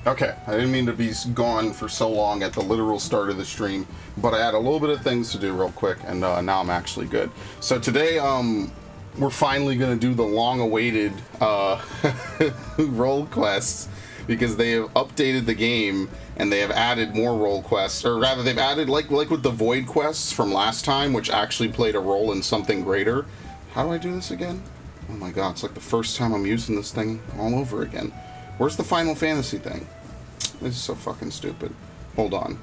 Okay, I didn't mean to be gone for so long at the literal start of the stream, but I had a little bit of things to do real quick, and now I'm actually good. So today, we're finally gonna do the long-awaited role quests, because they have updated the game and they have added more role quests, or rather, they've added like with the void quests from last time, which actually played a role in something greater. How do I do this again? Oh my god, it's like the first time I'm using this thing all over again. Where's the Final Fantasy thing? This is so fucking stupid. Hold on.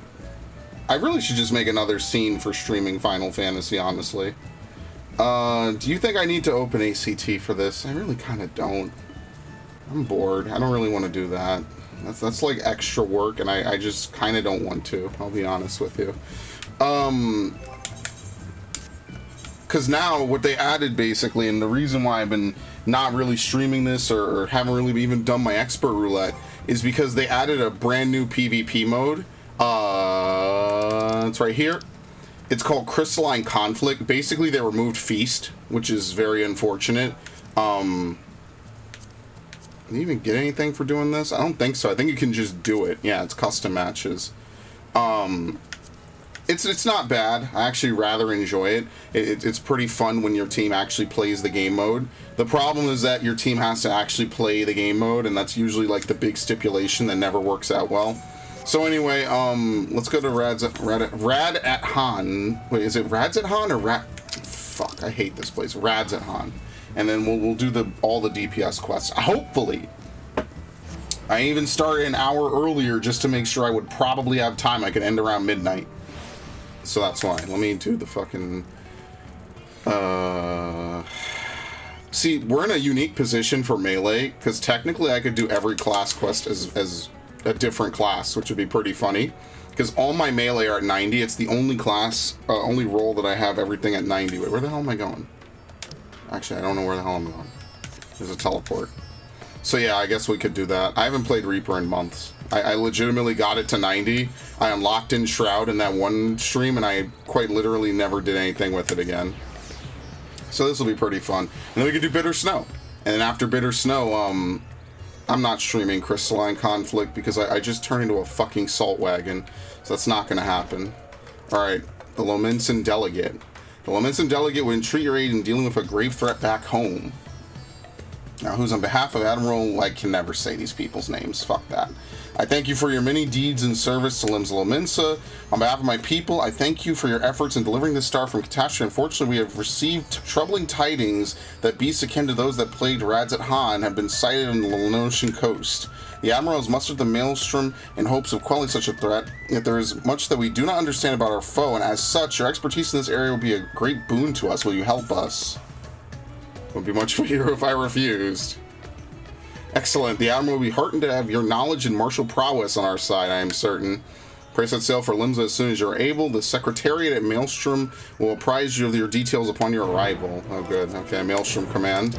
I really should just make another scene for streaming Final Fantasy, honestly. Do you think I need to open ACT for this? I really kind of don't. I'm bored. I don't really want to do that. That's like extra work, and I just kind of don't want to. I'll be honest with you. Because now what they added basically, and the reason why I've been not really streaming this or haven't really even done my expert roulette, is because they added a brand new PvP mode. It's right here. It's called Crystalline Conflict. Basically, they removed Feast, which is very unfortunate. Can you even get anything for doing this? I don't think so. I think you can just do it. Yeah, it's custom matches. It's not bad. I actually rather enjoy it. It's pretty fun when your team actually plays the game mode. The problem is that your team has to actually play the game mode, and that's usually like the big stipulation that never works out well. So anyway, let's go to Rad at Han. Wait, is it Rad's at Han or Rad? Fuck, I hate this place. Rad's at Han, and then we'll do all the DPS quests. Hopefully. I even started an hour earlier just to make sure I would probably have time. I could end around midnight. So that's why. Let me do the fucking... See, we're in a unique position for Melee, because technically I could do every class quest as a different class, which would be pretty funny. Because all my Melee are at 90. It's the only class, only role that I have everything at 90. Wait, where the hell am I going? Actually, I don't know where the hell I'm going. There's a teleport. So yeah, I guess we could do that. I haven't played Reaper in months. I legitimately got it to 90. I unlocked in Shroud in that one stream, and I quite literally never did anything with it again. So this will be pretty fun. And then we could do Bitter Snow. And then after Bitter Snow, I'm not streaming Crystalline Conflict because I just turned into a fucking salt wagon. So that's not going to happen. Alright, the Lominson Delegate. The Lominson Delegate will entreat your aid in dealing with a grave threat back home. Now, who's on behalf of Admiral... I can never say these people's names. Fuck that. I thank you for your many deeds and service to Lims Lominsa. On behalf of my people, I thank you for your efforts in delivering this star from catastrophe. Unfortunately, we have received troubling tidings that beasts akin to those that plagued Rads at Han have been sighted on the Lenosian coast. The Admiral has mustered the Maelstrom in hopes of quelling such a threat, yet there is much that we do not understand about our foe, and as such, your expertise in this area will be a great boon to us. Will you help us? It would be much for you if I refused. Excellent. The Admiral will be heartened to have your knowledge and martial prowess on our side, I am certain. Pray set sail for Limsa as soon as you're able. The Secretariat at Maelstrom will apprise you of your details upon your arrival. Oh, good. Okay, Maelstrom Command.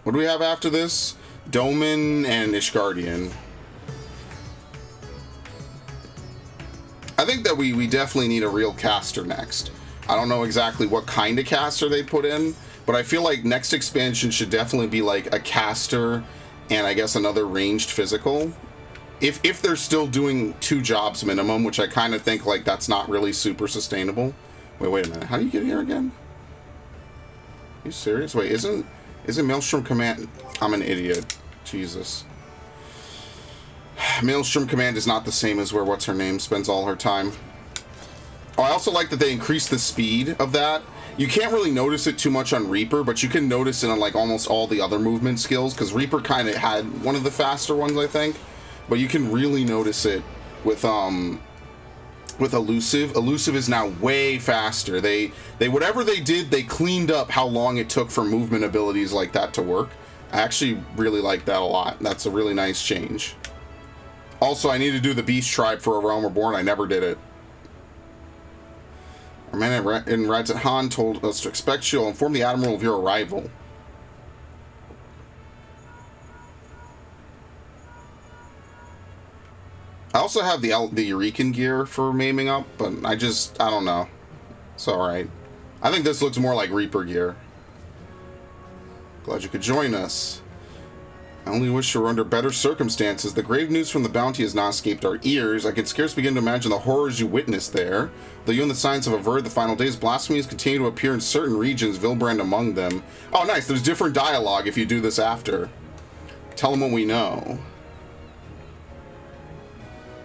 What do we have after this? Doman and Ishgardian. I think that we definitely need a real caster next. I don't know exactly what kind of caster they put in, but I feel like next expansion should definitely be like a caster and I guess another ranged physical. If they're still doing 2 jobs minimum, which I kind of think like that's not really super sustainable. Wait a minute. How do you get here again? Are you serious? Wait, isn't Maelstrom Command... I'm an idiot. Jesus. Maelstrom Command is not the same as where what's-her-name spends all her time. Oh, I also like that they increased the speed of that. You can't really notice it too much on Reaper, but you can notice it on like almost all the other movement skills, because Reaper kind of had one of the faster ones, I think. But you can really notice it with Elusive. Elusive is now way faster. They whatever they did, they cleaned up how long it took for movement abilities like that to work. I actually really like that a lot. That's a really nice change. Also, I need to do the Beast Tribe for A Realm Reborn. I never did it. Our man in Rads at Han told us to expect you. I'll inform the Admiral of your arrival. I also have the Eurekan gear for maiming up, but I don't know. It's alright. I think this looks more like Reaper gear. Glad you could join us. I only wish we were under better circumstances. The grave news from the bounty has not escaped our ears. I can scarce begin to imagine the horrors you witnessed there. Though you and the science have averted the final days, blasphemies continue to appear in certain regions, Vilbrand among them. Oh, nice. There's different dialogue if you do this after. Tell them what we know.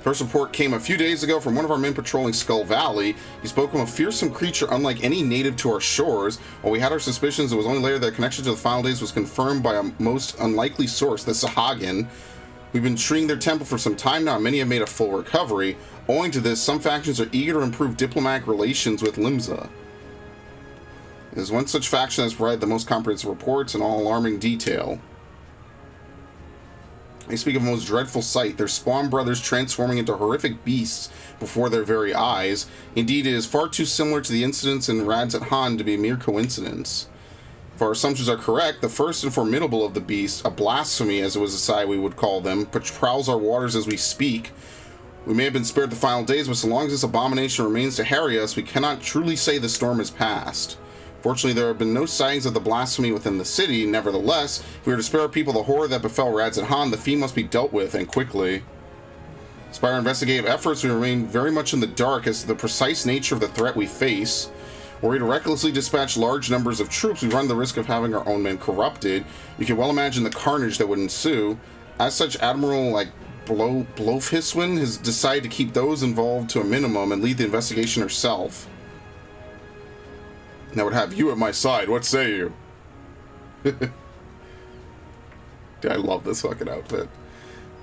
First report came a few days ago from one of our men patrolling Skull Valley. He spoke of a fearsome creature unlike any native to our shores. While we had our suspicions, it was only later that connection to the final days was confirmed by a most unlikely source, the Sahagin. We've been treating their temple for some time now, and many have made a full recovery. Owing to this, some factions are eager to improve diplomatic relations with Limsa. It is one such faction that has provided the most comprehensive reports in all alarming detail. They speak of a most dreadful sight, their spawn brothers transforming into horrific beasts before their very eyes. Indeed, it is far too similar to the incidents in Radzat Han to be a mere coincidence. If our assumptions are correct, the first and formidable of the beasts, a blasphemy as it was decided we would call them, prowls our waters as we speak. We may have been spared the final days, but so long as this abomination remains to harry us, we cannot truly say the storm is past. Fortunately, there have been no signs of the blasphemy within the city. Nevertheless, if we are to spare our people the horror that befell Radzat Han, the fiend must be dealt with, and quickly. Despite our investigative efforts, we remain very much in the dark as to the precise nature of the threat we face. Were we to recklessly dispatch large numbers of troops, we run the risk of having our own men corrupted. You can well imagine the carnage that would ensue. As such, Admiral Blofhiswin has decided to keep those involved to a minimum and lead the investigation herself. And I would have you at my side. What say you? Dude, I love this fucking outfit.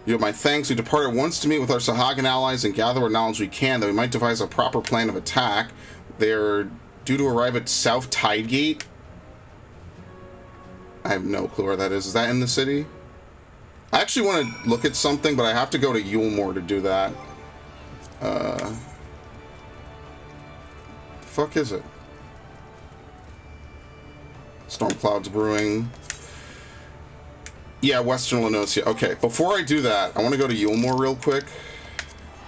You have my thanks. We depart at once to meet with our Sahagin allies and gather what knowledge we can, that we might devise a proper plan of attack. They are due to arrive at South Tidegate. I have no clue where that is. Is that in the city? I actually want to look at something, but I have to go to Yulmore to do that. The fuck is it? Storm clouds brewing. Yeah, Western Lenosia. Okay, before I do that, I want to go to Yulmore real quick.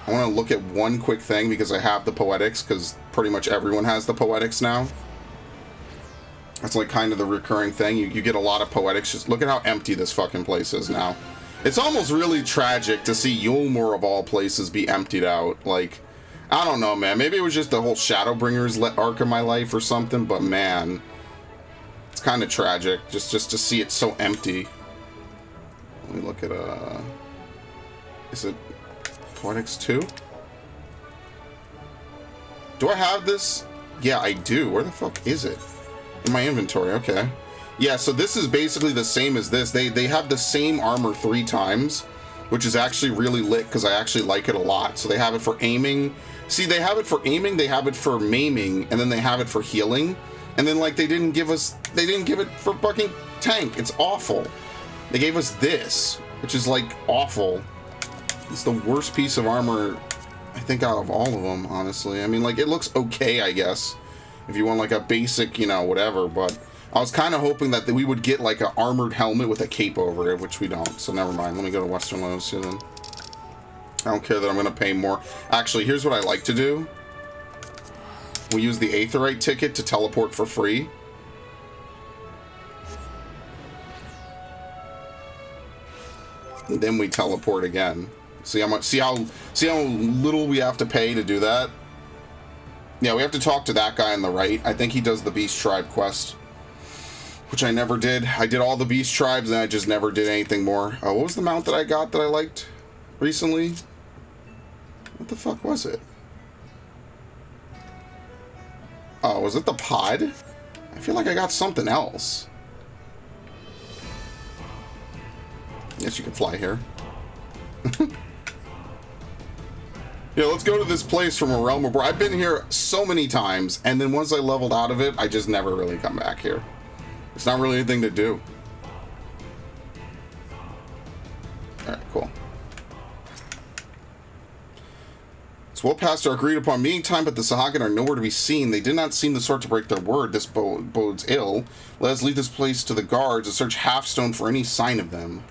I want to look at one quick thing because I have the poetics, because pretty much everyone has the poetics now. That's like kind of the recurring thing. You get a lot of poetics. Just look at how empty this fucking place is now. It's almost really tragic to see Yulmore of all places be emptied out. Like, I don't know, man. Maybe it was just the whole Shadowbringers arc of my life or something, but man, it's kind of tragic just to see it so empty. Let me look at is it Poetics 2? Do I have this? Yeah, I do. Where the fuck is it? In my inventory. Okay. Yeah, so this is basically the same as this. They have the same armor 3 times, which is actually really lit because I actually like it a lot. So they have it for aiming. See, they have it for aiming, they have it for maiming, and then they have it for healing. And then, like, they didn't give it for fucking tank. It's awful. They gave us this, which is, like, awful. It's the worst piece of armor, I think, out of all of them, honestly. I mean, like, it looks okay, I guess, if you want, like, a basic, you know, whatever. But I was kind of hoping that we would get, like, an armored helmet with a cape over it, which we don't. So never mind. Let me go to Western Lenosia then. I don't care that I'm going to pay more. Actually, here's what I like to do. We use the Aetherite ticket to teleport for free. And then we teleport again. See how much? See how little we have to pay to do that? Yeah, we have to talk to that guy on the right. I think he does the Beast Tribe quest, which I never did. I did all the Beast Tribes and I just never did anything more. What was the mount that I got that I liked recently? What the fuck was it? Oh, was it the pod? I feel like I got something else. Yes, you can fly here. Yeah, let's go to this place from a realm of... I've been here so many times, and then once I leveled out of it, I just never really come back here. It's not really anything to do. Alright, cool. It's well past our agreed upon meeting time, but the Sahagin are nowhere to be seen. They did not seem the sort to break their word. This bodes ill. Let us leave this place to the guards and search Halfstone for any sign of them.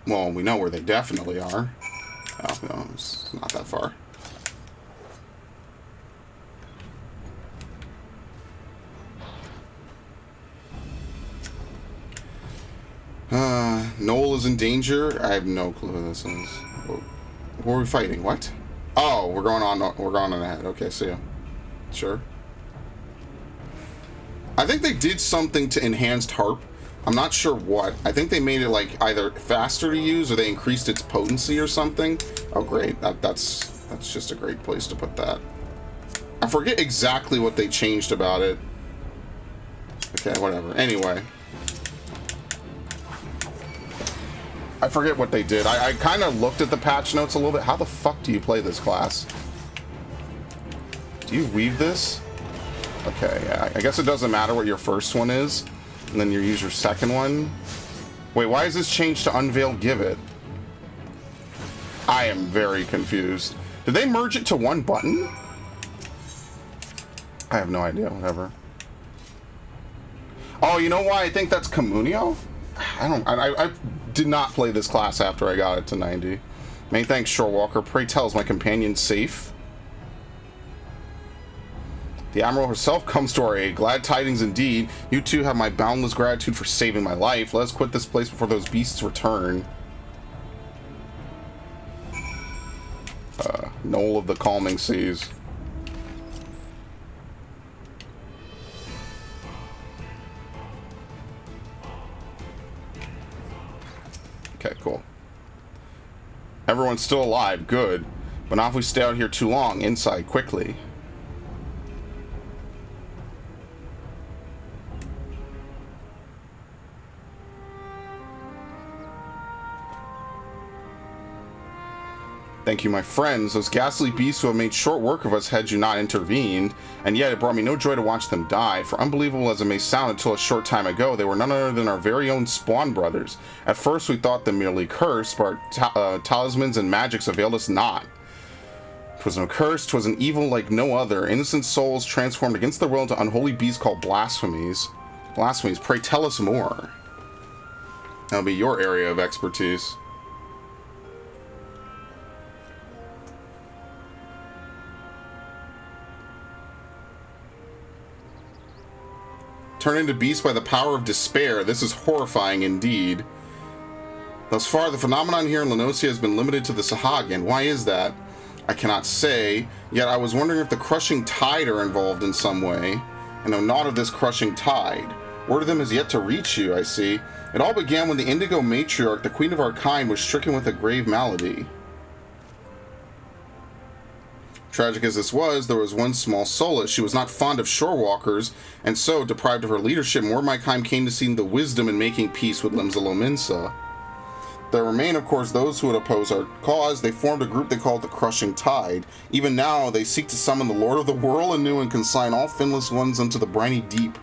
Well, we know where they definitely are. Oh, no, it's not that far. Noel is in danger. I have no clue who this is. Who are we fighting? What? Oh, we're going on ahead. Okay, see ya. Sure. I think they did something to enhanced harp. I'm not sure what. I think they made it like either faster to use or they increased its potency or something. Oh, great. That's just a great place to put that. I forget exactly what they changed about it. Okay, whatever. Anyway. I forget what they did. I kind of looked at the patch notes a little bit. How the fuck do you play this class? Do you weave this? Okay, yeah. I guess it doesn't matter what your first one is. And then you use your second one. Wait, why is this changed to Unveil Give It? I am very confused. Did they merge it to one button? I have no idea. Whatever. Oh, you know why I think that's Communio? I did not play this class after I got it to 90. Many thanks, Shorewalker. Pray tell, is my companion safe? The Admiral herself comes to our aid. Glad tidings indeed. You two have my boundless gratitude for saving my life. Let us quit this place before those beasts return. Knoll of the Calming Seas. Okay, cool. Everyone's still alive. Good. But not if we stay out here too long. Inside, quickly. Thank you, my friends. Those ghastly beasts who have made short work of us had you not intervened, and yet it brought me no joy to watch them die. For unbelievable as it may sound, until a short time ago, they were none other than our very own spawn brothers. At first we thought them merely cursed, but our talismans and magics availed us not. 'Twas no curse, 'twas an evil like no other. Innocent souls transformed against their will into unholy beasts called blasphemies. Blasphemies, pray tell us more. That'll be your area of expertise. Turn into beasts by the power of despair. This is horrifying indeed. Thus far, the phenomenon here in Lenosia has been limited to the Sahagin. Why is that? I cannot say, yet I was wondering if the crushing tide are involved in some way. I know naught of this crushing tide. Word of them has yet to reach you, I see. It all began when the Indigo Matriarch, the queen of our kind, was stricken with a grave malady. Tragic as this was, there was one small solace. She was not fond of shorewalkers, and so, deprived of her leadership, more of my kind came to see the wisdom in making peace with Limsa. There remain, of course, those who would oppose our cause. They formed a group they called the Crushing Tide. Even now, they seek to summon the Lord of the World anew and consign all finless ones into the briny deep.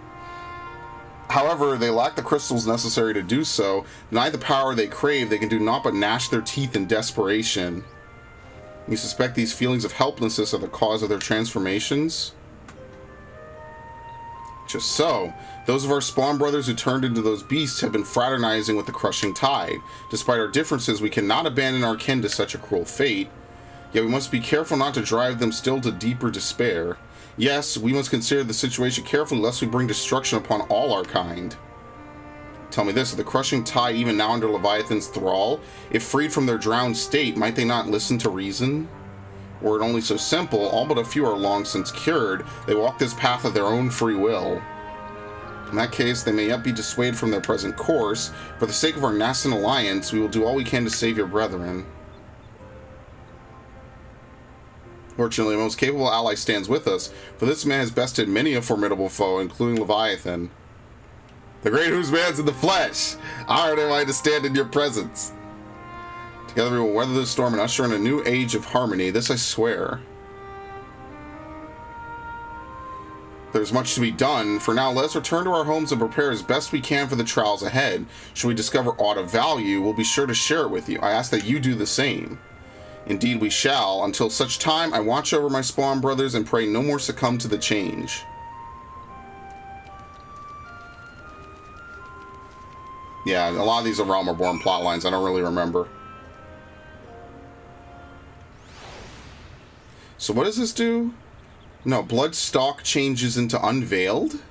However, they lack the crystals necessary to do so. Denied the power they crave, they can do naught but gnash their teeth in desperation. You suspect these feelings of helplessness are the cause of their transformations? Just so. Those of our spawn brothers who turned into those beasts have been fraternizing with the Crushing Tide. Despite our differences, we cannot abandon our kin to such a cruel fate. Yet we must be careful not to drive them still to deeper despair. Yes, we must consider the situation carefully lest we bring destruction upon all our kind. Tell me this, are the Crushing Tide even now under Leviathan's thrall? If freed from their drowned state, might they not listen to reason? Were it only so simple, all but a few are long since cured. They walk this path of their own free will. In that case, they may yet be dissuaded from their present course. For the sake of our nascent alliance, we will do all we can to save your brethren. Fortunately, the most capable ally stands with us, for this man has bested many a formidable foe, including Leviathan. The great whose man's in the flesh! Honored am I to stand in your presence. Together we will weather this storm and usher in a new age of harmony. This I swear. There's much to be done. For now, let us return to our homes and prepare as best we can for the trials ahead. Should we discover aught of value, we'll be sure to share it with you. I ask that you do the same. Indeed we shall. Until such time, I watch over my spawn brothers and pray no more succumb to the change. Yeah, a lot of these are Realm Reborn plotlines. I don't really remember. So what does this do? No, Bloodstalk changes into Unveiled?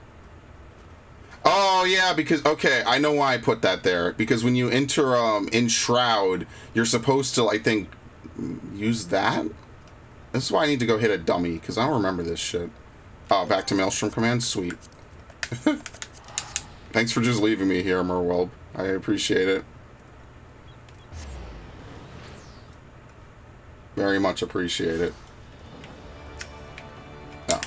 Oh, Oh yeah, because okay, I know why I put that there. Because when you enter in Shroud, you're supposed to, I think, use that. This is why I need to go hit a dummy, because I don't remember this shit. Oh, back to Maelstrom Command? Sweet. Thanks for just leaving me here, Merwelb. I appreciate it. Very much appreciate it. Oh.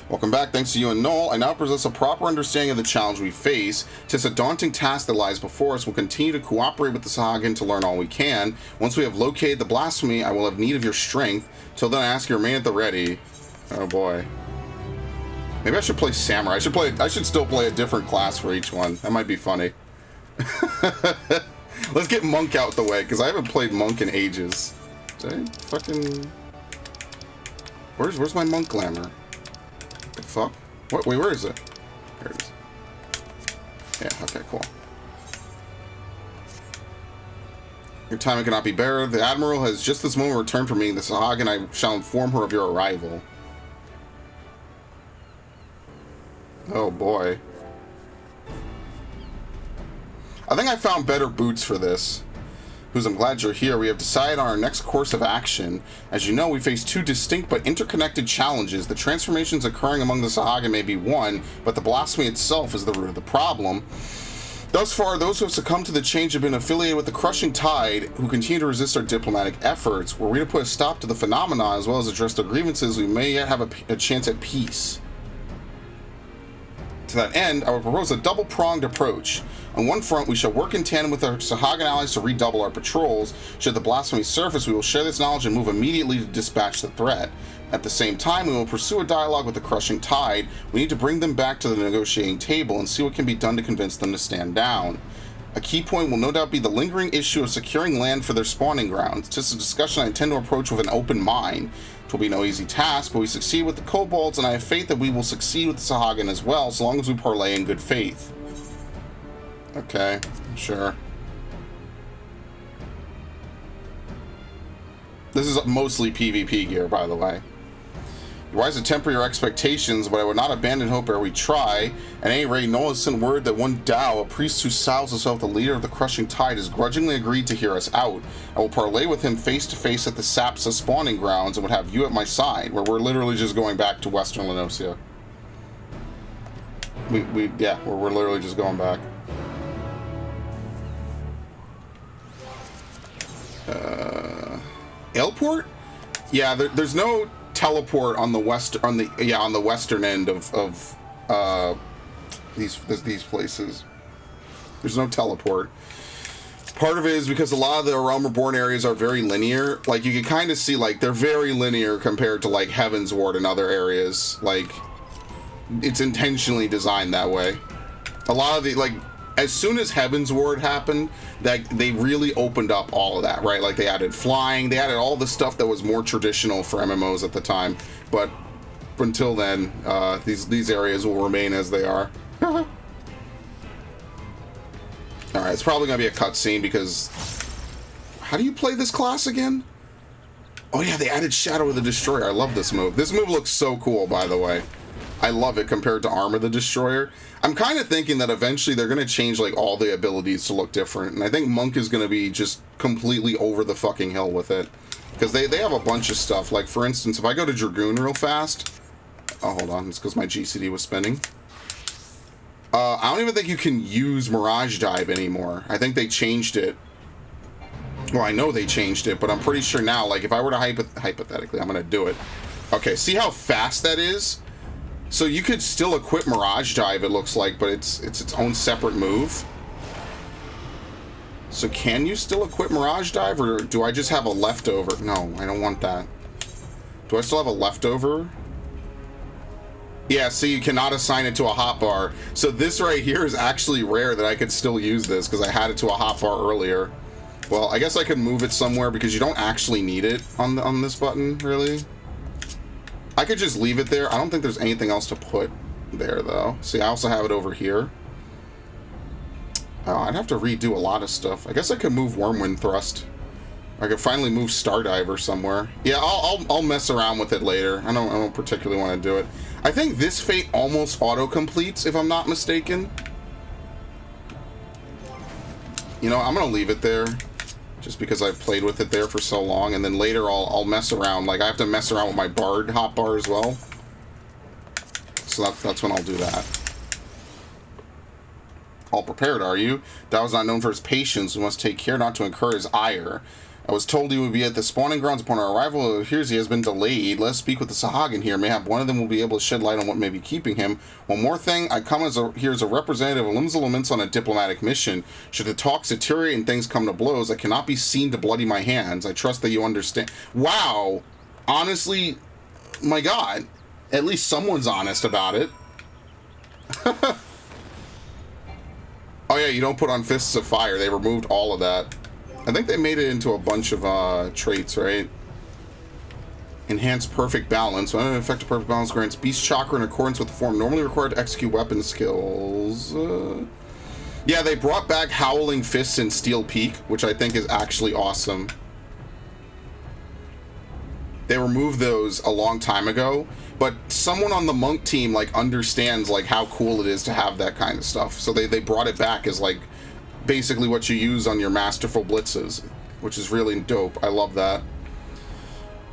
Welcome back. Thanks to you and Noel, I now possess a proper understanding of the challenge we face. Tis a daunting task that lies before us. We'll continue to cooperate with the Sahagin to learn all we can. Once we have located the blasphemy, I will have need of your strength. Till then, I ask you to remain at the ready. Oh boy. Maybe I should play Samurai. I should still play a different class for each one. That might be funny. Let's get Monk out the way, because I haven't played Monk in ages. Did I fucking... Where's my Monk glamour? What the fuck? What? Wait, where is it? There it is. Yeah, okay, cool. Your timing cannot be better. The Admiral has just this moment returned from meeting the Sahag, and I shall inform her of your arrival. Oh boy. I think I found better boots for this. Who's I'm glad you're here. We have decided on our next course of action. As you know, we face two distinct but interconnected challenges. The transformations occurring among the Sahagin may be one, but the blasphemy itself is the root of the problem. Thus far, those who have succumbed to the change have been affiliated with the Crushing Tide, who continue to resist our diplomatic efforts. Were we to put a stop to the phenomena as well as address their grievances, we may yet have a chance at peace. To that end, I would propose a double-pronged approach. On one front, we shall work in tandem with our Sahagin allies to redouble our patrols. Should the blasphemy surface, we will share this knowledge and move immediately to dispatch the threat. At the same time, we will pursue a dialogue with the Crushing Tide. We need to bring them back to the negotiating table and see what can be done to convince them to stand down. A key point will no doubt be the lingering issue of securing land for their spawning grounds. Just a discussion I intend to approach with an open mind. It will be no easy task, but we succeed with the kobolds, and I have faith that we will succeed with the Sahagin as well, so long as we parlay in good faith. Okay, sure. This is mostly PvP gear, by the way. You're wise to temper your expectations, but I would not abandon hope ere we try. At any rate, Noel has sent word that one Dao, a priest who styles himself the leader of the Crushing Tide, has grudgingly agreed to hear us out. I will parlay with him face to face at the Sapsa spawning grounds and would have you at my side, where we're literally just going back to Western Lenosia. Yeah, we're literally just going back. Airport? Yeah, there's no teleport on the western end of these places. There's no teleport. Part of it is because a lot of the Realm Reborn areas are very linear. Like, you can kind of see, like, they're very linear compared to, like, Heaven's Ward and other areas. Like, it's intentionally designed that way. A lot of the, like, as soon as Heaven's Ward happened, that they really opened up all of that, right? Like, they added flying, they added all the stuff that was more traditional for MMOs at the time. But until then, these areas will remain as they are. Alright, it's probably going to be a cutscene because... How do you play this class again? Oh yeah, they added Shadow of the Destroyer. I love this move. This move looks so cool, by the way. I love it compared to Armor the Destroyer. I'm kind of thinking that eventually they're going to change, like, all the abilities to look different. And I think Monk is going to be just completely over the fucking hill with it. Because they have a bunch of stuff. Like, for instance, if I go to Dragoon real fast... Oh, hold on. It's because my GCD was spinning. I don't even think you can use Mirage Dive anymore. I think they changed it. Well, I know they changed it, but I'm pretty sure now, like, if I were to hypothetically, I'm going to do it. Okay, see how fast that is? So you could still equip Mirage Dive, it looks like, but it's its own separate move. So can you still equip Mirage Dive, or do I just have a leftover? No, I don't want that. Do I still have a leftover? Yeah, see, you cannot assign it to a hotbar. So this right here is actually rare that I could still use this, because I had it to a hotbar earlier. Well, I guess I could move it somewhere, because you don't actually need it on this button, really. I could just leave it there. I don't think there's anything else to put there, though. See, I also have it over here. Oh, I'd have to redo a lot of stuff. I guess I could move Wormwind Thrust. I could finally move Stardiver somewhere. Yeah, I'll mess around with it later. I don't particularly want to do it. I think this fate almost auto-completes, if I'm not mistaken. You know, I'm gonna leave it there, just because I've played with it there for so long, and then later I'll mess around. Like, I have to mess around with my Bard hotbar as well. So that's when I'll do that. All prepared, are you? Dao is not known for his patience. We must take care not to incur his ire. I was told he would be at the spawning grounds upon our arrival. It appears he has been delayed. Let us speak with the Sahagin here. Mayhap one of them will be able to shed light on what may be keeping him. One more thing. I come here as a representative of Limsa on a diplomatic mission. Should the talks deteriorate and things come to blows, I cannot be seen to bloody my hands. I trust that you understand. Wow. Honestly, my God. At least someone's honest about it. Oh yeah, you don't put on Fists of Fire. They removed all of that. I think they made it into a bunch of traits, right? Enhance Perfect Balance. When an effective Perfect Balance grants Beast Chakra in accordance with the form normally required to execute weapon skills. Yeah, they brought back Howling Fists and Steel Peak, which I think is actually awesome. They removed those a long time ago, but someone on the monk team like understands like how cool it is to have that kind of stuff. So they brought it back as like basically what you use on your masterful blitzes, which is really dope. I love that.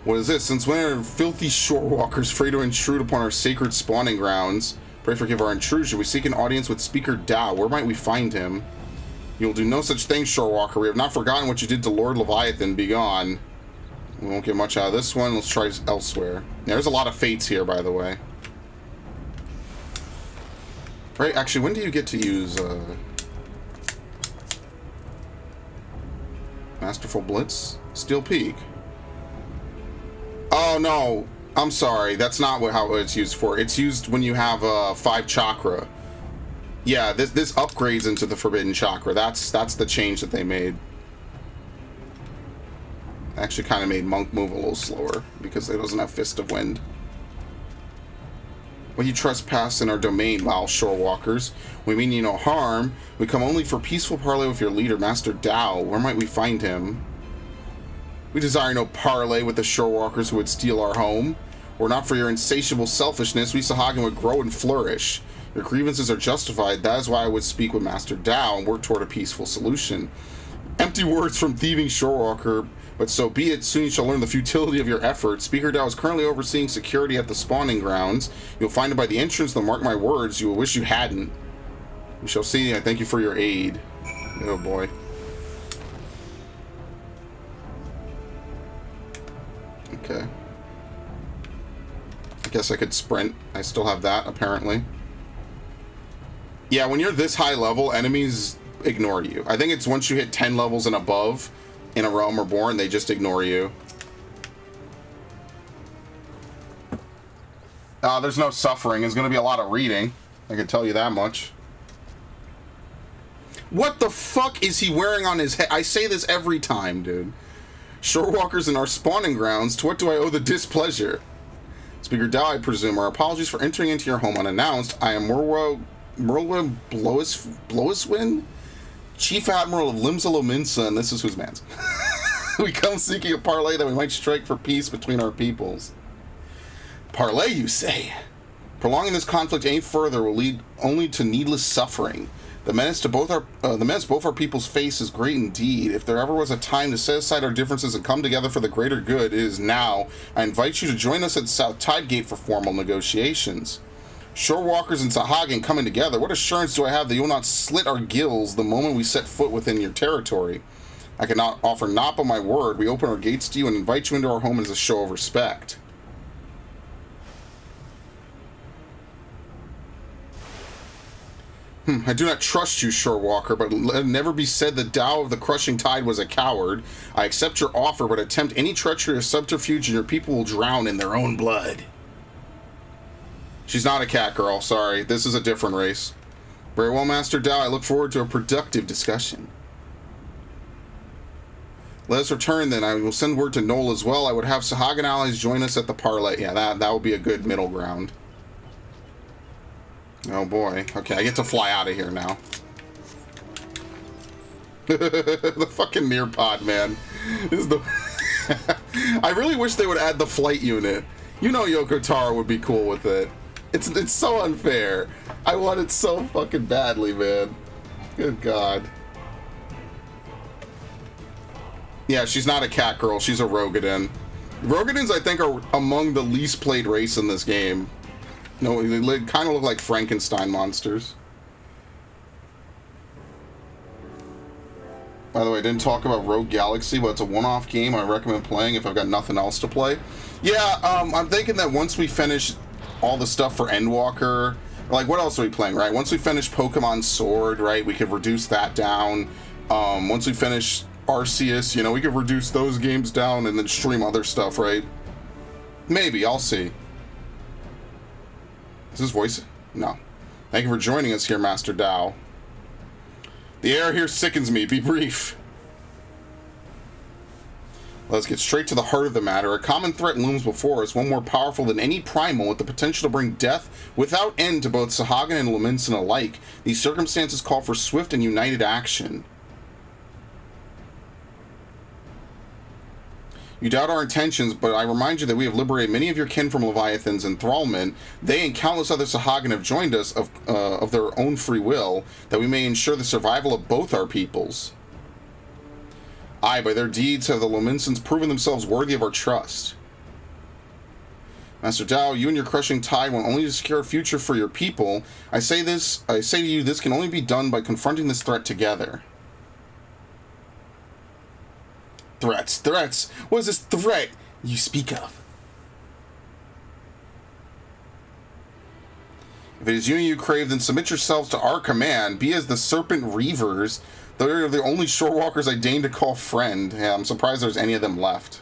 What is this? Since when are filthy shorewalkers free to intrude upon our sacred spawning grounds? Pray forgive our intrusion. We seek an audience with Speaker Dao. Where might we find him? You will do no such thing, Shorewalker. We have not forgotten what you did to Lord Leviathan. Be gone. We won't get much out of this one. Let's try elsewhere. Yeah, there's a lot of fates here, by the way. Right, actually, when do you get to use Masterful Blitz? Steel Peak. Oh, no. I'm sorry. That's not how it's used for. It's used when you have 5 chakra. Yeah, this upgrades into the Forbidden Chakra. That's the change that they made. Actually kind of made Monk move a little slower because it doesn't have Fist of Wind. Well, you trespass in our domain, vile shorewalkers. We mean you no harm. We come only for peaceful parley with your leader, Master Dao. Where might we find him? We desire no parley with the shorewalkers who would steal our home. Were not for your insatiable selfishness, we Sahagin would grow and flourish. Your grievances are justified. That is why I would speak with Master Dao and work toward a peaceful solution. Empty words from thieving shorewalker, but so be it. Soon you shall learn the futility of your efforts. Speaker Dao is currently overseeing security at the spawning grounds. You'll find it by the entrance, though mark my words, you will wish you hadn't. We shall see. I thank you for your aid. Oh boy. Okay. I guess I could sprint. I still have that, apparently. Yeah, when you're this high level, enemies ignore you. I think it's once you hit 10 levels and above in a Realm Reborn, they just ignore you. There's no suffering. There's going to be a lot of reading. I can tell you that much. What the fuck is he wearing on his head? I say this every time, dude. Shorewalkers in our spawning grounds. To what do I owe the displeasure? Speaker Dao, I presume. Our apologies for entering into your home unannounced. I am Merwin Bloiswin, Chief Admiral of Limsa, and this is whose man's. We come seeking a parley that we might strike for peace between our peoples. Parley, you say? Prolonging this conflict any further will lead only to needless suffering. The menace to both our peoples face is great indeed. If there ever was a time to set aside our differences and come together for the greater good, it is now. I invite you to join us at South Tidegate for formal negotiations. Shorewalkers and Sahagin coming together. What assurance do I have that you will not slit our gills the moment we set foot within your territory? I cannot offer naught but my word. We open our gates to you and invite you into our home as a show of respect. I do not trust you, Shorewalker, but let it never be said that Dao of the Crushing Tide was a coward. I accept your offer, but attempt any treachery or subterfuge and your people will drown in their own blood. She's not a cat girl, sorry. This is a different race. Very well, Master Dao. I look forward to a productive discussion. Let us return then. I will send word to Noel as well. I would have Sahagin allies join us at the parley. Yeah, that would be a good middle ground. Oh boy. Okay, I get to fly out of here now. The fucking Nearpod, man. This is the... I really wish they would add the flight unit. You know Yoko Taro would be cool with it. It's so unfair. I want it so fucking badly, man. Good God. Yeah, she's not a cat girl. She's a Rogadin. Rogadins, I think, are among the least played race in this game. No, they kind of look like Frankenstein monsters. By the way, I didn't talk about Rogue Galaxy, but it's a one-off game I recommend playing if I've got nothing else to play. Yeah, I'm thinking that once we finish all the stuff for Endwalker, like, what else are we playing, right? Once we finish Pokemon Sword, right, we could reduce that down. Once we finish Arceus, you know, we could reduce those games down and then stream other stuff, right? Maybe, I'll see. Is this voice? No. Thank you for joining us here, Master Dao. The air here sickens me. Be brief. Let's get straight to the heart of the matter. A common threat looms before us, one more powerful than any primal, with the potential to bring death without end to both Sahagin and Luminsen alike. These circumstances call for swift and united action. You doubt our intentions, but I remind you that we have liberated many of your kin from Leviathan's enthrallment. They and countless other Sahagin have joined us of their own free will, that we may ensure the survival of both our peoples. Aye, by their deeds have the Luminsens proven themselves worthy of our trust. Master Dao, you and your crushing tide want only to secure a future for your people. I say to you, this can only be done by confronting this threat together. Threats. What is this threat you speak of? If it is you crave, then submit yourselves to our command. Be as the Serpent Reavers. They are the only shorewalkers I deign to call friend. Yeah, I'm surprised there's any of them left.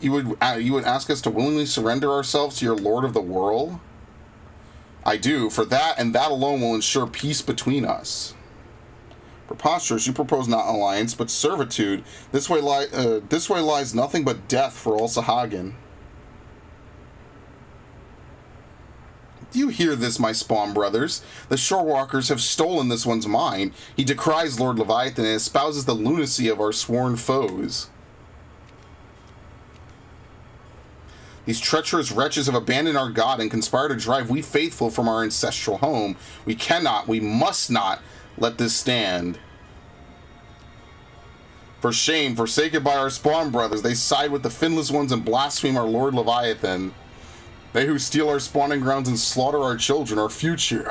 You would ask us to willingly surrender ourselves to your Lord of the Whirl? I do, for that and that alone will ensure peace between us. Preposterous, you propose not alliance, but servitude. This way lies nothing but death for all Sahagin. Do you hear this, my spawn brothers? The Shorewalkers have stolen this one's mind. He decries Lord Leviathan and espouses the lunacy of our sworn foes. These treacherous wretches have abandoned our god and conspire to drive we faithful from our ancestral home. We cannot, we must not let this stand. For shame, forsaken by our spawn brothers, they side with the finless ones and blaspheme our Lord Leviathan. They who steal our spawning grounds and slaughter our children, our future.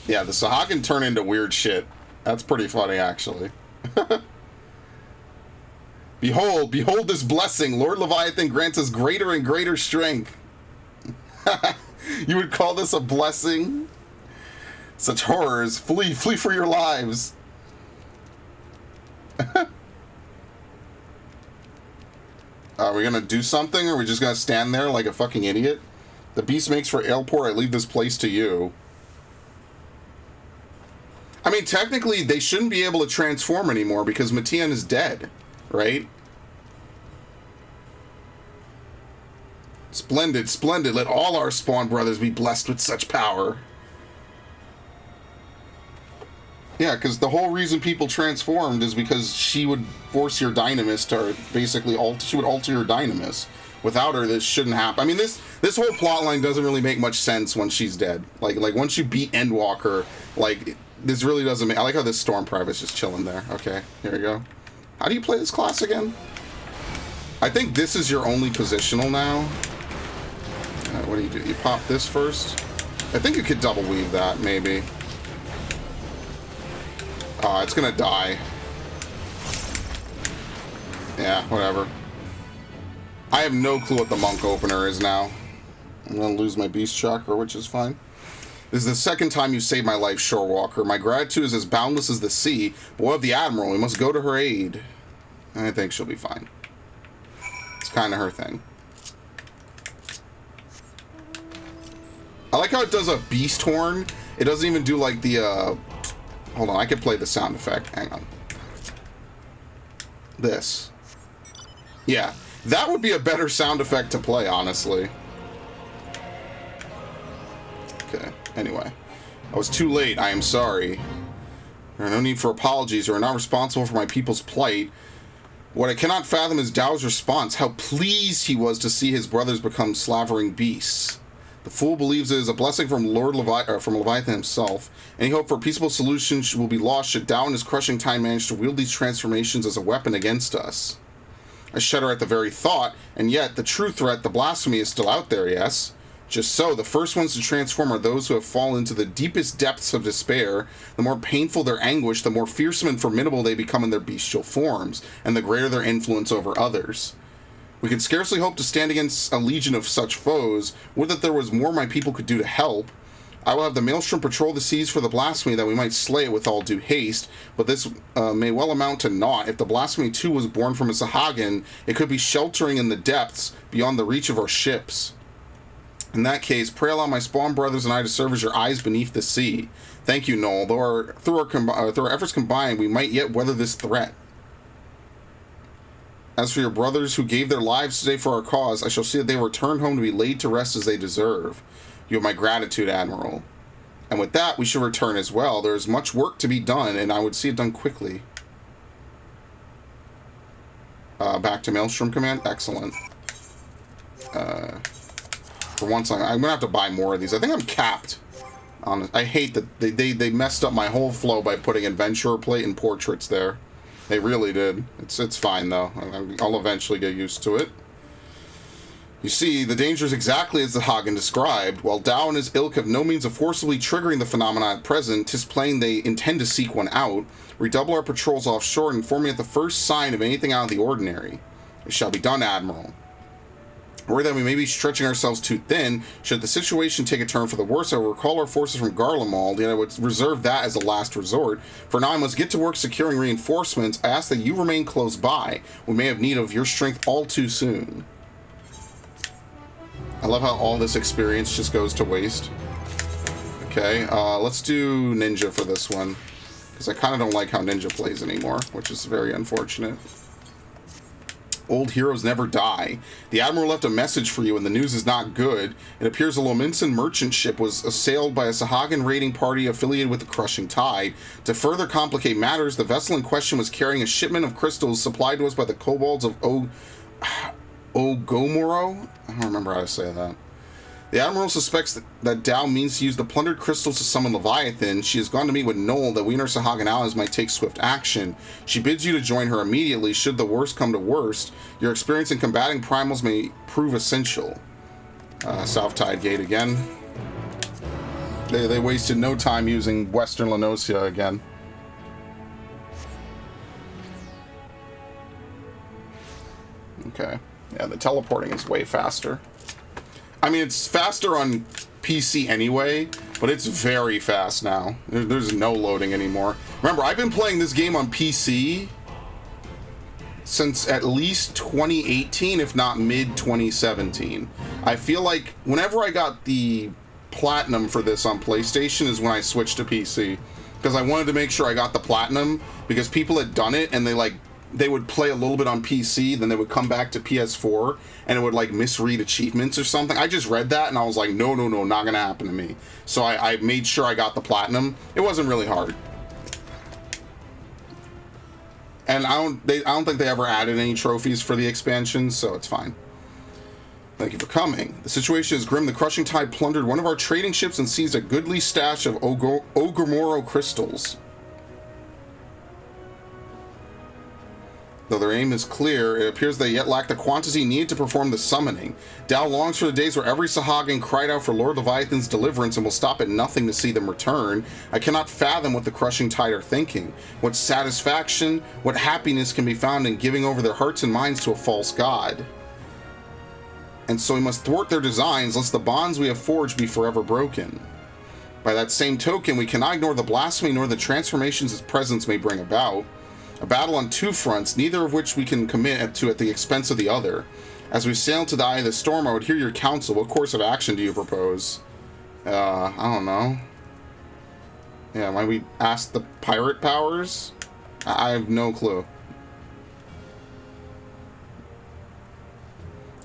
Yeah, the Sahagin turn into weird shit. That's pretty funny, actually. Behold this blessing. Lord Leviathan grants us greater and greater strength. You would call this a blessing? Such horrors. Flee for your lives. Are we gonna do something, or are we just gonna stand there like a fucking idiot? The beast makes for Ailport. I leave this place to you. I mean, technically, they shouldn't be able to transform anymore because Matien is dead, right? Splendid, splendid. Let all our spawn brothers be blessed with such power. Yeah, because the whole reason people transformed is because she would force your Dynamis to basically she would alter your Dynamis. Without her, this shouldn't happen. I mean, this whole plotline doesn't really make much sense when she's dead. Like once you beat Endwalker, like this really doesn't make. I like how this Storm Private's just chilling there. Okay, here we go. How do you play this class again? I think this is your only positional now. What do? You pop this first. I think you could double weave that maybe. It's gonna die. Yeah, whatever. I have no clue what the monk opener is now. I'm gonna lose my beast chakra, which is fine. This is the second time you saved my life, Shorewalker. My gratitude is as boundless as the sea. Boy of the Admiral, we must go to her aid. I think she'll be fine. It's kind of her thing. I like how it does a beast horn. It doesn't even do like the, hold on, I can play the sound effect. Hang on. This. Yeah, that would be a better sound effect to play, honestly. Okay. Anyway, I was too late. I am sorry. There are no need for apologies. You are not responsible for my people's plight. What I cannot fathom is Dao's response. How pleased he was to see his brothers become slavering beasts. The fool believes it is a blessing from from Leviathan himself. Any hope for a peaceable solution will be lost should Dao and his crushing time manage to wield these transformations as a weapon against us. I shudder at the very thought, and yet the true threat, the blasphemy, is still out there, yes? Just so, the first ones to transform are those who have fallen into the deepest depths of despair. The more painful their anguish, the more fearsome and formidable they become in their bestial forms, and the greater their influence over others. We can scarcely hope to stand against a legion of such foes. Would that there was more my people could do to help. I will have the Maelstrom patrol the seas for the blasphemy, that we might slay it with all due haste, but this may well amount to naught. If the blasphemy too was born from a Sahagin, it could be sheltering in the depths, beyond the reach of our ships. In that case, pray allow my spawn brothers and I to serve as your eyes beneath the sea. Thank you, Noel. Though through our efforts combined, we might yet weather this threat. As for your brothers who gave their lives today for our cause, I shall see that they return home to be laid to rest as they deserve. You have my gratitude, Admiral. And with that, we shall return as well. There is much work to be done, and I would see it done quickly. Back to Maelstrom Command. Excellent. For once, I'm going to have to buy more of these. I think I'm capped. I hate that they messed up my whole flow by putting Adventurer Plate and Portraits there. They really did. It's fine, though. I'll eventually get used to it. You see, the danger is exactly as the Hagen described. While Dao and his ilk have no means of forcibly triggering the phenomena at present, 'tis plain they intend to seek one out. Redouble our patrols offshore and inform me at the first sign of anything out of the ordinary. It shall be done, Admiral. Worried that we may be stretching ourselves too thin, should the situation take a turn for the worse, I will recall our forces from Garlemald, yet I would reserve that as a last resort. For now I must get to work securing reinforcements. I ask that you remain close by. We may have need of your strength all too soon. I love how all this experience just goes to waste. Okay, let's do Ninja for this one. Because I kind of don't like how Ninja plays anymore, which is very unfortunate. Old heroes never die. The Admiral left a message for you, and the news is not good. It appears a Lominsan merchant ship was assailed by a Sahagin raiding party affiliated with the Crushing Tide. To further complicate matters, the vessel in question was carrying a shipment of crystals supplied to us by the kobolds of Ogomoro? I don't remember how to say that. The Admiral suspects that Dao means to use the plundered crystals to summon Leviathan. She has gone to meet with Noel that we and our Sahagin allies might take swift action. She bids you to join her immediately should the worst come to worst. Your experience in combating primals may prove essential. South Tide Gate again. They wasted no time using Western Lenosia again. Okay. Yeah, the teleporting is way faster. I mean, it's faster on PC anyway, but it's very fast now. There's no loading anymore. Remember, I've been playing this game on PC since at least 2018, if not mid-2017. I feel like whenever I got the Platinum for this on PlayStation is when I switched to PC. Because I wanted to make sure I got the Platinum, because people had done it, and they would play a little bit on PC, then they would come back to PS4, and it would like misread achievements or something. I just read that, and I was like, no, not gonna happen to me. So I made sure I got the Platinum. It wasn't really hard. And I don't think they ever added any trophies for the expansion, so it's fine. Thank you for coming. The situation is grim. The Crushing Tide plundered one of our trading ships and seized a goodly stash of Ogomoro crystals. Though their aim is clear, it appears they yet lack the quantity needed to perform the summoning. Dao longs for the days where every Sahagin cried out for Lord Leviathan's deliverance and will stop at nothing to see them return. I cannot fathom what the Crushing Tide are thinking. What satisfaction, what happiness can be found in giving over their hearts and minds to a false god? And so we must thwart their designs, lest the bonds we have forged be forever broken. By that same token, we cannot ignore the blasphemy nor the transformations its presence may bring about. A battle on two fronts, neither of which we can commit to at the expense of the other. As we sail to the eye of the storm, I would hear your counsel. What course of action do you propose? I don't know. Yeah, might we ask the pirate powers? I have no clue.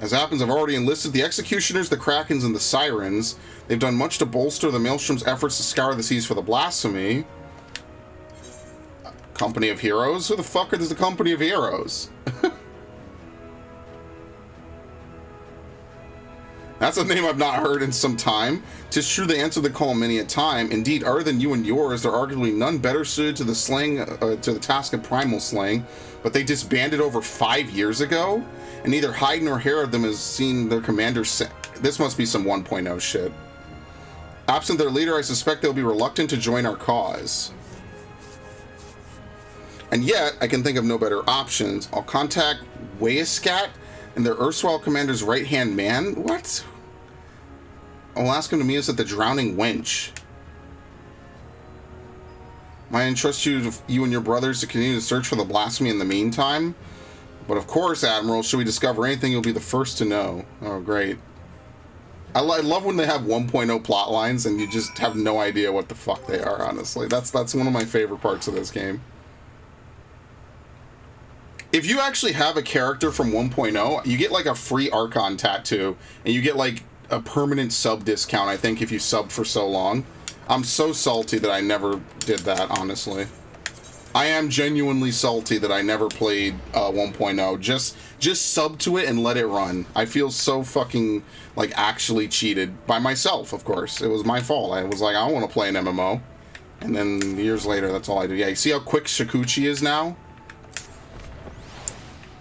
As happens, I've already enlisted the executioners, the krakens, and the sirens. They've done much to bolster the Maelstrom's efforts to scour the seas for the blasphemy. Company of Heroes? Who the fuck is the Company of Heroes? That's a name I've not heard in some time. 'Tis true they answer the call many a time. Indeed, other than you and yours, there are arguably none better suited to the to the task of primal slaying. But they disbanded over 5 years ago, and neither Hyde nor hair of them has seen their commander. This must be some 1.0 shit. Absent their leader, I suspect they'll be reluctant to join our cause. And yet, I can think of no better options. I'll contact Wayascat and their erstwhile commander's right-hand man. What? I'll ask him to meet us at the Drowning Wench. Might entrust you and your brothers to continue to search for the blasphemy in the meantime. But of course, Admiral, should we discover anything, you'll be the first to know. Oh, great. I love when they have 1.0 plot lines and you just have no idea what the fuck they are, honestly. That's one of my favorite parts of this game. If you actually have a character from 1.0, you get like a free Archon tattoo, and you get like a permanent sub discount, I think, if you subbed for so long. I'm so salty that I never did that, honestly. I am genuinely salty that I never played 1.0. Just sub to it and let it run. I feel so fucking, like, actually cheated. By myself, of course. It was my fault. I was like, I want to play an MMO. And then years later, that's all I do. Yeah, you see how quick Shikuchi is now?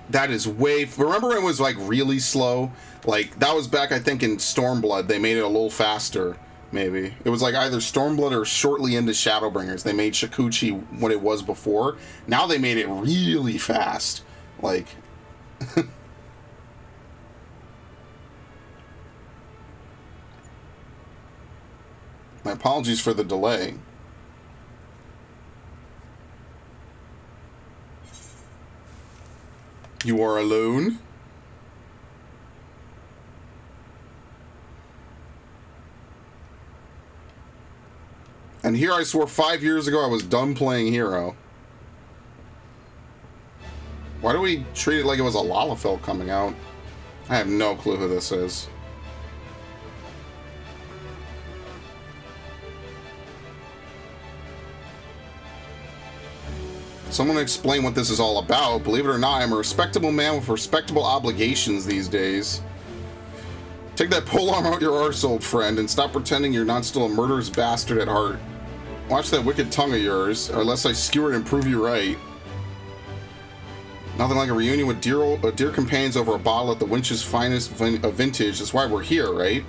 That is way... Remember when it was, like, really slow? Like, that was back, I think, in Stormblood. They made it a little faster, maybe. It was, like, either Stormblood or shortly into Shadowbringers. They made Shikuchi what it was before. Now they made it really fast. Like... My apologies for the delay. You are alone? And here I swore 5 years ago I was done playing Hero. Why do we treat it like it was a Lalafell coming out? I have no clue who this is. Someone explain what this is all about. Believe it or not, I'm a respectable man with respectable obligations these days. Take that polearm out your arse, old friend, and stop pretending you're not still a murderous bastard at heart. Watch that wicked tongue of yours, or unless I skewer it and prove you right. Nothing like a reunion with dear companions over a bottle at the Winch's finest vintage. That's why we're here, right?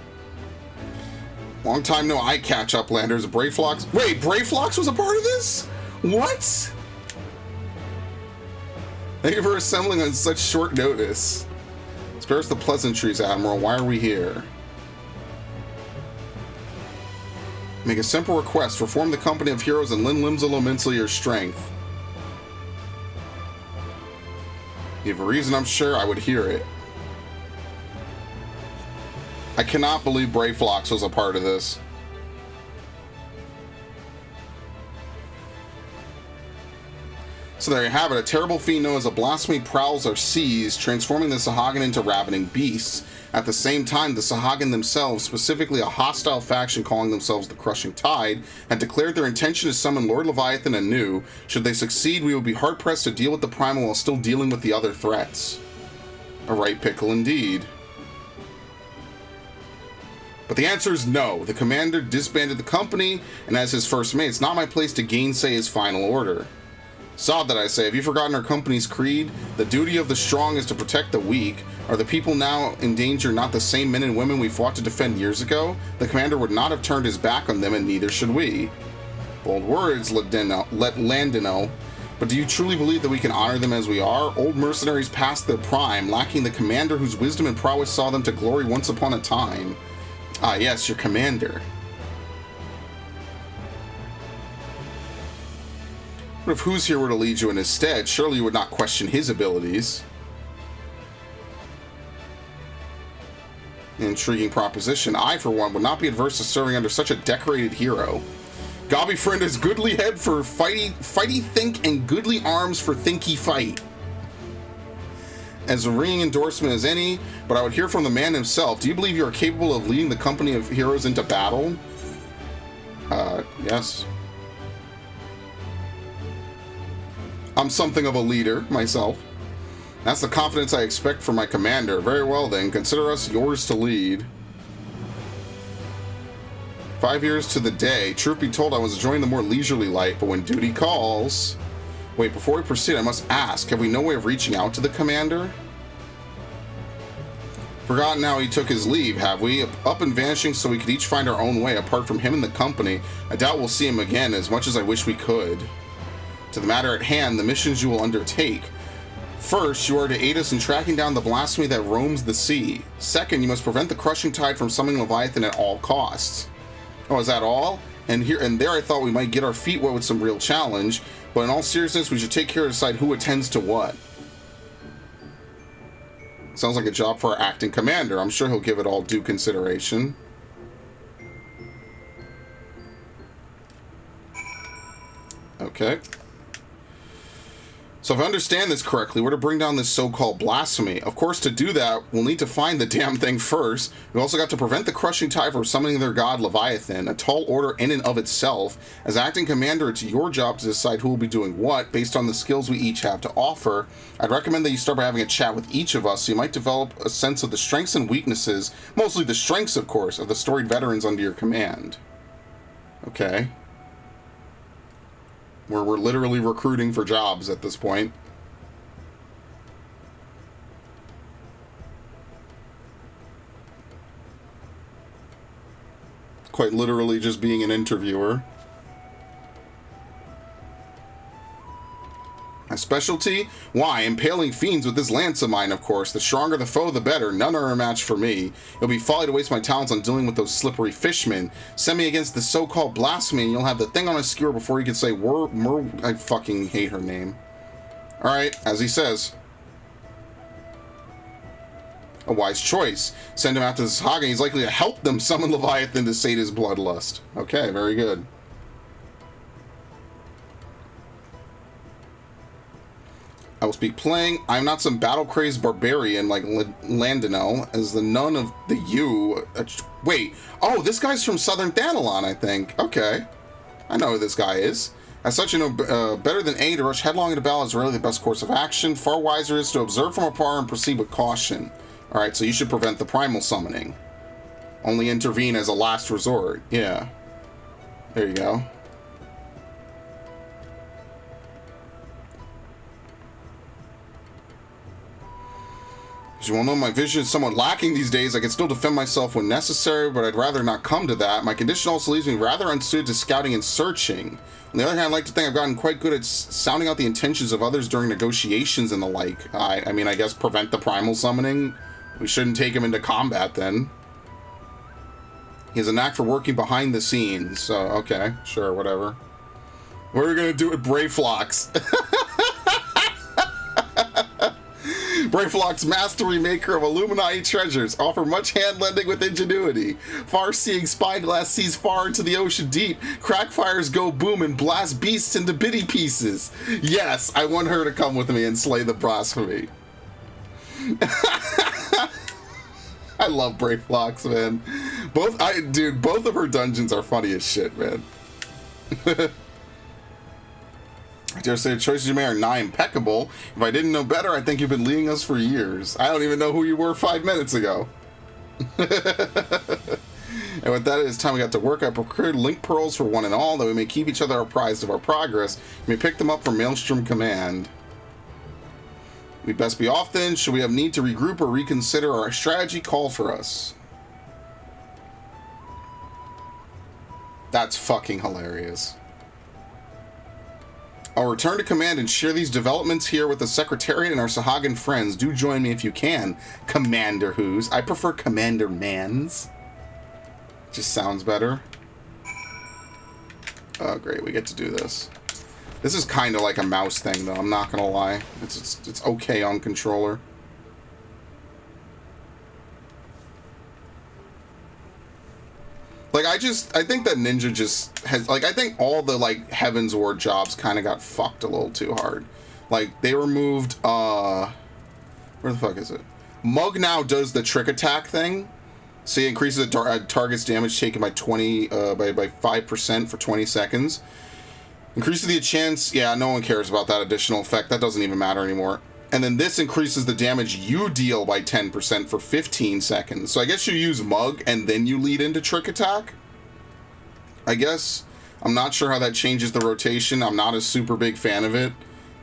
Long time no eye catch, Uplanders. Brayflox. Wait, Brayflox was a part of this? What? Thank you for assembling on such short notice. Spare us the pleasantries, Admiral. Why are we here? Make a simple request. Reform the Company of Heroes and lend limbs immensely your strength. You have a reason, I'm sure. I would hear it. I cannot believe Brayflox was a part of this. So there you have it. A terrible fiend known as a blasphemy prowls our seas, transforming the Sahagin into ravening beasts. At the same time, the Sahagin themselves, specifically a hostile faction calling themselves the Crushing Tide, had declared their intention to summon Lord Leviathan anew. Should they succeed, we would be hard-pressed to deal with the Primal while still dealing with the other threats. A right pickle indeed. But the answer is no. The commander disbanded the company, and as his first mate, it's not my place to gainsay his final order. Sod that I say, have you forgotten our company's creed? The duty of the strong is to protect the weak. Are the people now in danger not the same men and women we fought to defend years ago? The commander would not have turned his back on them, and neither should we. Bold words, Landino. But do you truly believe that we can honor them as we are? Old mercenaries past their prime, lacking the commander whose wisdom and prowess saw them to glory once upon a time. Ah yes, your commander. But if who's here were to lead you in his stead, surely you would not question his abilities. An intriguing proposition. I, for one, would not be adverse to serving under such a decorated hero. Gobby friend has goodly head for fighty think and goodly arms for thinky fight. as a ringing endorsement as any, but I would hear from the man himself. Do you believe you are capable of leading the company of heroes into battle? Yes. I'm something of a leader, myself. That's the confidence I expect from my commander. Very well then, consider us yours to lead. 5 years to the day. Truth be told, I was enjoying the more leisurely life, but when duty calls... Wait, before we proceed, I must ask, have we no way of reaching out to the commander? Forgotten how he took his leave, have we? Up and vanishing so we could each find our own way, apart from him and the company. I doubt we'll see him again, as much as I wish we could. To the matter at hand, the missions you will undertake. First, you are to aid us in tracking down the blasphemy that roams the sea. Second, you must prevent the crushing tide from summoning Leviathan at all costs. Oh, is that all? And here and there I thought we might get our feet wet with some real challenge, but in all seriousness, we should take care to decide who attends to what. Sounds like a job for our acting commander. I'm sure he'll give it all due consideration. Okay. So if I understand this correctly, we're to bring down this so-called blasphemy. Of course, to do that, we'll need to find the damn thing first. We also got to prevent the crushing tide from summoning their god Leviathan, a tall order in and of itself. As acting commander, it's your job to decide who will be doing what, based on the skills we each have to offer. I'd recommend that you start by having a chat with each of us, so you might develop a sense of the strengths and weaknesses, mostly the strengths, of course, of the storied veterans under your command. Okay. Where we're literally recruiting for jobs at this point. Quite literally just being an interviewer. My specialty? Why, impaling fiends with this lance of mine, of course. The stronger the foe, the better. None are a match for me. It'll be folly to waste my talents on dealing with those slippery fishmen. Send me against the so-called blasphemy, and you'll have the thing on a skewer before you can say, I fucking hate her name. Alright, as he says. A wise choice. Send him after the Saga. He's likely to help them summon Leviathan to sate his bloodlust. Okay, very good. I will speak plain. I'm not some battle-crazed barbarian like Landino, as the none of the you... wait. Oh, this guy's from Southern Thanalon, I think. Okay. I know who this guy is. As such, you know, better than A, to rush headlong into battle is really the best course of action. Far wiser is to observe from afar and proceed with caution. Alright, so you should prevent the primal summoning. Only intervene as a last resort. Yeah. There you go. As you all know, my vision is somewhat lacking these days. I can still defend myself when necessary, but I'd rather not come to that. My condition also leaves me rather unsuited to scouting and searching. On the other hand, I'd like to think I've gotten quite good at sounding out the intentions of others during negotiations and the like. I mean, I guess prevent the primal summoning. We shouldn't take him into combat then. He has a knack for working behind the scenes, so okay, sure, whatever. What are we gonna do with Brayflox? Brayflox, mastery maker of Illuminati treasures, offer much hand-lending with ingenuity. Far-seeing spyglass sees far into the ocean deep. Crackfires go boom and blast beasts into bitty pieces. Yes, I want her to come with me and slay the blasphemy. I love Brayflox, man. Both of her dungeons are funny as shit, man. I dare say the choices you made are nigh impeccable. If I didn't know better, I think you've been leading us for years. I don't even know who you were 5 minutes ago. And with that, it is time we got to work. I procured link pearls for one and all, that we may keep each other apprised of our progress. We may pick them up from Maelstrom Command. We'd best be off then. Should we have need to regroup or reconsider our strategy, call for us. That's fucking hilarious. I'll return to command and share these developments here with the Secretariat and our Sahagan friends. Do join me if you can, Commander Who's. I prefer Commander Mans. Just sounds better. Oh, great. We get to do this. This is kind of like a mouse thing, though. I'm not going to lie. It's okay on controller. Like, I think that Ninja just has, like, I think all the, like, Heaven's Ward jobs kind of got fucked a little too hard. Like, they removed, Where the fuck is it? Mug now does the trick attack thing. See, increases the target's damage taken by 5% for 20 seconds. Increases the chance... Yeah, no one cares about that additional effect. That doesn't even matter anymore. And then this increases the damage you deal by 10% for 15 seconds. So I guess you use Mug and then you lead into Trick Attack? I guess. I'm not sure how that changes the rotation. I'm not a super big fan of it.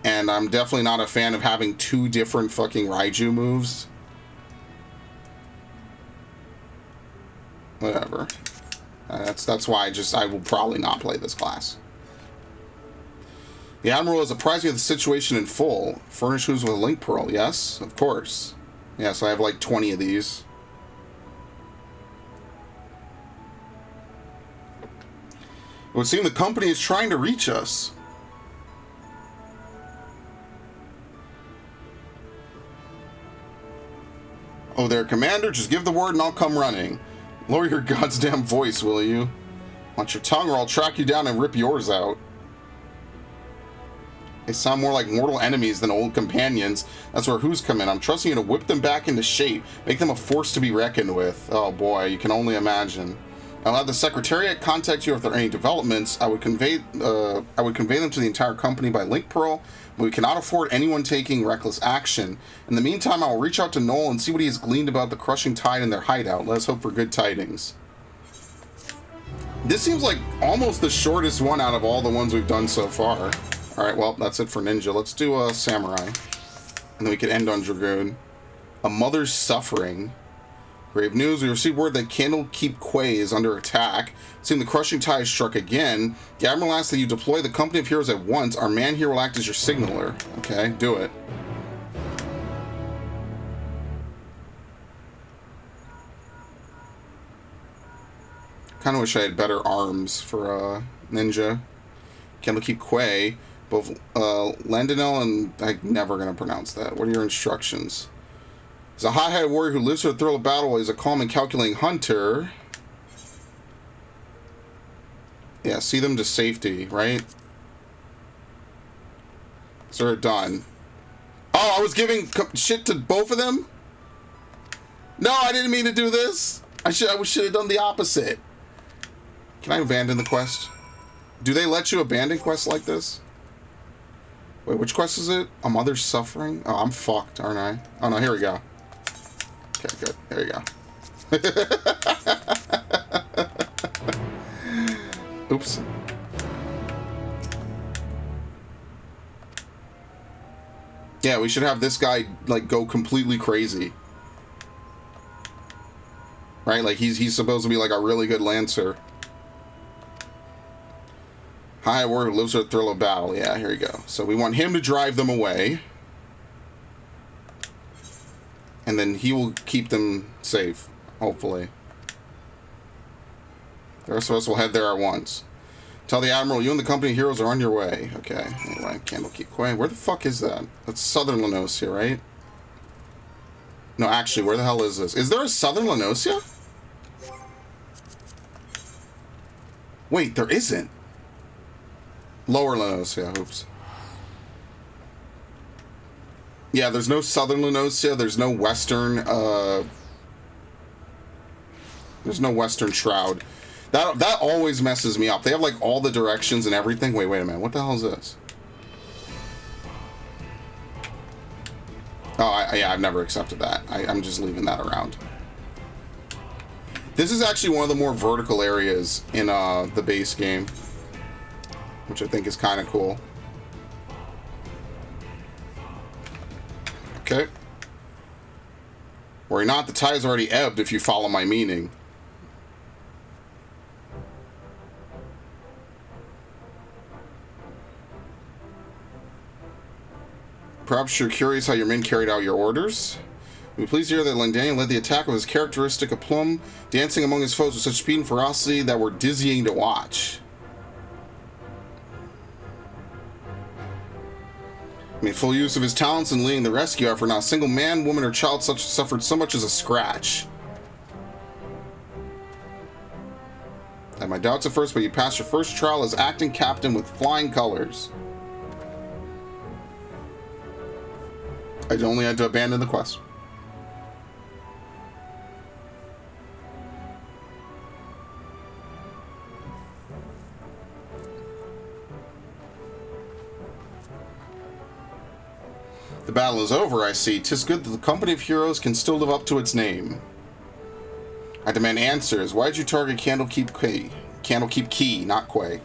And I'm definitely not a fan of having two different fucking Raiju moves. Whatever. That's why I will probably not play this class. The Admiral has apprised me of the situation in full. Furnish who's with a link pearl. Yes, of course. Yeah, so I have like 20 of these. It would seem the company is trying to reach us. Oh, there, Commander. Just give the word and I'll come running. Lower your goddamn voice, will you? Watch your tongue or I'll track you down and rip yours out. They sound more like mortal enemies than old companions. That's where who's come in. I'm trusting you to whip them back into shape. Make them a force to be reckoned with. Oh boy, you can only imagine. I'll have the Secretariat contact you if there are any developments. I would convey them to the entire company by link pearl. But we cannot afford anyone taking reckless action. In the meantime, I will reach out to Noel and see what he has gleaned about the crushing tide in their hideout. Let's hope for good tidings. This seems like almost the shortest one out of all the ones we've done so far. Alright, well, that's it for Ninja. Let's do a Samurai. And then we can end on Dragoon. A Mother's Suffering. Grave news, we received word that Candlekeep Quay is under attack. Seeing the crushing tide struck again. The Admiral asks that you deploy the company of heroes at once. Our man here will act as your signaler. Okay, do it. Kind of wish I had better arms for Ninja. Candlekeep Quay. Both Landinel and... I'm never going to pronounce that. What are your instructions? He's a hot-headed warrior who lives for the thrill of battle. He's a calm and calculating hunter. Yeah, see them to safety, right? So they're done. Oh, I was giving shit to both of them? No, I didn't mean to do this. I should have done the opposite. Can I abandon the quest? Do they let you abandon quests like this? Wait, which quest is it? A Mother's Suffering? Oh, I'm fucked, aren't I? Oh, no, here we go. Okay, good. There you go. Oops. Yeah, we should have this guy, like, go completely crazy. Right? Like, he's supposed to be, like, a really good Lancer. High warrior lives with the thrill of battle. Yeah, here you go. So we want him to drive them away. And then he will keep them safe, hopefully. The rest of us will head there at once. Tell the Admiral you and the company heroes are on your way. Okay, anyway, Candlekeep Quay. Where the fuck is that? That's Southern Lenosia, right? No, actually, where the hell is this? Is there a Southern Lenosia? Wait, there isn't. Lower Lenosia, oops. Yeah, there's no Southern Lenosia, there's no Western Shroud. That always messes me up. They have like all the directions and everything. Wait a minute. What the hell is this? Oh, yeah, I've never accepted that. I'm just leaving that around. This is actually one of the more vertical areas in the base game, which I think is kind of cool. Okay. Worry not, the tide's already ebbed if you follow my meaning. Perhaps you're curious how your men carried out your orders? We pleased to hear that Landanian led the attack with his characteristic aplomb, dancing among his foes with such speed and ferocity that were dizzying to watch. Made full use of his talents in leading the rescue effort. Not a single man, woman, or child suffered so much as a scratch. I had my doubts at first, but you passed your first trial as acting captain with flying colors. I only had to abandon the quest. The battle is over, I see. 'Tis good that the company of heroes can still live up to its name. I demand answers. Why'd you target Candlekeep Key? Candlekeep Key, not Quay.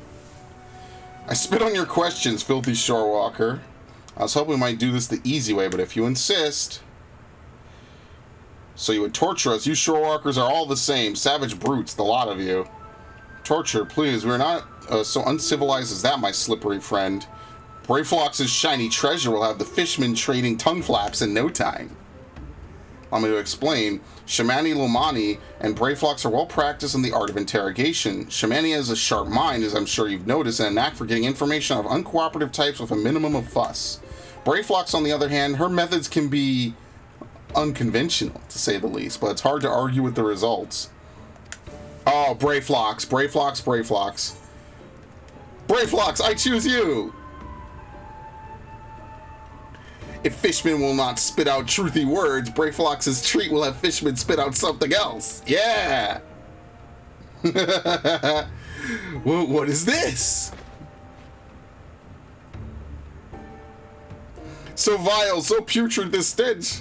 I spit on your questions, filthy shorewalker. I was hoping we might do this the easy way, but if you insist... So you would torture us. You shorewalkers are all the same. Savage brutes, the lot of you. Torture, please. We're not so uncivilized as that, my slippery friend. Brayflox's shiny treasure will have the fishmen trading tongue flaps in no time. Allow me to explain. Shamani Lumani and Brayflox are well practiced in the art of interrogation. Shamani has a sharp mind, as I'm sure you've noticed, and a knack for getting information out of uncooperative types with a minimum of fuss. Brayflox, on the other hand, her methods can be unconventional, to say the least, but it's hard to argue with the results. Oh, Brayflox, Brayflox, Brayflox. Brayflox, I choose you! If fishmen will not spit out truthy words, Brayflox's treat will have fishmen spit out something else. Yeah! Well, what is this? So vile, so putrid this stench.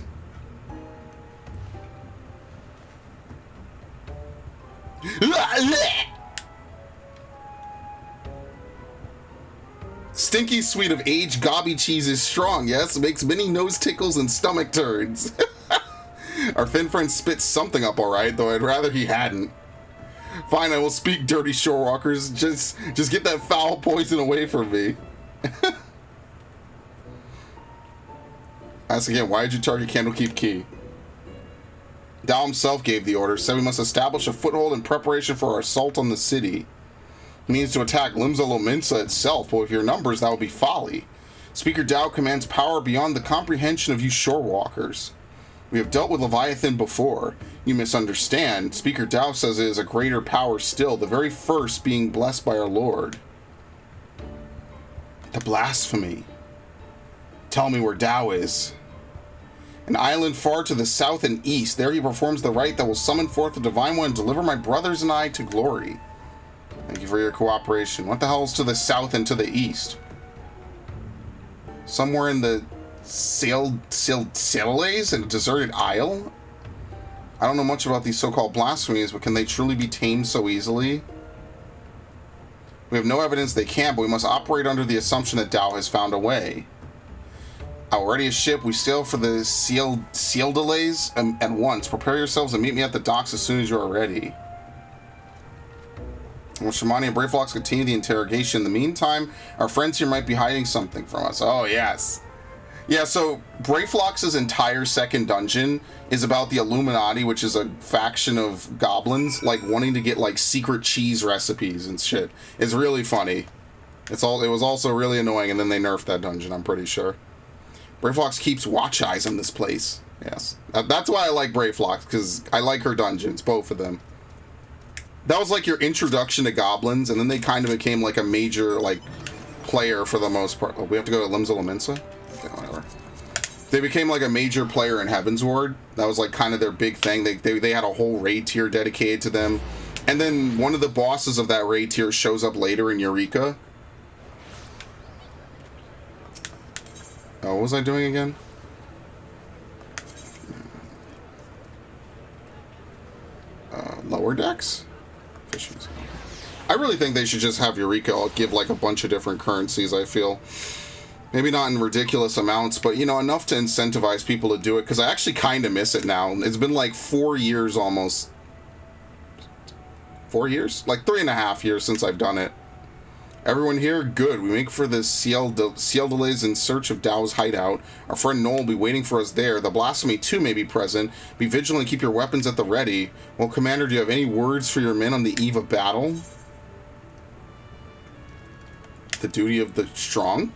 Stinky sweet of aged gobby cheese is strong, yes? Makes many nose tickles and stomach turns. Our Finn friend spits something up alright, though I'd rather he hadn't. Fine, I will speak, dirty shorewalkers. Just get that foul poison away from me. Ask again, why did you target Candlekeep Key? Dao himself gave the order, said we must establish a foothold in preparation for our assault on the city. He means to attack Limsa Lominsa itself, but with your numbers, that would be folly. Speaker Dao commands power beyond the comprehension of you shorewalkers. We have dealt with Leviathan before. You misunderstand. Speaker Dao says it is a greater power still, the very first being blessed by our Lord. The blasphemy. Tell me where Dao is. An island far to the south and east. There he performs the rite that will summon forth the Divine One and deliver my brothers and I to glory. Thank you for your cooperation. What the hell is to the south and to the east? Somewhere in the Sailalays in a deserted isle? I don't know much about these so-called blasphemies, but can they truly be tamed so easily? We have no evidence they can, but we must operate under the assumption that Dao has found a way. Already a ship, we sail for the Sailalays at once. Prepare yourselves and meet me at the docks as soon as you are ready. Well, Shamani and Brayflox continue the interrogation. In the meantime, our friends here might be hiding something from us. Oh, yes. Yeah, so Brayflox's entire second dungeon is about the Illuminati, which is a faction of goblins, like, wanting to get, like, secret cheese recipes and shit. It's really funny. It was also really annoying, and then they nerfed that dungeon, I'm pretty sure. Brayflox keeps watch eyes on this place. Yes. That's why I like Brayflox, because I like her dungeons, both of them. That was like your introduction to goblins, and then they kind of became like a major like player for the most part. Oh, we have to go to Limsa Lominsa? Okay, whatever. They became like a major player in Heavensward. That was like kind of their big thing. They had a whole raid tier dedicated to them. And then one of the bosses of that raid tier shows up later in Eureka. Oh, what was I doing again? Lower decks? I really think they should just have Eureka give like a bunch of different currencies, I feel. Maybe not in ridiculous amounts, but you know, enough to incentivize people to do it, because I actually kind of miss it now. It's been like 4 years almost. 4 years? Like 3.5 years since I've done it. Everyone here? Good. We make for the Sailalays in search of Dao's hideout. Our friend Noel will be waiting for us there. The Blasphemy too may be present. Be vigilant and keep your weapons at the ready. Well, Commander, do you have any words for your men on the eve of battle? The duty of the strong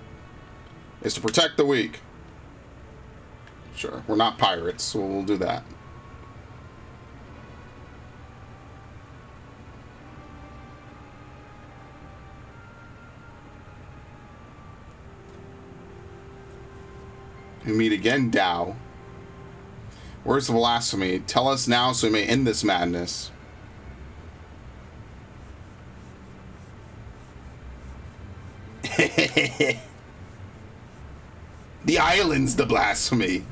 is to protect the weak. Sure. We're not pirates, so we'll do that. We meet again, Tao. Where's the blasphemy? Tell us now so we may end this madness. The island's the blasphemy.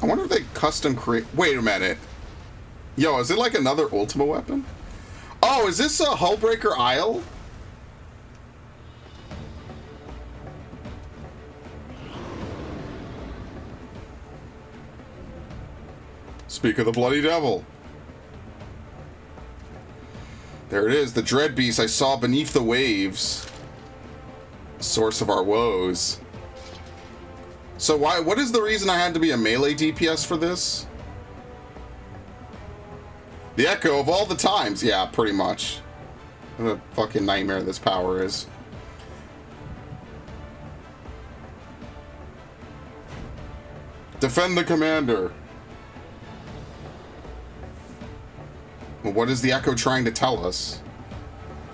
I wonder if they custom create... Wait a minute. Yo, is it like another Ultima weapon? Oh, is this a Hullbreaker Isle? Speak of the bloody devil. There it is, the dread beast I saw beneath the waves. Source of our woes. So what is the reason I had to be a melee DPS for this? The echo of all the times. Yeah, pretty much. What a fucking nightmare this power is. Defend the commander. Well, what is the echo trying to tell us?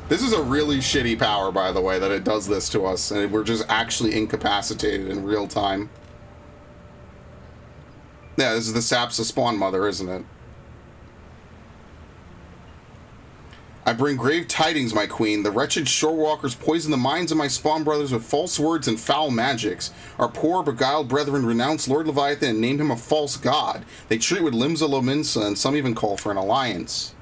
This is a really shitty power, by the way, that it does this to us, and we're just actually incapacitated in real time. Yeah, this is the Sapsa spawn mother, isn't it? I bring grave tidings, my queen. The wretched shorewalkers poison the minds of my spawn brothers with false words and foul magics. Our poor, beguiled brethren renounce Lord Leviathan and named him a false god. They treat with Limsa Lominsa, and some even call for an alliance.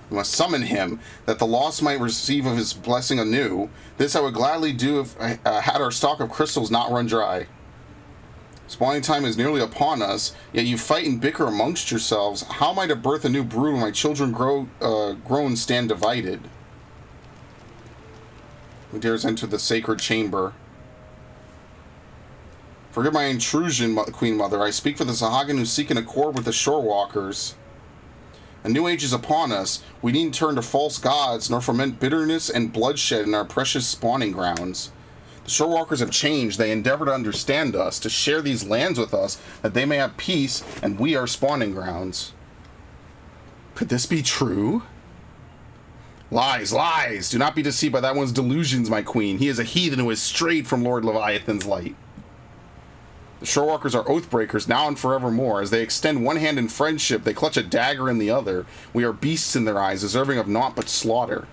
We must summon him, that the lost might receive of his blessing anew. This I would gladly do if I had our stock of crystals not run dry. Spawning time is nearly upon us, yet you fight and bicker amongst yourselves. How am I to birth a new brood when my children grown stand divided? Who dares enter the sacred chamber? Forgive my intrusion, Queen Mother. I speak for the Sahagin who seek an accord with the Shorewalkers. A new age is upon us. We needn't turn to false gods, nor foment bitterness and bloodshed in our precious spawning grounds. The Shorewalkers have changed. They endeavor to understand us, to share these lands with us, that they may have peace, and we are spawning grounds. Could this be true? Lies, lies! Do not be deceived by that one's delusions, my queen. He is a heathen who has strayed from Lord Leviathan's light. The Shorewalkers are oathbreakers now and forevermore. As they extend one hand in friendship, they clutch a dagger in the other. We are beasts in their eyes, deserving of naught but slaughter.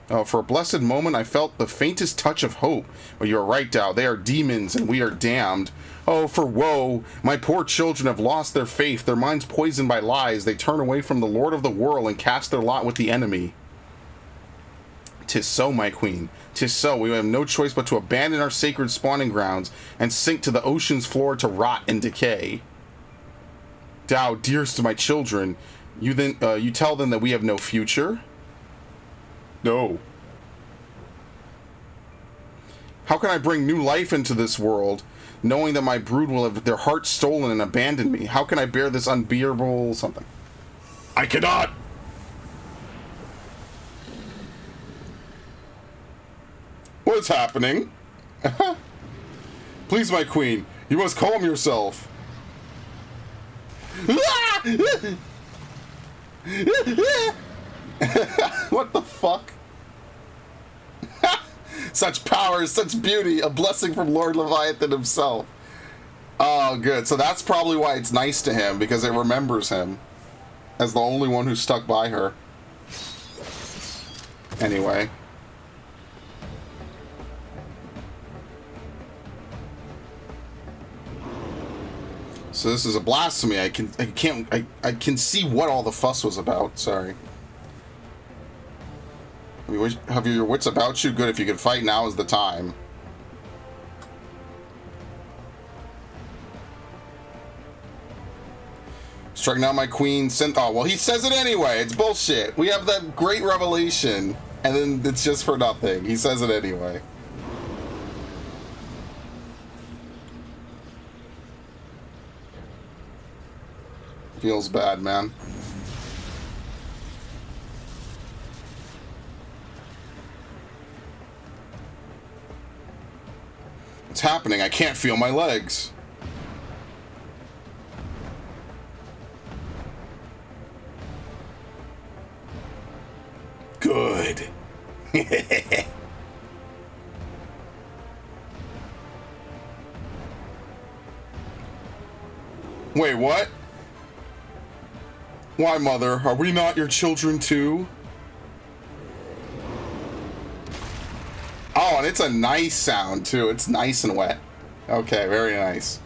Oh, for a blessed moment, I felt the faintest touch of hope. But you are right, Tao. They are demons, and we are damned. Oh, for woe! My poor children have lost their faith, their minds poisoned by lies. They turn away from the Lord of the world and cast their lot with the enemy. 'Tis so, my queen. 'Tis so. We have no choice but to abandon our sacred spawning grounds and sink to the ocean's floor to rot and decay. Tao, dearest to my children, you tell them that we have no future? No. How can I bring new life into this world, knowing that my brood will have their hearts stolen and abandon me? How can I bear this unbearable something? I cannot! What's happening? Please, my queen, you must calm yourself. What the fuck? Such power, such beauty, a blessing from Lord Leviathan himself. Oh, good. So that's probably why it's nice to him, because it remembers him as the only one who stuck by her. Anyway. So this is a blasphemy. I can see what all the fuss was about. Sorry. Have your wits about you? Good. If you can fight, now is the time. Strike now, my queen. Oh, well, he says it anyway. It's bullshit. We have that great revelation, and then it's just for nothing. He says it anyway. Feels bad, man. What's happening? I can't feel my legs. Good. Wait, what? Why, Mother? Are we not your children too? Oh, and it's a nice sound too. It's nice and wet. Okay, very nice.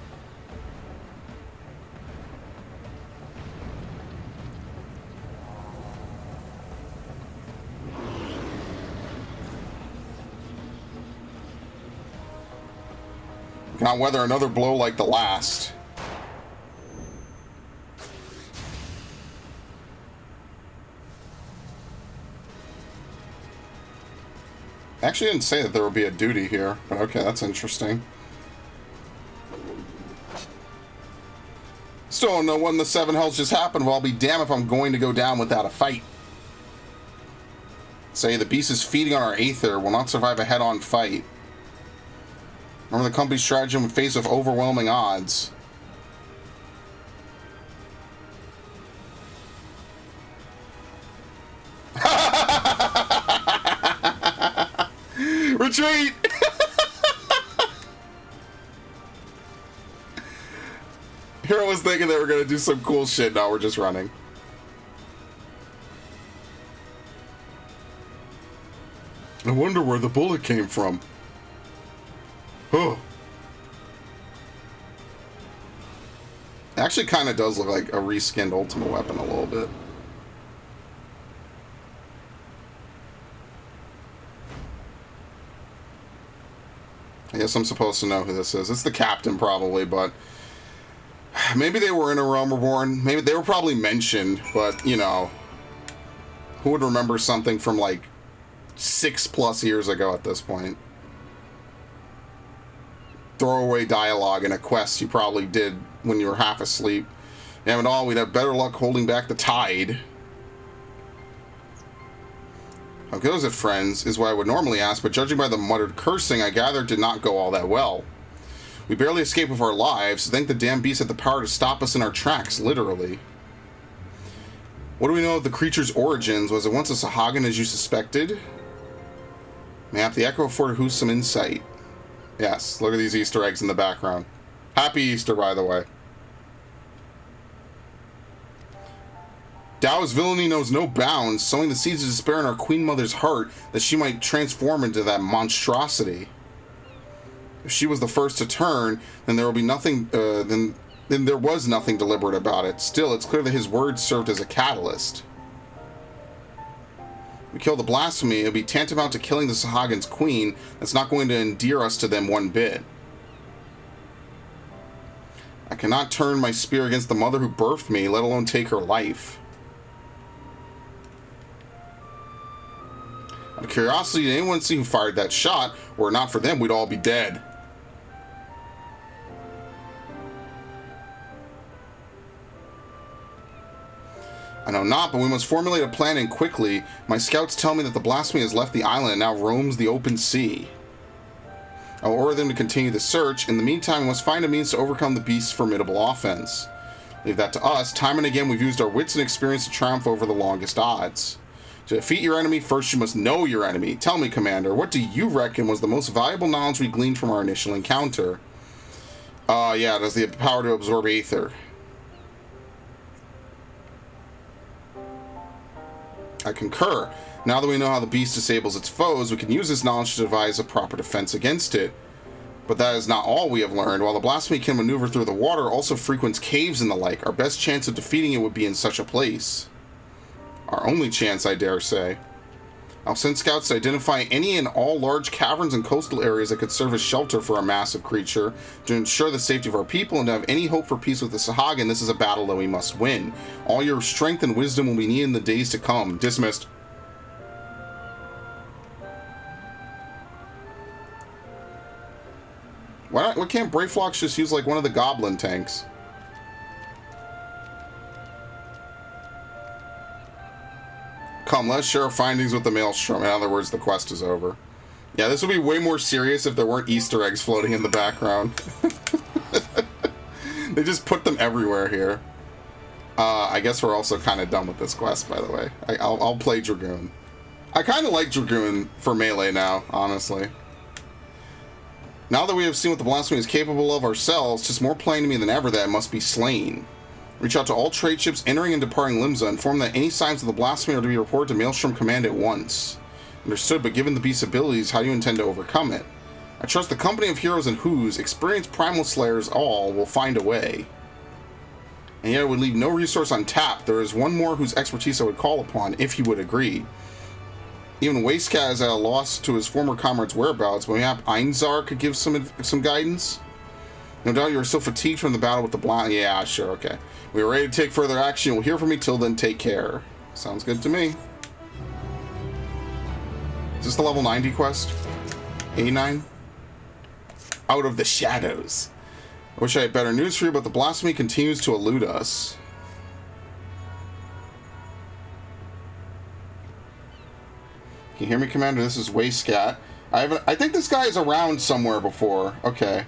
Cannot weather another blow like the last. Actually, didn't say that there would be a duty here, but okay, that's interesting. Still don't know when the 7 hells just happened. Well, I'll be damned if I'm going to go down without a fight. Say the beast is feeding on our aether, will not survive a head-on fight. Remember the company's strategy in face of overwhelming odds. Retreat! Hero was thinking they were going to do some cool shit. Now we're just running. I wonder where the bullet came from. Oh. Actually kind of does look like a reskinned ultimate weapon a little bit. I guess I'm supposed to know who this is. It's the captain probably, but maybe they were in a Realm Reborn. Maybe they were probably mentioned, but you know, who would remember something from like 6+ years ago at this point? Throwaway dialogue in a quest you probably did when you were half asleep. Damn it all, we'd have better luck holding back the tide. How goes it, friends, is what I would normally ask, but judging by the muttered cursing, I gather it did not go all that well. We barely escaped with our lives. Thank the damn beast had the power to stop us in our tracks, literally. What do we know of the creature's origins? Was it once a Sahagin as you suspected? Map the Echo afforded who's some insight. Yes, look at these Easter eggs in the background. Happy Easter, by the way. Dao's villainy knows no bounds, sowing the seeds of despair in our Queen Mother's heart that she might transform into that monstrosity. If she was the first to turn, then there will be nothing. Then there was nothing deliberate about it. Still, it's clear that his words served as a catalyst. We kill the blasphemy, it would be tantamount to killing the Sahagin's queen. That's not going to endear us to them one bit. I cannot turn my spear against the mother who birthed me, let alone take her life. Out of curiosity, did anyone see who fired that shot? Were it not for them, we'd all be dead. I know not, but we must formulate a plan and quickly. My scouts tell me that the blasphemy has left the island and now roams the open sea. I will order them to continue the search. In the meantime, we must find a means to overcome the beast's formidable offense. Leave that to us. Time and again, we've used our wits and experience to triumph over the longest odds. To defeat your enemy, first you must know your enemy. Tell me, Commander, what do you reckon was the most valuable knowledge we gleaned from our initial encounter? Yeah, it has the power to absorb aether. I concur. Now that we know how the beast disables its foes, we can use this knowledge to devise a proper defense against it. But that is not all we have learned. While the blasphemy can maneuver through the water, it also frequents caves and the like. Our best chance of defeating it would be in such a place. Our only chance, I dare say. I'll send scouts to identify any and all large caverns and coastal areas that could serve as shelter for a massive creature, to ensure the safety of our people and to have any hope for peace with the Sahagin. This is a battle that we must win. All your strength and wisdom will be needed in the days to come. Dismissed. Why can't Brayflox just use like one of the goblin tanks? Come, let's share our findings with the Maelstrom. In other words, the quest is over. Yeah, this would be way more serious if there weren't Easter eggs floating in the background. They just put them everywhere here. I guess we're also kind of done with this quest, by the way. I'll play Dragoon. I kind of like Dragoon for melee now, honestly. Now that we have seen what the blasphemy is capable of ourselves, it's just more plain to me than ever that it must be slain. Reach out to all trade ships entering and departing Limsa. Inform that any signs of the blasphemy are to be reported to Maelstrom Command at once. Understood, but given the beast's abilities, how do you intend to overcome it? I trust the company of heroes and whos, experienced primal slayers all, will find a way. And yet it would leave no resource untapped. There is one more whose expertise I would call upon, if you would agree. Even Wastecat is at a loss to his former comrade's whereabouts, but mayhap Einzar could give some guidance? No doubt you are still fatigued from the battle with the blind. Yeah, sure, okay. We are ready to take further action. You'll hear from me. Till then, take care. Sounds good to me. Is this the level 90 quest? 89? Out of the shadows. I wish I had better news for you, but the blasphemy continues to elude us. Can you hear me, Commander? This is Wastecat. I think this guy is around somewhere before. Okay.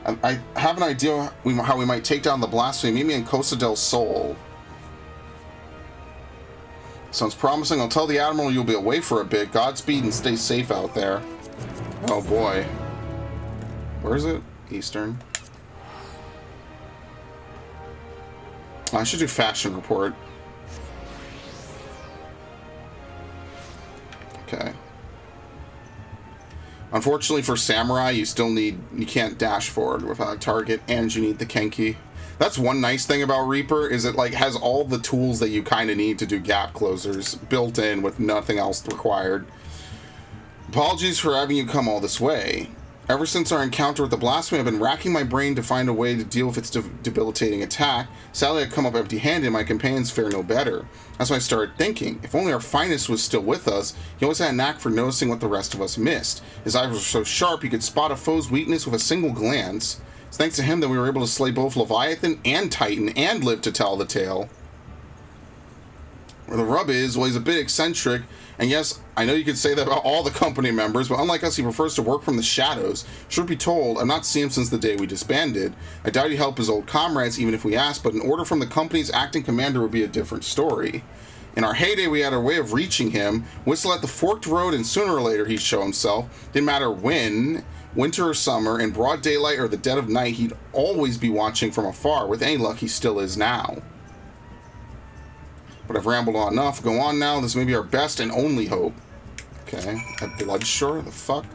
I have an idea how we might take down the blasphemy. Meet me in Costa del Sol. Sounds promising. I'll tell the Admiral you'll be away for a bit. Godspeed and stay safe out there. Oh boy. Where is it? Eastern. I should do fashion report. Okay. Unfortunately for Samurai, you can't dash forward without a target, and you need the Kenki. That's one nice thing about Reaper, is it like has all the tools that you kind of need to do gap closers built in with nothing else required. Apologies for having you come all this way. Ever since our encounter with the blasphemy, I've been racking my brain to find a way to deal with its debilitating attack. Sadly, I come up empty-handed, and my companions fare no better. That's when I started thinking, if only our finest was still with us. He always had a knack for noticing what the rest of us missed. His eyes were so sharp, he could spot a foe's weakness with a single glance. It's thanks to him that we were able to slay both Leviathan and Titan, and live to tell the tale. Where the rub is, well, he's a bit eccentric, and yes, I know you could say that about all the company members, but unlike us, he prefers to work from the shadows. Should be told, I've not seen him since the day we disbanded. I doubt he'd help his old comrades, even if we asked, but an order from the company's acting commander would be a different story. In our heyday, we had our way of reaching him, whistle at the forked road, and sooner or later he'd show himself. Didn't matter when, winter or summer, in broad daylight or the dead of night, he'd always be watching from afar. With any luck, he still is now. But I've rambled on enough. Go on now. This may be our best and only hope. Okay. At Bloodshore? The fuck?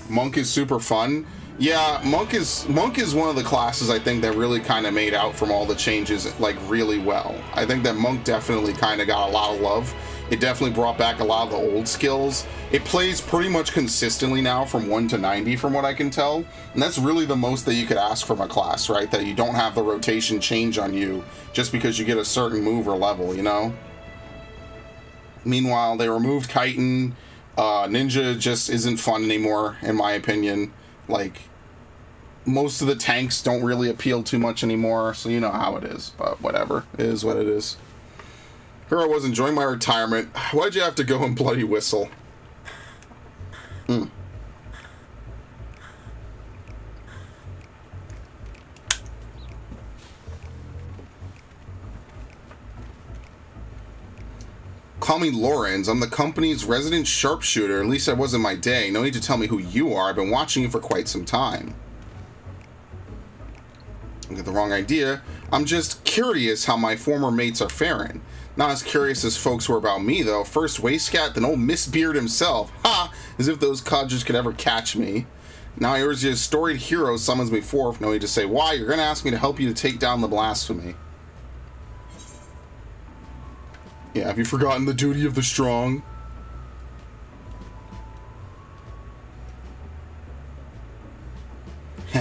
Monk is super fun. Yeah, Monk is one of the classes I think that really kind of made out from all the changes like really well. I think that Monk definitely kind of got a lot of love. It definitely brought back a lot of the old skills. It plays pretty much consistently now from 1 to 90 from what I can tell. And that's really the most that you could ask from a class, right? That you don't have the rotation change on you just because you get a certain move or level, you know? Meanwhile, they removed Chitin. Ninja just isn't fun anymore, in my opinion. Like, most of the tanks don't really appeal too much anymore, so you know how it is. But whatever. It is what it is. Here I was enjoying my retirement. Why'd you have to go and bloody whistle? Call me Lorenz. I'm the company's resident sharpshooter. At least I was in my day. No need to tell me who you are. I've been watching you for quite some time. Don't get the wrong idea. I'm just curious how my former mates are faring. Not as curious as folks were about me, though. First Wastecat, then old Miss Beard himself. Ha! As if those codgers could ever catch me. Now here's your storied hero summons me forth. No need to say why. You're going to ask me to help you to take down the blasphemy. Yeah, have you forgotten the duty of the strong?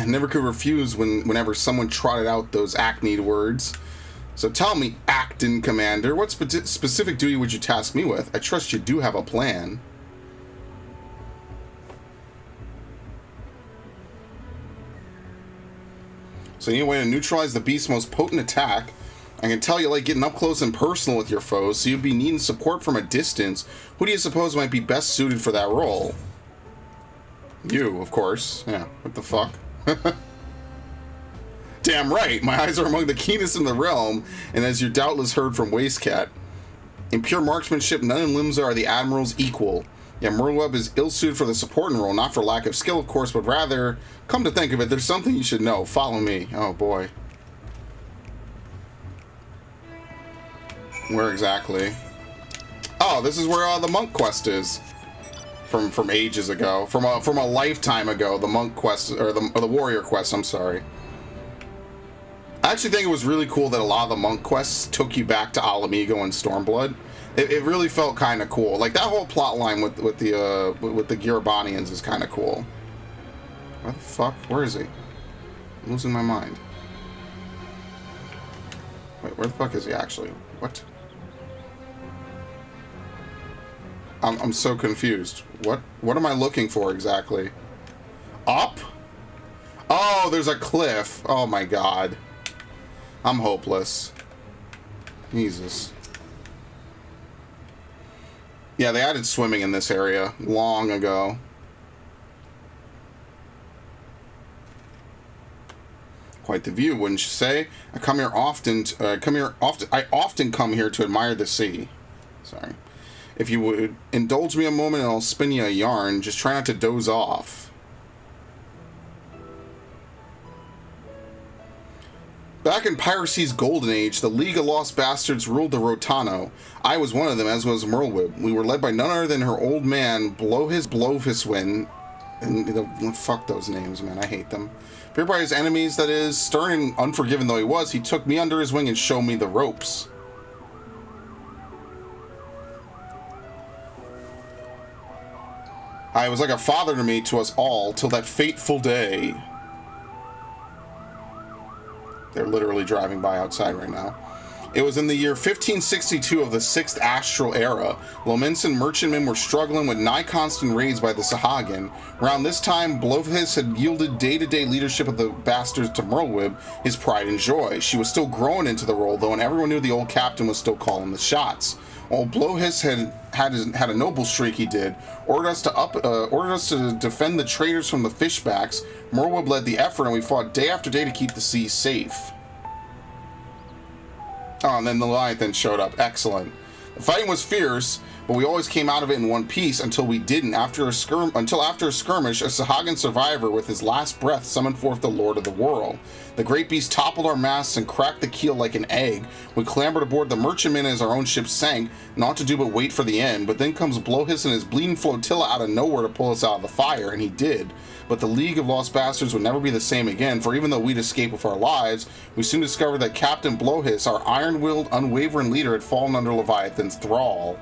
Never could refuse whenever someone trotted out those Acne words. So tell me, Acton Commander, what specific duty would you task me with? I trust you do have a plan. So you need a way to neutralize the beast's most potent attack. I can tell you like getting up close and personal with your foes, so you'd be needing support from a distance. Who do you suppose might be best suited for that role? You, of course. Yeah, what the fuck? Damn right, my eyes are among the keenest in the realm, and as you doubtless heard from Wastecat. In pure marksmanship, none in Limsa are the Admiral's equal. Yeah, Merlweb is ill-suited for the supporting role, not for lack of skill, of course, but rather, come to think of it, there's something you should know. Follow me. Oh, boy. Where exactly? Oh, this is where the monk quest is. From ages ago. From a lifetime ago, the monk quest, or the warrior quest, I'm sorry. I actually think it was really cool that a lot of the monk quests took you back to Alamigo and Stormblood. It really felt kind of cool. Like, that whole plot line with the Girabanians is kind of cool. What the fuck? Where is he? I'm losing my mind. Wait, where the fuck is he actually? What? I'm so confused. What am I looking for exactly? Up? Oh, there's a cliff. Oh my god. I'm hopeless. Jesus. Yeah, they added swimming in this area long ago. Quite the view, wouldn't you say? I often come here to admire the sea. Sorry. If you would indulge me a moment and I'll spin you a yarn, just try not to doze off. Back in piracy's golden age, the League of Lost Bastards ruled the Rotano. I was one of them, as was Merlwib. We were led by none other than her old man, Blowhiswin. And fuck those names, man. I hate them. Feared by his enemies, that is, stern and unforgiving though he was, he took me under his wing and showed me the ropes. I was like a father to me, to us all, till that fateful day. They're literally driving by outside right now. It was in the year 1562 of the 6th Astral Era. Lominsan merchantmen were struggling with nigh constant raids by the Sahagin. Around this time, Blowhis had yielded day-to-day leadership of the bastards to Merlwib, his pride and joy. She was still growing into the role, though, and everyone knew the old captain was still calling the shots. While Blowhis had a noble streak, he did. Ordered us to defend the traders from the fishbacks. Merlwib led the effort, and we fought day after day to keep the seas safe. Oh, and then the Leviathan showed up. Excellent. The fighting was fierce, but we always came out of it in one piece until we didn't. After a skirmish, a Sahagin survivor with his last breath summoned forth the Lord of the Whirl. The great beast toppled our masts and cracked the keel like an egg. We clambered aboard the merchantman as our own ship sank, not to do but wait for the end. But then comes Blowhis and his bleeding flotilla out of nowhere to pull us out of the fire, and he did. But the League of Lost Bastards would never be the same again, for even though we'd escaped with our lives, we soon discovered that Captain Blowhis, our iron-willed, unwavering leader, had fallen under Leviathan's thrall.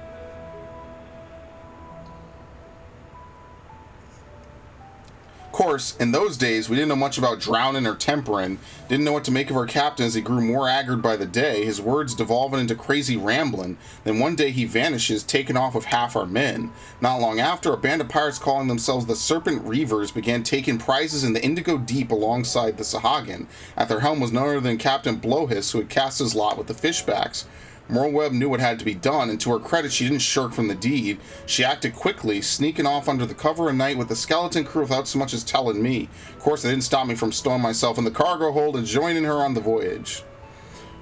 Of course, in those days, we didn't know much about drowning or tempering, didn't know what to make of our captain as he grew more haggard by the day, his words devolving into crazy rambling. Then one day he vanishes, taken off with half our men. Not long after, a band of pirates calling themselves the Serpent Reavers began taking prizes in the Indigo Deep alongside the Sahagin. At their helm was none other than Captain Blowhis, who had cast his lot with the fishbacks. Merlweb knew what had to be done, and to her credit, she didn't shirk from the deed. She acted quickly, sneaking off under the cover of night with the skeleton crew without so much as telling me. Of course, it didn't stop me from stowing myself in the cargo hold and joining her on the voyage.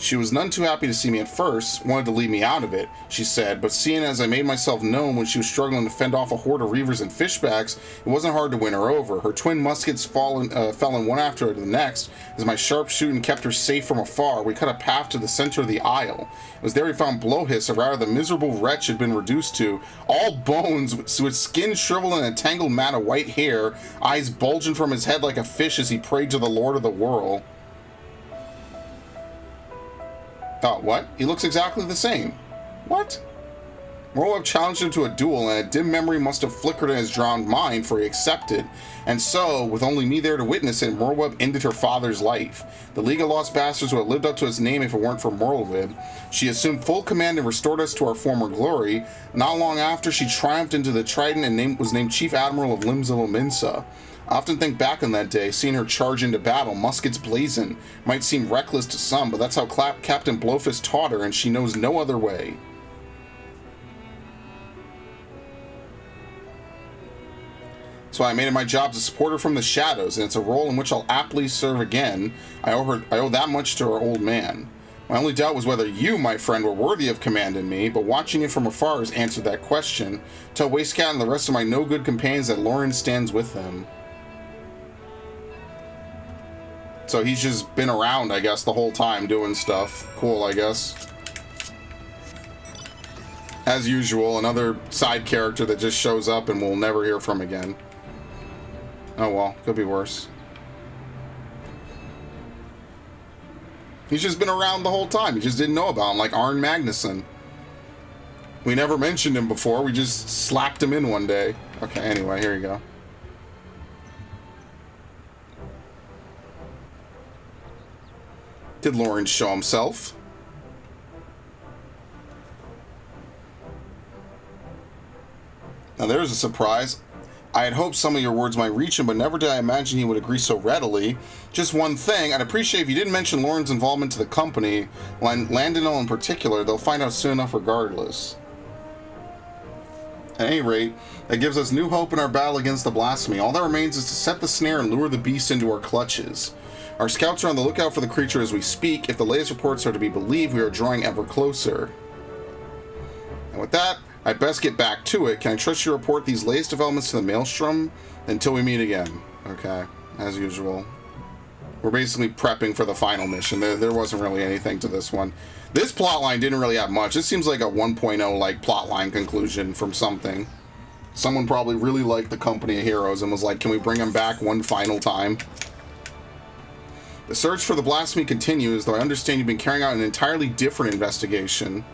She was none too happy to see me at first, wanted to leave me out of it, she said, but seeing as I made myself known when she was struggling to fend off a horde of reavers and fishbacks, it wasn't hard to win her over. Her twin muskets fell in one after the next, as my sharp shooting kept her safe from afar. We cut a path to the center of the isle. It was there we found Blowhis, or rather the miserable wretch had been reduced to, all bones, with skin shriveled and a tangled mat of white hair, eyes bulging from his head like a fish as he prayed to the Lord of the Whirl. Oh, what? He looks exactly the same. What? Merlweb challenged him to a duel, and a dim memory must have flickered in his drowned mind, for he accepted. And so, with only me there to witness it, Merlweb ended her father's life. The League of Lost Bastards would have lived up to its name if it weren't for Merlweb. She assumed full command and restored us to our former glory. Not long after, she triumphed into the Trident and was named Chief Admiral of Limsa Lominsa. I often think back on that day, seeing her charge into battle, muskets blazing. Might seem reckless to some, but that's how Captain Blowfist taught her, and she knows no other way. So I made it my job to support her from the shadows, and it's a role in which I'll aptly serve again. I owe that much to her old man. My only doubt was whether you, my friend, were worthy of commanding me, but watching it from afar has answered that question. Tell Wastecat and the rest of my no-good companions that Lauren stands with them. So he's just been around, I guess, the whole time doing stuff. Cool, I guess. As usual, another side character that just shows up and we'll never hear from again. Oh well, could be worse. He's just been around the whole time. We just didn't know about him, like Arn Magnuson. We never mentioned him before. We just slapped him in one day. Okay, anyway, here you go. Did Lawrence show himself? Now there's a surprise. I had hoped some of your words might reach him, but never did I imagine he would agree so readily. Just one thing, I'd appreciate if you didn't mention Lauren's involvement to the company, Landonell in particular. They'll find out soon enough regardless. At any rate, that gives us new hope in our battle against the blasphemy. All that remains is to set the snare and lure the beast into our clutches. Our scouts are on the lookout for the creature as we speak. If the latest reports are to be believed, we are drawing ever closer. And with that, I'd best get back to it. Can I trust you to report these latest developments to the Maelstrom until we meet again? Okay, as usual. We're basically prepping for the final mission. There wasn't really anything to this one. This plotline didn't really have much. This seems like a 1.0 like plotline conclusion from something. Someone probably really liked the Company of Heroes and was like, can we bring them back one final time? The search for the blasphemy continues, though I understand you've been carrying out an entirely different investigation.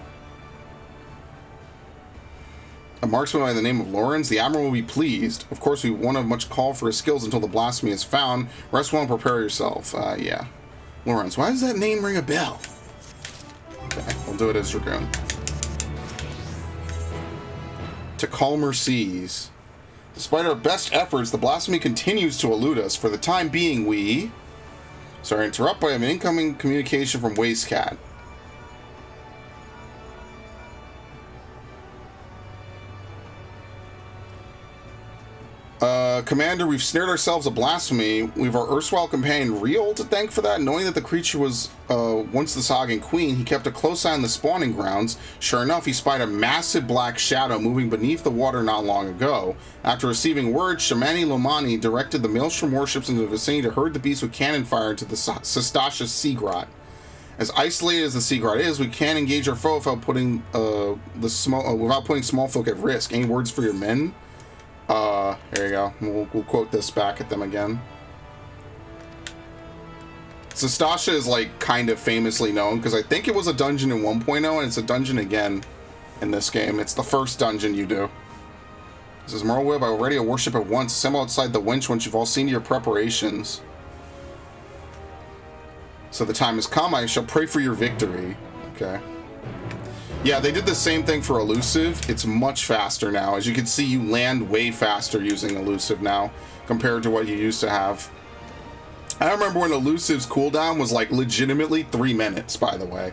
A marksman by the name of Lawrence, the Admiral will be pleased. Of course, we won't have much call for his skills until the blasphemy is found. Rest well and prepare yourself. Yeah. Lawrence, why does that name ring a bell? Okay, we'll do it as Dragoon. To calmer seas. Despite our best efforts, the blasphemy continues to elude us. For the time being, we... Sorry, interrupt, but I have an incoming communication from Wastecat. Commander, we've snared ourselves a blasphemy. We've our erstwhile companion Riol to thank for that. Knowing that the creature was once the Sagan Queen, he kept a close eye on the spawning grounds. Sure enough, he spied a massive black shadow moving beneath the water not long ago. After receiving word, Shamani Lomani directed the Maelstrom warships into the vicinity to herd the beast with cannon fire into the Sestasha Sea Grot. As isolated as the Sea Grot is, we can't engage our foe without putting small folk at risk. Any words for your men? Here you go. We'll quote this back at them again. Sestasha is like kind of famously known because I think it was a dungeon in 1.0 and it's a dungeon again in this game. It's the first dungeon you do. This is Merlwib. I will ready a warship at once. Assemble outside the winch once you've all seen your preparations. So the time has come. I shall pray for your victory. Okay. Yeah, they did the same thing for Elusive. It's much faster now. As you can see, you land way faster using Elusive now compared to what you used to have. I remember when Elusive's cooldown was like legitimately 3 minutes, by the way.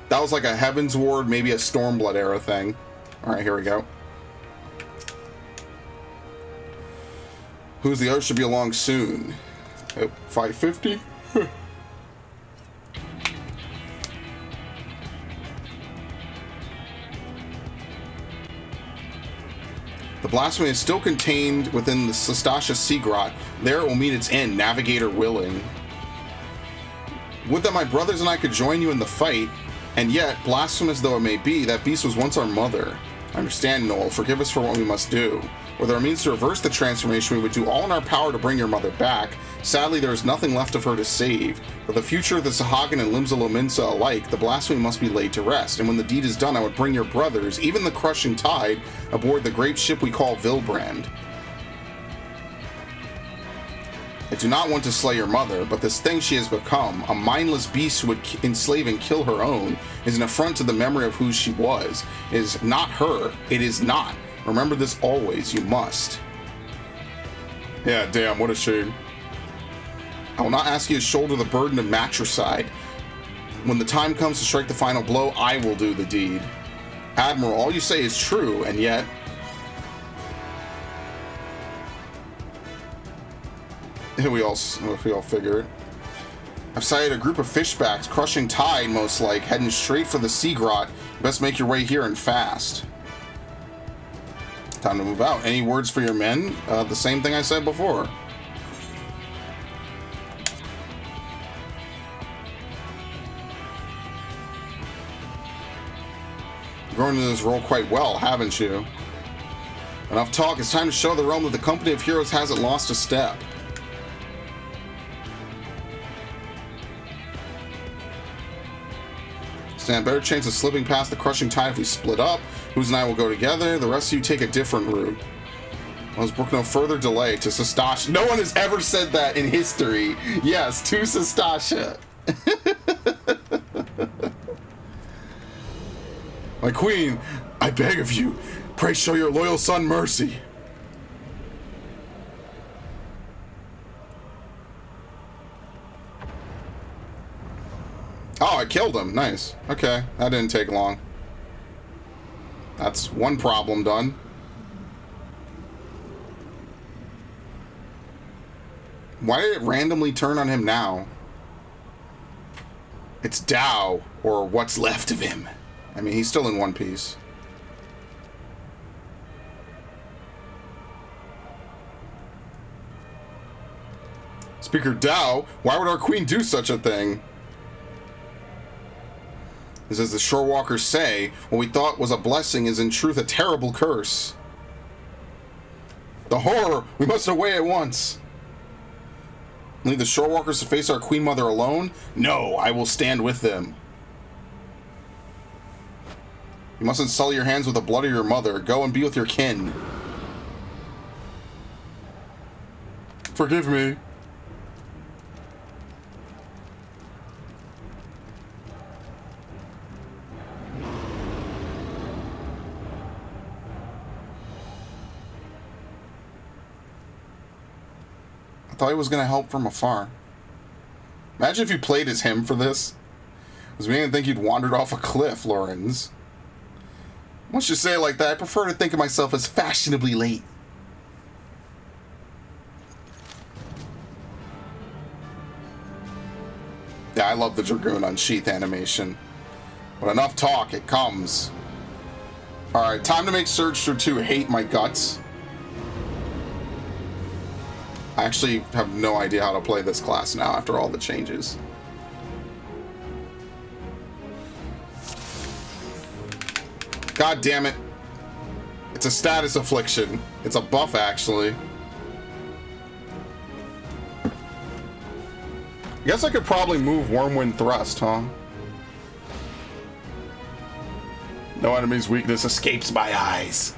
That was like a Heaven's Ward, maybe a Stormblood era thing. Alright, here we go. Who's the other should be along soon. Oh, 550? The blasphemy is still contained within the Sestasha Sea Grot. There it will meet its end, Navigator willing. Would that my brothers and I could join you in the fight, and yet, blasphemous though it may be, that beast was once our mother. I understand, Noel. Forgive us for what we must do. Whether it means to reverse the transformation, we would do all in our power to bring your mother back. Sadly, there is nothing left of her to save. For the future of the Sahagin and Limsa Lominsa alike, the blasphemy must be laid to rest, and when the deed is done, I would bring your brothers, even the crushing tide, aboard the great ship we call Vilbrand. I do not want to slay your mother, but this thing she has become, a mindless beast who would enslave and kill her own, is an affront to the memory of who she was. It is not her. It is not. Remember this always. You must. Yeah, damn, what a shame. I will not ask you to shoulder the burden of matricide. When the time comes to strike the final blow, I will do the deed. Admiral, all you say is true, and yet... we all figure it. I've sighted a group of fishbacks, crushing tide most like, heading straight for the sea grot. Best make your way here and fast. Time to move out. Any words for your men? The same thing I said before. You've grown into this role quite well, haven't you? Enough talk. It's time to show the realm that the company of heroes hasn't lost a step. Stand a better chance of slipping past the crushing tide if we split up. Who's and I will go together. The rest of you take a different route. Let's brook no further delay to Sastasha. No one has ever said that in history. Yes, to Sastasha. My queen, I beg of you, pray show your loyal son mercy. Oh, I killed him. Nice. Okay, that didn't take long. That's one problem done. Why did it randomly turn on him now? It's Tao, or what's left of him. I mean, he's still in one piece. Speaker Tao, why would our queen do such a thing? As the shorewalkers say, what we thought was a blessing is in truth a terrible curse. The horror! We must away at once! Leave the shorewalkers to face our queen mother alone? No, I will stand with them. You mustn't sully your hands with the blood of your mother. Go and be with your kin. Forgive me. I thought he was going to help from afar. Imagine if you played as him for this. Because we didn't think you'd wandered off a cliff, Lorenz. Once you say it like that, I prefer to think of myself as fashionably late. Yeah, I love the Dragoon Unsheath animation. But enough talk, it comes. Alright, time to make Surge Through 2 hate my guts. I actually have no idea how to play this class now after all the changes. God damn it. It's a status affliction. It's a buff, actually. I guess I could probably move Wormwind Thrust, huh? No enemy's weakness escapes my eyes.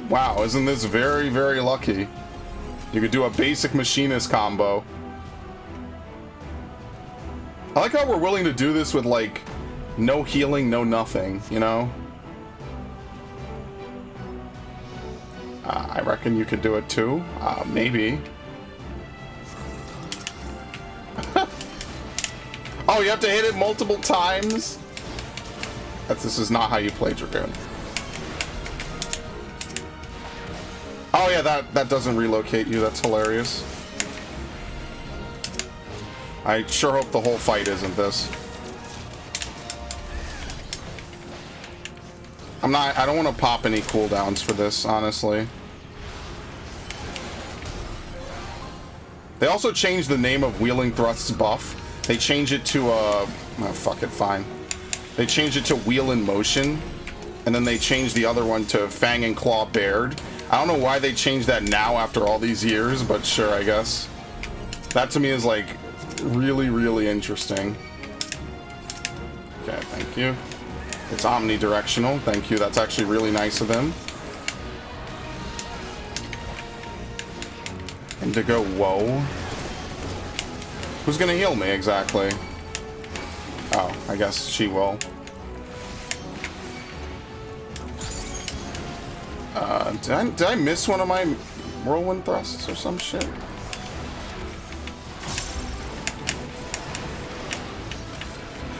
Wow, isn't this very, very lucky? You could do a basic machinist combo. I like how we're willing to do this with, like, no healing, no nothing, you know? I reckon you could do it too. Maybe. Oh, you have to hit it multiple times? This is not how you play Dragoon. Oh yeah, that doesn't relocate you. That's hilarious. I sure hope the whole fight isn't this. I don't want to pop any cooldowns for this, honestly. They also changed the name of Wheeling Thrust's buff. They changed it to oh, fuck it, fine. They changed it to Wheel in Motion, and then they changed the other one to Fang and Claw Bared. I don't know why they changed that now after all these years, but sure, I guess. That to me is like really, really interesting. Okay, thank you. It's omnidirectional. Thank you. That's actually really nice of them. Indigo, whoa. Who's gonna heal me exactly? Oh, I guess she will. Did I miss one of my whirlwind thrusts or some shit?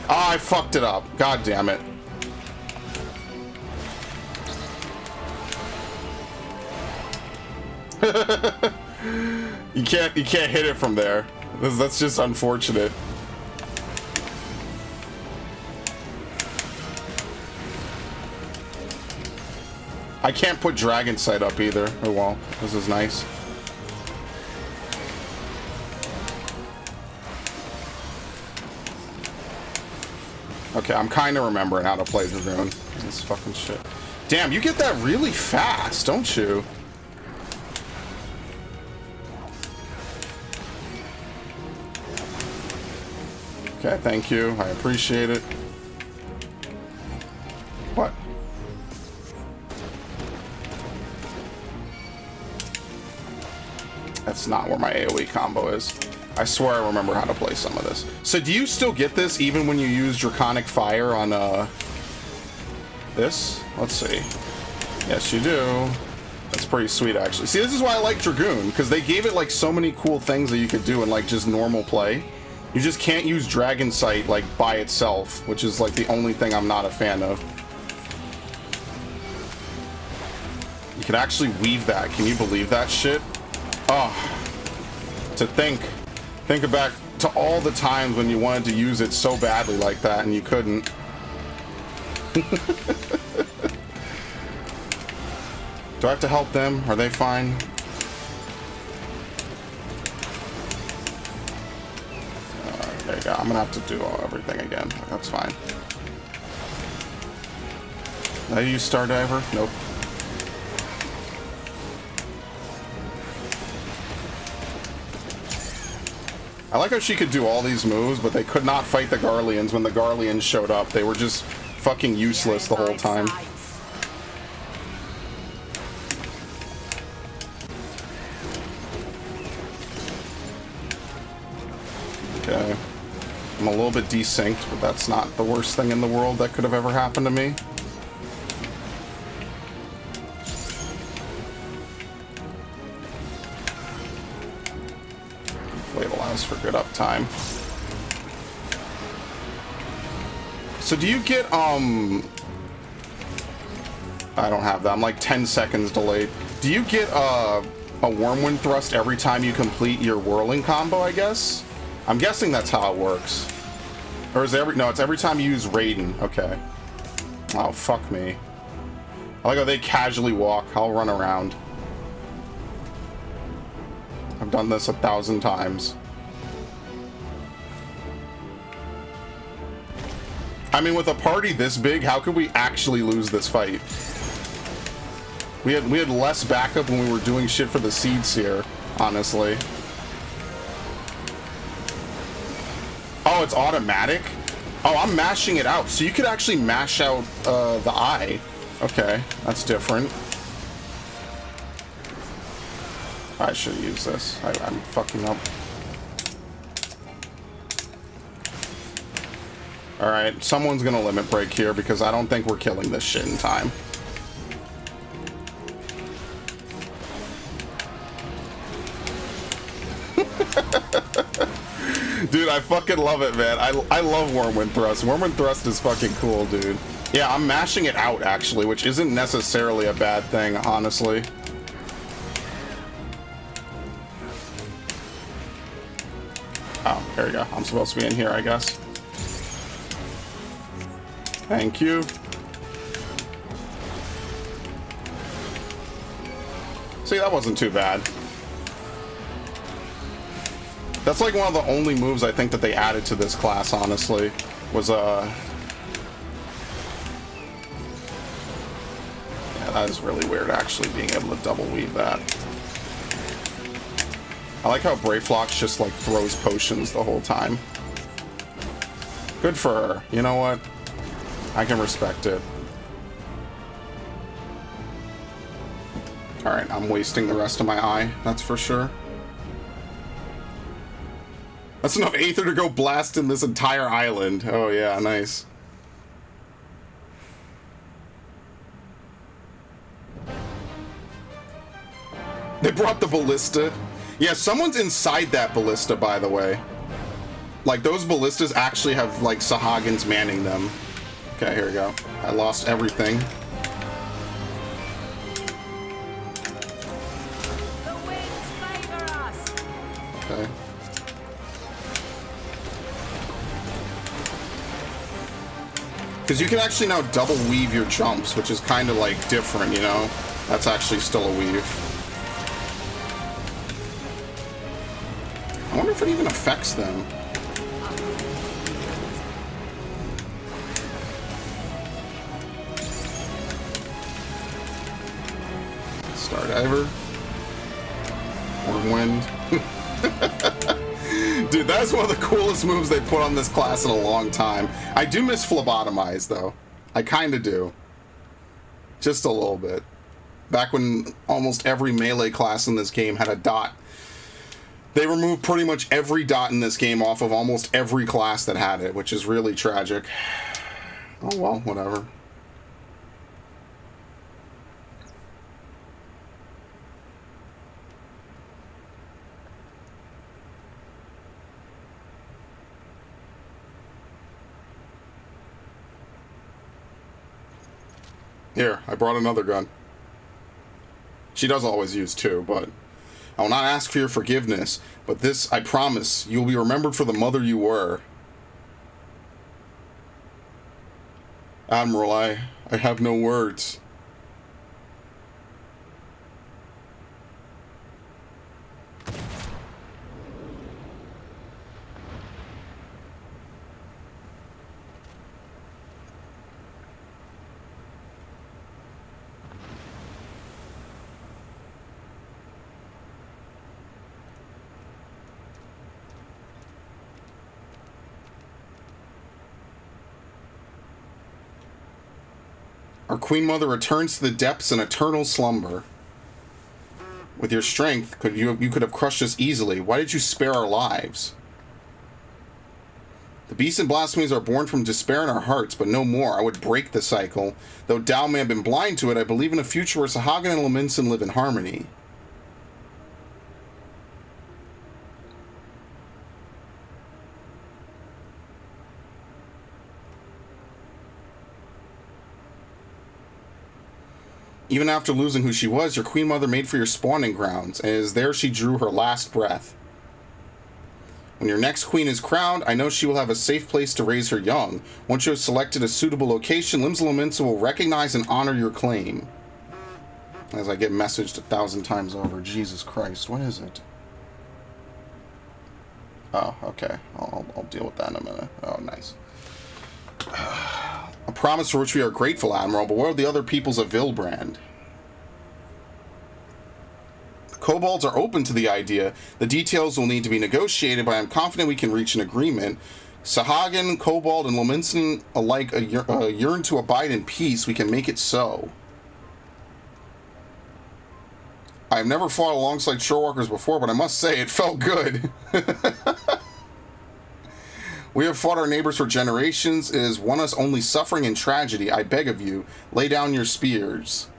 Oh, I fucked it up. God damn it. You can't hit it from there. That's just unfortunate. I can't put Dragon Sight up either. Oh well, this is nice. Okay, I'm kind of remembering how to play Dragoon. This fucking shit. Damn, you get that really fast, don't you? Okay, thank you. I appreciate it. What? That's not where my AoE combo is. I swear I remember how to play some of this. So do you still get this even when you use Draconic Fire on this? Let's see. Yes, you do. That's pretty sweet, actually. See, this is why I like Dragoon, because they gave it like so many cool things that you could do in like just normal play. You just can't use Dragon Sight like by itself, which is like the only thing I'm not a fan of. You could actually weave that. Can you believe that shit? Oh, to think back to all the times when you wanted to use it so badly like that and you couldn't. Do I have to help them? Are they fine? There you go. I'm gonna have to do everything again. That's fine. Did I use Stardiver? Nope. I like how she could do all these moves, but they could not fight the Garleans when the Garleans showed up. They were just fucking useless the whole time. Okay. I'm a little bit desynced, but that's not the worst thing in the world that could have ever happened to me. Hopefully it allows for good uptime. So do you get, I don't have that. I'm like 10 seconds delayed. Do you get, a Wormwind Thrust every time you complete your whirling combo, I guess? I'm guessing that's how it works. Or is it no, it's every time you use Raiden. Okay. Oh, fuck me. I like how they casually walk. I'll run around. I've done this 1,000 times. I mean, with a party this big, how could we actually lose this fight? We had less backup when we were doing shit for the seeds here, honestly. Oh, it's automatic? Oh, I'm mashing it out. So you could actually mash out the eye. Okay, that's different. I should use this. I'm fucking up. Alright, someone's gonna limit break here because I don't think we're killing this shit in time. Dude, I fucking love it, man. I love Wormwind Thrust. Wormwind Thrust is fucking cool, dude. Yeah, I'm mashing it out, actually, which isn't necessarily a bad thing, honestly. Oh, there we go. I'm supposed to be in here, I guess. Thank you. See, that wasn't too bad. That's like one of the only moves I think that they added to this class, honestly, was yeah, that is really weird, actually, being able to double weave that. I like how Brayflox just like throws potions the whole time. Good for her. You know what? I can respect it. Alright, I'm wasting the rest of my eye, that's for sure. That's enough Aether to go blast in this entire island. Oh yeah, nice. They brought the ballista. Yeah, someone's inside that ballista, by the way. Like, those ballistas actually have, like, Sahagins manning them. Okay, here we go. I lost everything. Okay. Because you can actually now double weave your jumps, which is kind of like different, you know? That's actually still a weave. I wonder if it even affects them. Stardiver. Or wind. Dude, that's one of the coolest moves they put on this class in a long time. I do miss phlebotomize, though. I kind of do. Just a little bit. Back when almost every melee class in this game had a dot. They removed pretty much every dot in this game off of almost every class that had it, which is really tragic. Oh well, whatever. Here, I brought another gun. She does always use two, but I will not ask for your forgiveness, but this, I promise, you will be remembered for the mother you were. Admiral, I have no words. Our Queen Mother returns to the depths in eternal slumber. With your strength, you could have crushed us easily. Why did you spare our lives? The beasts and blasphemies are born from despair in our hearts, but no more. I would break the cycle. Though Tao may have been blind to it, I believe in a future where Sahagin and Laminson live in harmony. Even after losing who she was, your Queen Mother made for your spawning grounds, and it is there she drew her last breath. When your next queen is crowned, I know she will have a safe place to raise her young. Once you have selected a suitable location, Limbs Laminsa will recognize and honor your claim. As I get messaged 1,000 times over. Jesus Christ, what is it? Oh, okay. I'll deal with that in a minute. Oh, nice. A promise for which we are grateful, Admiral, but what are the other peoples of Vilbrand? The kobolds are open to the idea. The details will need to be negotiated, but I am confident we can reach an agreement. Sahagin, Kobold, and Lominson alike yearn to abide in peace. We can make it so. I have never fought alongside shorewalkers before, but I must say it felt good. We have fought our neighbors for generations. It has won us only suffering and tragedy. I beg of you, lay down your spears.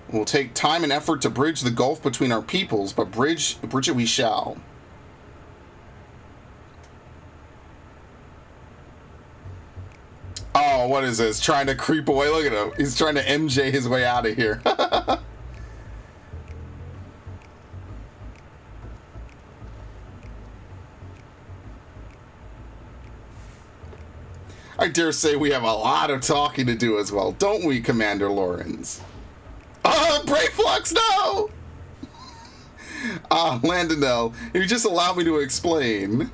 It will take time and effort to bridge the gulf between our peoples, but bridge it we shall. Oh, what is this? Trying to creep away. Look at him. He's trying to MJ his way out of here. I dare say we have a lot of talking to do as well, don't we, Commander Lawrence? Oh, Brave Flux, no! Landonell, you just allow me to explain.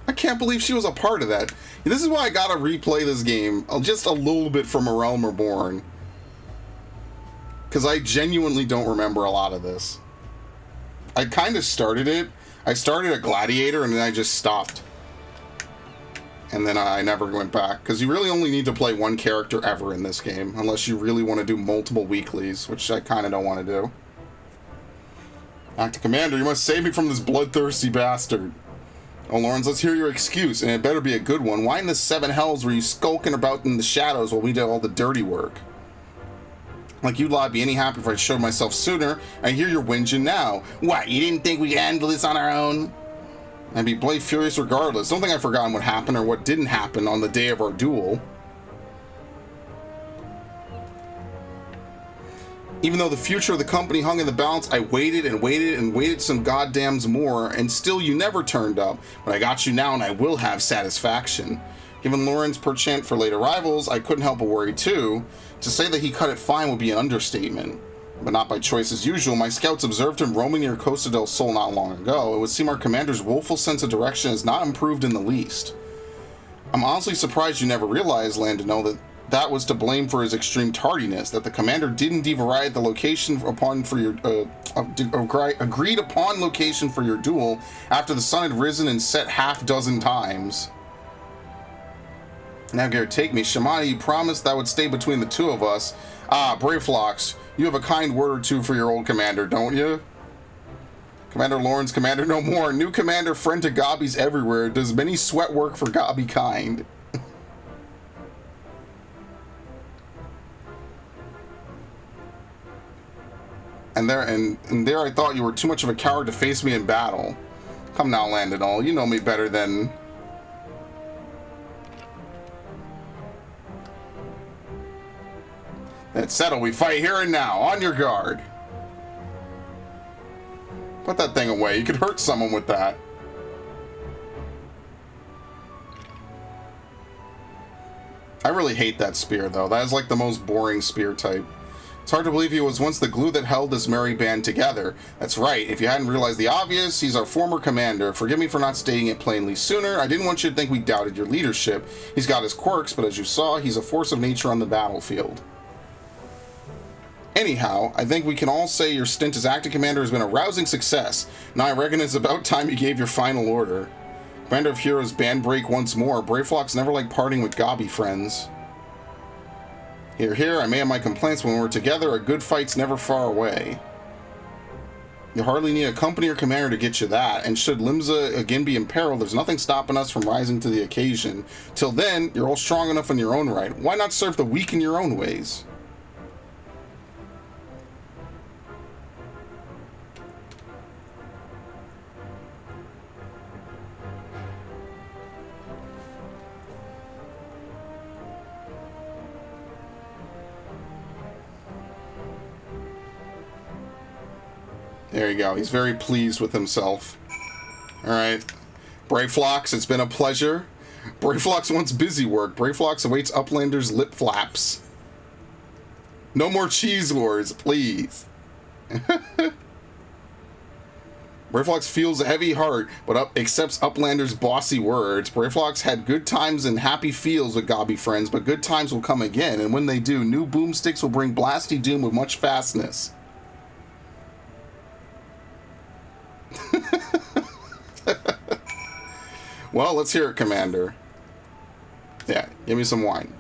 I can't believe she was a part of that. This is why I gotta replay this game just a little bit from A Realm Reborn. Because I genuinely don't remember a lot of this. I kind of started it. I started a Gladiator and then I just stopped. And then I never went back. Because you really only need to play one character ever in this game. Unless you really want to do multiple weeklies, which I kind of don't want to do. Acting Commander, you must save me from this bloodthirsty bastard. Oh, Lawrence, let's hear your excuse, and it better be a good one. Why in the seven hells were you skulking about in the shadows while we did all the dirty work? Like you'd be any happy if I showed myself sooner. I hear you're whinging now. What, you didn't think we could handle this on our own? I'd be blade furious regardless. Don't think I've forgotten what happened or what didn't happen on the day of our duel. Even though the future of the company hung in the balance, I waited and waited and waited some goddams more, and still you never turned up. But I got you now, and I will have satisfaction. Given Lauren's penchant for late arrivals, I couldn't help but worry too. To say that he cut it fine would be an understatement. But not by choice as usual. My scouts observed him roaming near Costa del Sol not long ago. It would seem our commander's woeful sense of direction has not improved in the least. I'm honestly surprised you never realized, Landino, that was to blame for his extreme tardiness, that the commander didn't override the location upon for your agreed upon location for your duel after the sun had risen and set half-dozen times. Now, Garrett, take me. Shamani, you promised that would stay between the two of us. Ah, Brayflox, you have a kind word or two for your old commander, don't you? Commander Lawrence, commander no more. New commander, friend to Gobbies everywhere. Does many sweat work for Gobby kind. And there I thought you were too much of a coward to face me in battle. Come now, Landonal, you know me better than... That's settled. We fight here and now. On your guard. Put that thing away. You could hurt someone with that. I really hate that spear, though. That is like the most boring spear type. It's hard to believe he was once the glue that held this merry band together. That's right. If you hadn't realized the obvious, he's our former commander. Forgive me for not stating it plainly sooner. I didn't want you to think we doubted your leadership. He's got his quirks, but as you saw, he's a force of nature on the battlefield. Anyhow, I think we can all say your stint as acting commander has been a rousing success. Now I reckon it's about time you gave your final order. Commander of Heroes band break once more. Brayflox never liked parting with Gobby friends. Here, here, I may have my complaints when we're together. A good fight's never far away. You hardly need a company or commander to get you that, and should Limsa again be in peril, there's nothing stopping us from rising to the occasion. Till then, you're all strong enough in your own right. Why not serve the weak in your own ways? There you go. He's very pleased with himself. Alright. Brayflox, it's been a pleasure. Brayflox wants busy work. Brayflox awaits Uplander's lip flaps. No more cheese wars, please. Brayflox feels a heavy heart, but accepts Uplander's bossy words. Brayflox had good times and happy feels with Gobby friends, but good times will come again, and when they do, new boomsticks will bring blasty doom with much fastness. Well, let's hear it, Commander. Yeah, give me some wine.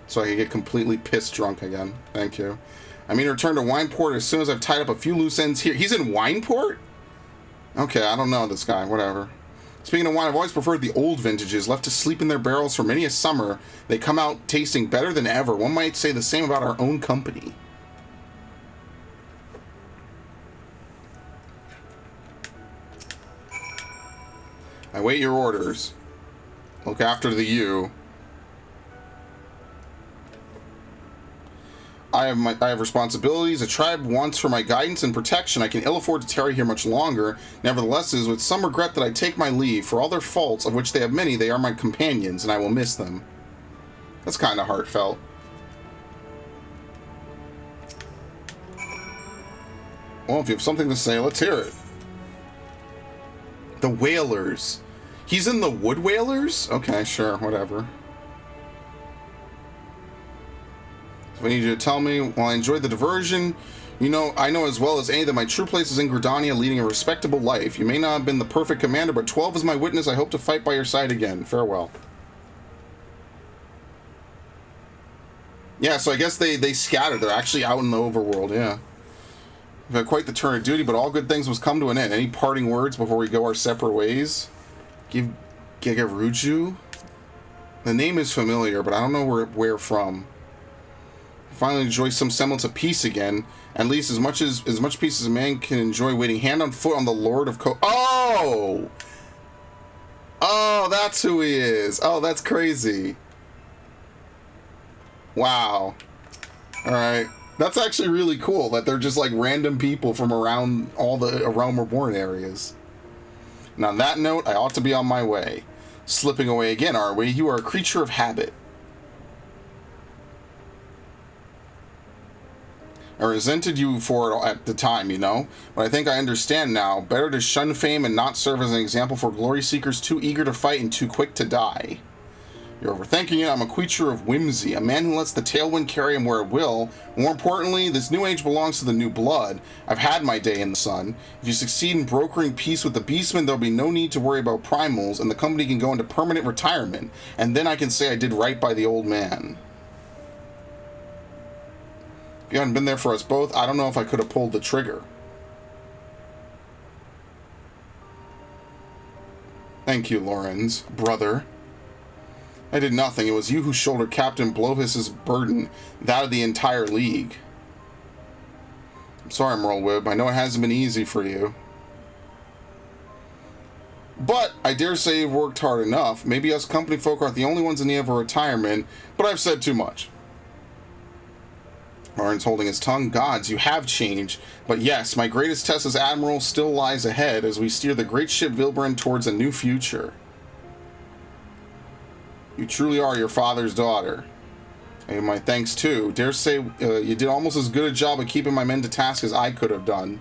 So I can get completely pissed drunk again. Thank you. I mean, return to Wineport as soon as I've tied up a few loose ends here. He's in Wineport? Okay, I don't know this guy. Whatever. Speaking of wine, I've always preferred the old vintages. Left to sleep in their barrels for many a summer, they come out tasting better than ever. One might say the same about our own company. I wait your orders. Look after the you. I have responsibilities. A tribe wants for my guidance and protection. I can ill afford to tarry here much longer. Nevertheless, it is with some regret that I take my leave. For all their faults, of which they have many, they are my companions, and I will miss them. That's kind of heartfelt. Well, if you have something to say, let's hear it. The Whalers. He's in the Wood Whalers? Okay, sure, whatever. So I need you to tell me, while I enjoyed the diversion, I know as well as any that my true place is in Gridania, leading a respectable life. You may not have been the perfect commander, but 12 is my witness. I hope to fight by your side again. Farewell. Yeah, so I guess they scattered. They're actually out in the overworld, yeah. We've had quite the turn of duty, but all good things must come to an end. Any parting words before we go our separate ways? Give Gagaruju? The name is familiar, but I don't know where from. Finally enjoy some semblance of peace again. At least as much peace as a man can enjoy waiting hand on foot on the Lord of Oh! Oh, that's who he is. Oh, that's crazy. Wow. Alright. That's actually really cool that they're just like random people from around all the Realm Reborn areas. And on that note, I ought to be on my way. Slipping away again, are we? You are a creature of habit. I resented you for it at the time, you know? But I think I understand now. Better to shun fame and not serve as an example for glory seekers too eager to fight and too quick to die. You're overthinking it. I'm a creature of whimsy, a man who lets the tailwind carry him where it will. More importantly, this new age belongs to the new blood. I've had my day in the sun. If you succeed in brokering peace with the beastmen, there'll be no need to worry about primals, and the company can go into permanent retirement. And then I can say I did right by the old man. If you hadn't been there for us both, I don't know if I could have pulled the trigger. Thank you, Lorenz, brother. I did nothing. It was you who shouldered Captain Blovis's burden, that of the entire league. I'm sorry, Merlewib. I know it hasn't been easy for you. But I dare say you've worked hard enough. Maybe us company folk aren't the only ones in need of a retirement, but I've said too much. Lorenz holding his tongue. Gods, you have changed. But yes, my greatest test as Admiral still lies ahead as we steer the great ship Vilbren towards a new future. You truly are your father's daughter. And my thanks too. Dare say you did almost as good a job of keeping my men to task as I could have done.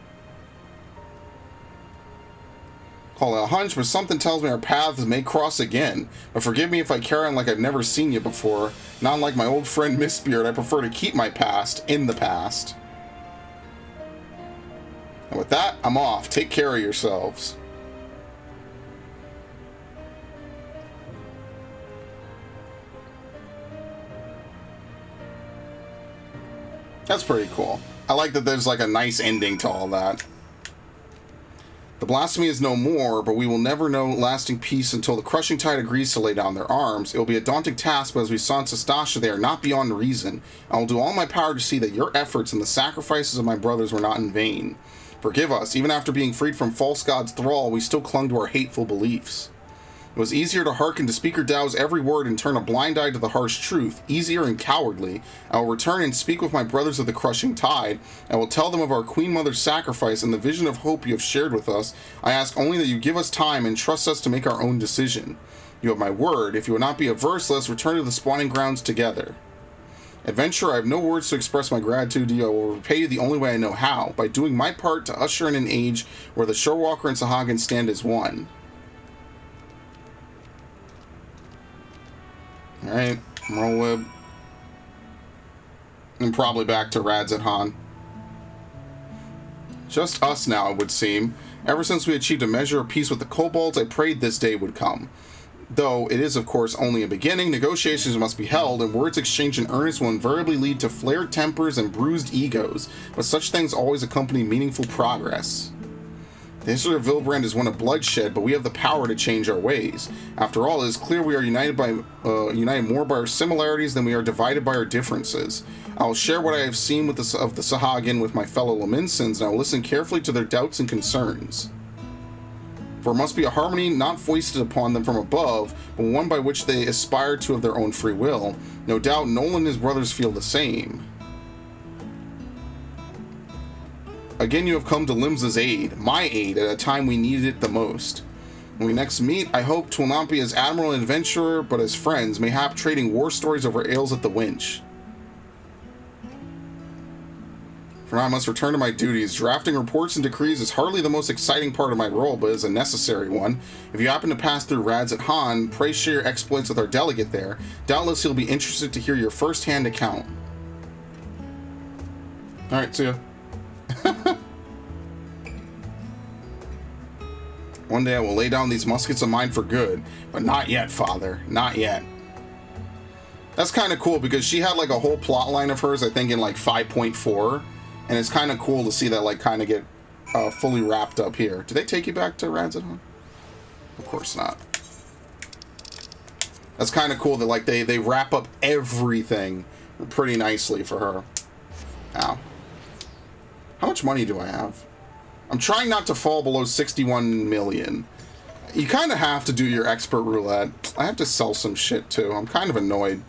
Call it a hunch, but something tells me our paths may cross again. But forgive me if I carry on like I've never seen you before. Not like my old friend Mistbeard, I prefer to keep my past in the past. And with that, I'm off. Take care of yourselves. That's pretty cool. I like that there's like a nice ending to all that. The blasphemy is no more, but we will never know lasting peace until the crushing tide agrees to lay down their arms. It will be a daunting task, but as we saw in Sastasha, they are not beyond reason. I will do all my power to see that your efforts and the sacrifices of my brothers were not in vain. Forgive us, even after being freed from false god's thrall, we still clung to our hateful beliefs. It was easier to hearken to Speaker Dow's every word and turn a blind eye to the harsh truth, easier and cowardly. I will return and speak with my brothers of the crushing tide. I will tell them of our Queen Mother's sacrifice and the vision of hope you have shared with us. I ask only that you give us time and trust us to make our own decision. You have my word. If you would not be averse, let us return to the spawning grounds together. Adventurer, I have no words to express my gratitude to you. I will repay you the only way I know how, by doing my part to usher in an age where the Shorewalker and Sahagin stand as one. Alright, Merlewib. And probably back to Radzat. Just us now, it would seem. Ever since we achieved a measure of peace with the kobolds, I prayed this day would come. Though it is, of course, only a beginning, negotiations must be held, and words exchanged in earnest will invariably lead to flared tempers and bruised egos, but such things always accompany meaningful progress. The history of Vilbrand is one of bloodshed, but we have the power to change our ways. After all, it is clear we are united more by our similarities than we are divided by our differences. I will share what I have seen of the Sahagin with my fellow Laminsons, and I will listen carefully to their doubts and concerns. For it must be a harmony not foisted upon them from above, but one by which they aspire to of their own free will. No doubt Nolan and his brothers feel the same. Again, you have come to Limsa's aid, my aid, at a time we needed it the most. When we next meet, I hope 'twill not be as Admiral and Adventurer, but as friends, mayhap trading war stories over ales at the Winch. For now I must return to my duties. Drafting reports and decrees is hardly the most exciting part of my role, but is a necessary one. If you happen to pass through Radzat, pray share your exploits with our delegate there. Doubtless he'll be interested to hear your first-hand account. Alright, see ya. One day I will lay down these muskets of mine for good, but not yet, Father. Not yet. That's kind of cool because she had like a whole plot line of hers, I think, in like 5.4, and it's kind of cool to see that like kind of get fully wrapped up here. Did they take you back to Radzat? Of course not. That's kind of cool that like they wrap up everything pretty nicely for her. Ow. How much money do I have? I'm trying not to fall below 61 million. You kind of have to do your expert roulette. I have to sell some shit too. I'm kind of annoyed.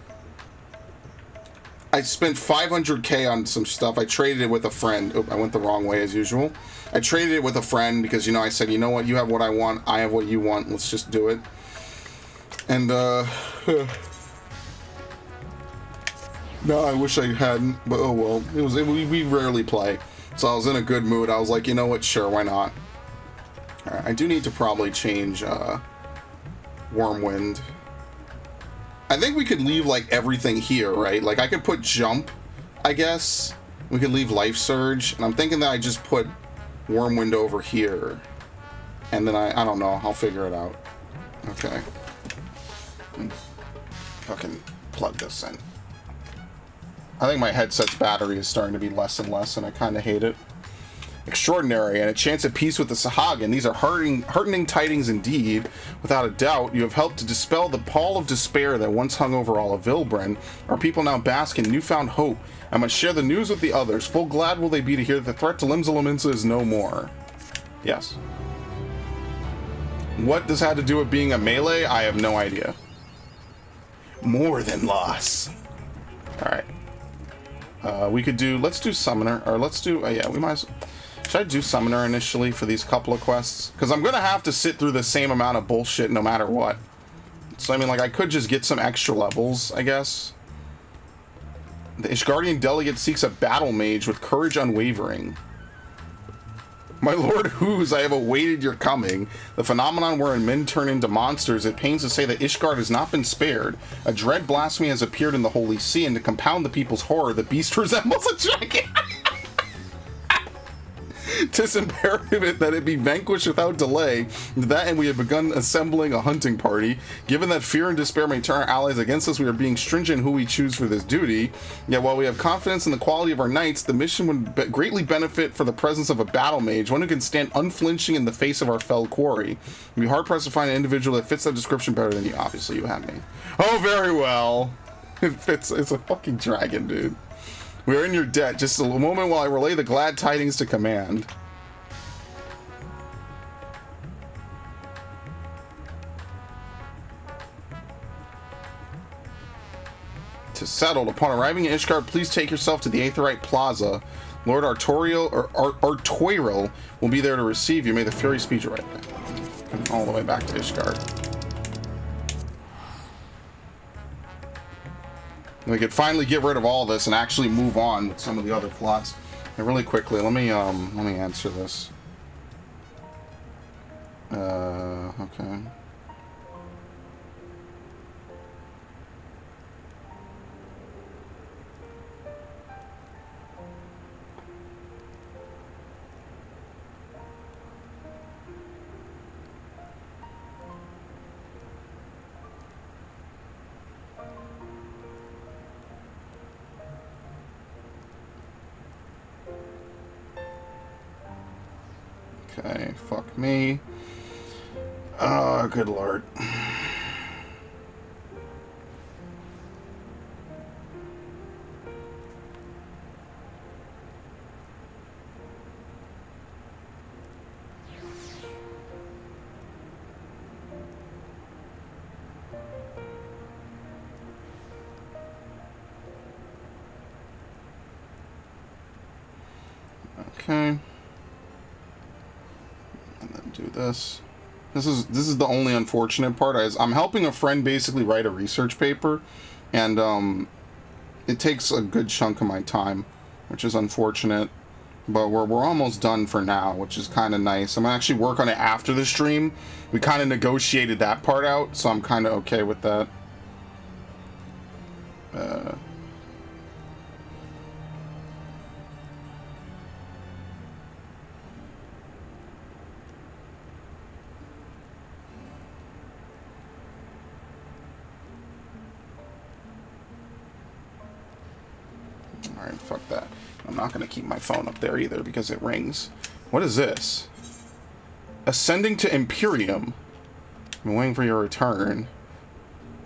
I spent 500k on some stuff. I traded it with a friend. Oh, I went the wrong way as usual. I traded it with a friend because, you know, I said, you know what, you have what I want, I have what you want, let's just do it. And, no, I wish I hadn't, but oh well. We rarely play. So I was in a good mood. I was like, you know what, sure, why not? Alright, I do need to probably change, Wormwind. I think we could leave, like, everything here, right? Like, I could put Jump, I guess. We could leave Life Surge. And I'm thinking that I just put Wormwind over here. And then I don't know. I'll figure it out. Okay. Fucking plug this in. I think my headset's battery is starting to be less and less, and I kind of hate it. Extraordinary, and a chance at peace with the Sahagin. These are heartening tidings indeed. Without a doubt, you have helped to dispel the pall of despair that once hung over all of Vilbren. Our people now bask in newfound hope, and must share the news with the others. Full glad will they be to hear that the threat to Limsa is no more. Yes. What this had to do with being a melee, I have no idea. More than loss. Alright. We could do, let's do Summoner, or let's do, yeah, we might as well. Should I do Summoner initially for these couple of quests? Because I'm going to have to sit through the same amount of bullshit no matter what. So, I mean, like, I could just get some extra levels, I guess. The Ishgardian delegate seeks a battle mage with courage unwavering. My lord Who's, I have awaited your coming. The phenomenon wherein men turn into monsters, it pains to say that Ishgard has not been spared. A dread blasphemy has appeared in the Holy See, and to compound the people's horror, the beast resembles a dragon. 'Tis imperative that it be vanquished without delay. To that end, we have begun assembling a hunting party. Given that fear and despair may turn our allies against us, we are being stringent in who we choose for this duty. Yet while we have confidence in the quality of our knights, the mission would greatly benefit for the presence of a battle mage, one who can stand unflinching in the face of our fell quarry. It would be hard-pressed to find an individual that fits that description better than you. Obviously, you have me. Oh, very well. It fits. It's a fucking dragon, dude. We are in your debt. Just a moment while I relay the glad tidings to command. To settled. Upon arriving in Ishgard, please take yourself to the Aetherite Plaza. Lord Artoriel will be there to receive you. May the Fury speed you right back. All the way back to Ishgard. We could finally get rid of all this and actually move on with some of the other plots. And really quickly, let me answer this. Okay. Okay, fuck me. Oh, good lord. Okay. Do this. This is the only unfortunate part. I'm helping a friend basically write a research paper, and it takes a good chunk of my time, which is unfortunate. But we're almost done for now, which is kind of nice. I'm gonna actually work on it after the stream. We kind of negotiated that part out, so I'm kind of okay with that. Alright, fuck that. I'm not going to keep my phone up there either because it rings. What is this? Ascending to Imperium. I'm waiting for your return.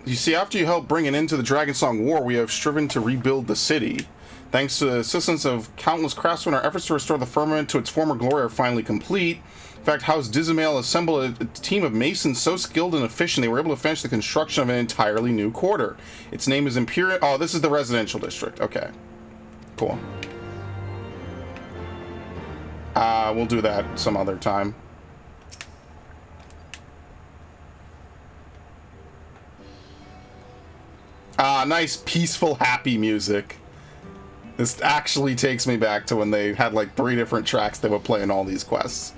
You see, after you helped bring an end to the Dragonsong War, we have striven to rebuild the city. Thanks to the assistance of countless craftsmen, our efforts to restore the firmament to its former glory are finally complete. In fact, House Dizamale assembled a team of masons so skilled and efficient they were able to finish the construction of an entirely new quarter. Its name is Imperial... Oh, this is the residential district. Okay. Cool. We'll do that some other time. Nice, peaceful, happy music. This actually takes me back to when they had like 3 different tracks they would play in all these quests.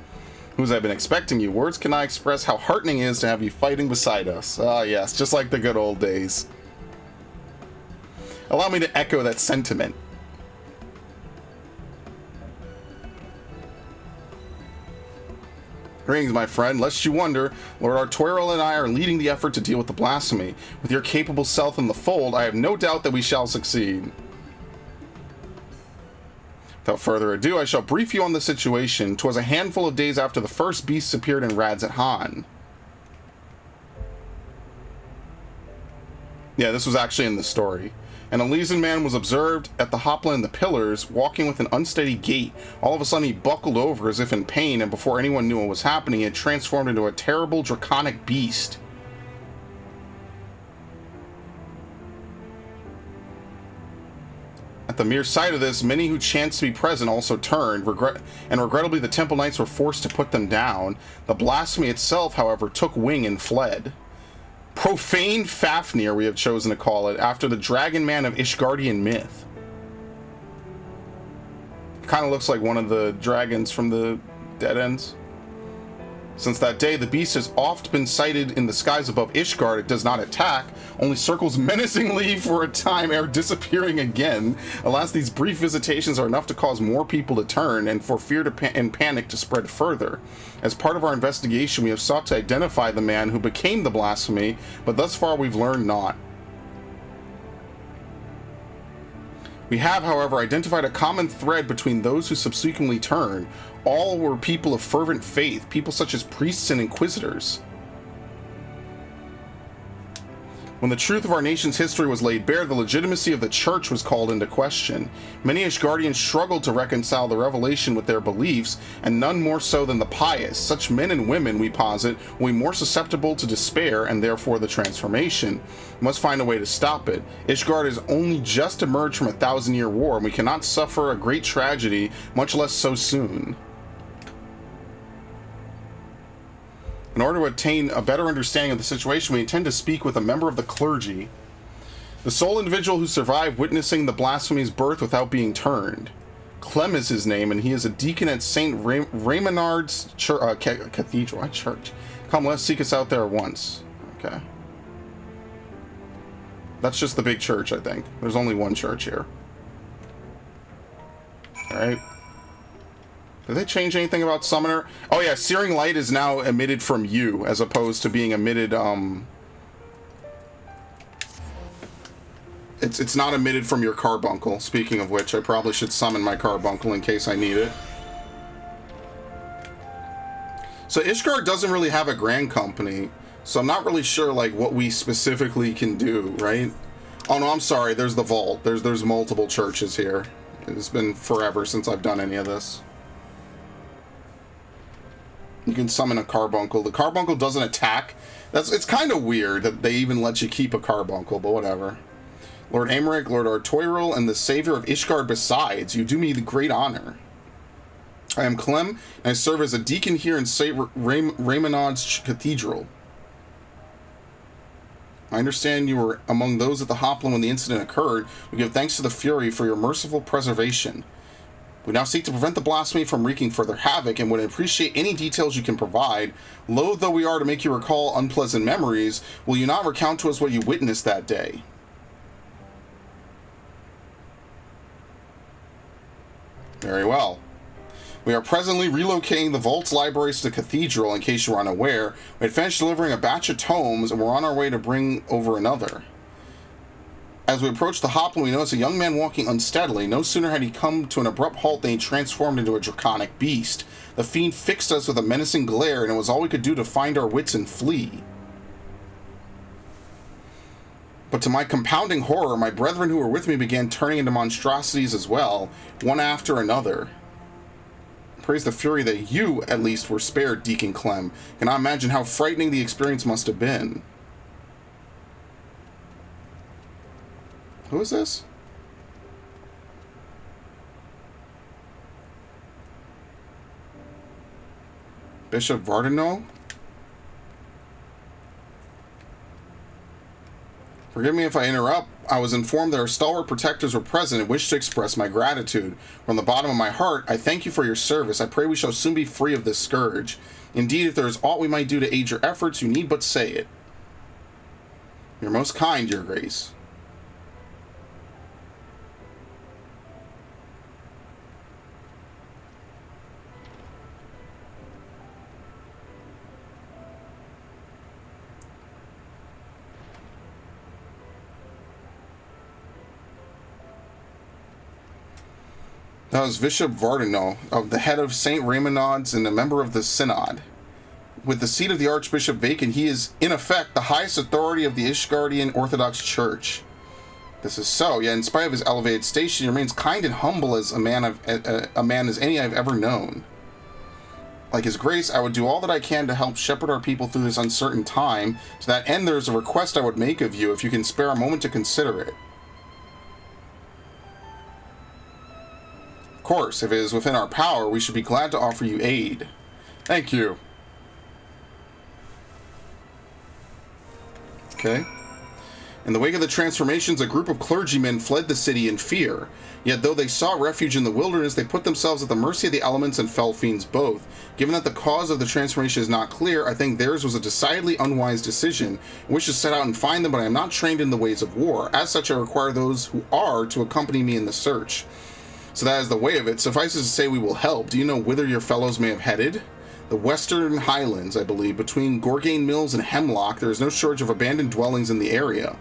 Who's I've been expecting you? Words cannot express how heartening it is to have you fighting beside us. Ah, yes, just like the good old days. Allow me to echo that sentiment. Greetings, my friend. Lest you wonder, Lord Artoirel and I are leading the effort to deal with the blasphemy. With your capable self in the fold, I have no doubt that we shall succeed. Without further ado, I shall brief you on the situation. 'Twas a handful of days after the first beasts appeared in Radzat Han. Yeah, this was actually in the story. An Elysian man was observed at the Hopla in the Pillars, walking with an unsteady gait. All of a sudden he buckled over as if in pain, and before anyone knew what was happening, it transformed into a terrible draconic beast. At the mere sight of this, many who chanced to be present also turned, and regrettably the Temple Knights were forced to put them down. The blasphemy itself, however, took wing and fled. Profane Fafnir, we have chosen to call it, after the Dragon Man of Ishgardian myth. It kind of looks like one of the dragons from the Dead Ends. Since that day, the beast has oft been sighted in the skies above Ishgard. It does not attack, only circles menacingly for a time ere disappearing again. Alas, these brief visitations are enough to cause more people to turn, and for fear and panic to spread further. As part of our investigation, we have sought to identify the man who became the blasphemy, but thus far we've learned naught. We have, however, identified a common thread between those who subsequently turned. All were people of fervent faith, people such as priests and inquisitors. When the truth of our nation's history was laid bare, the legitimacy of the church was called into question. Many Ishgardians struggled to reconcile the revelation with their beliefs, and none more so than the pious. Such men and women, we posit, will be more susceptible to despair and therefore the transformation. We must find a way to stop it. Ishgard has only just emerged from a 1,000-year war, and we cannot suffer a great tragedy, much less so soon. In order to attain a better understanding of the situation, we intend to speak with a member of the clergy, the sole individual who survived witnessing the blasphemy's birth without being turned. Clem is his name, and he is a deacon at St. Raymonard's Cathedral. Church. Come, let's seek us out there once. Okay. That's just the big church, I think. There's only one church here. Alright. Did they change anything about Summoner? Oh yeah, Searing Light is now emitted from you, as opposed to being emitted, It's not emitted from your carbuncle. Speaking of which, I probably should summon my carbuncle in case I need it. So Ishgard doesn't really have a Grand Company, so I'm not really sure, like, what we specifically can do, right? Oh no, I'm sorry, there's the vault. There's multiple churches here. It's been forever since I've done any of this. You can summon a carbuncle. The carbuncle doesn't attack. It's kind of weird that they even let you keep a carbuncle, but whatever. Lord Aymeric, Lord Artoirel, and the savior of Ishgard besides, you do me the great honor. I am Clem, and I serve as a deacon here in St. Raymonard's Cathedral. I understand you were among those at the Hopla when the incident occurred. We give thanks to the Fury for your merciful preservation. We now seek to prevent the blasphemy from wreaking further havoc and would appreciate any details you can provide. Loath though we are to make you recall unpleasant memories, will you not recount to us what you witnessed that day? Very well. We are presently relocating the vault's libraries to the cathedral. In case you are unaware, we had finished delivering a batch of tomes and we're on our way to bring over another. As we approached the Hopla, we noticed a young man walking unsteadily. No sooner had he come to an abrupt halt than he transformed into a draconic beast. The fiend fixed us with a menacing glare, and it was all we could do to find our wits and flee. But to my compounding horror, my brethren who were with me began turning into monstrosities as well, one after another. Praise the fury that you, at least, were spared, Deacon Clem. Cannot imagine how frightening the experience must have been. Who is this? Bishop Vardino? Forgive me if I interrupt. I was informed that our stalwart protectors were present and wish to express my gratitude. From the bottom of my heart, I thank you for your service. I pray we shall soon be free of this scourge. Indeed, if there is aught we might do to aid your efforts, you need but say it. You're most kind, Your Grace. That was Bishop Vardino, of the head of St. Raymond's and a member of the Synod. With the seat of the Archbishop vacant, he is, in effect, the highest authority of the Ishgardian Orthodox Church. This is so, yet in spite of his elevated station, he remains kind and humble as a man as any I've ever known. Like his grace, I would do all that I can to help shepherd our people through this uncertain time. To that end, there is a request I would make of you, if you can spare a moment to consider it. Of course, if it is within our power, we should be glad to offer you aid. Thank you. Okay. In the wake of the transformations, a group of clergymen fled the city in fear. Yet though they sought refuge in the wilderness, they put themselves at the mercy of the elements and fell fiends both. Given that the cause of the transformation is not clear, I think theirs was a decidedly unwise decision. I wish to set out and find them, but I am not trained in the ways of war. As such, I require those who are to accompany me in the search. So that is the way of it. Suffices to say we will help. Do you know whither your fellows may have headed? The Western Highlands, I believe. Between Gorgane Mills and Hemlock, there is no shortage of abandoned dwellings in the area.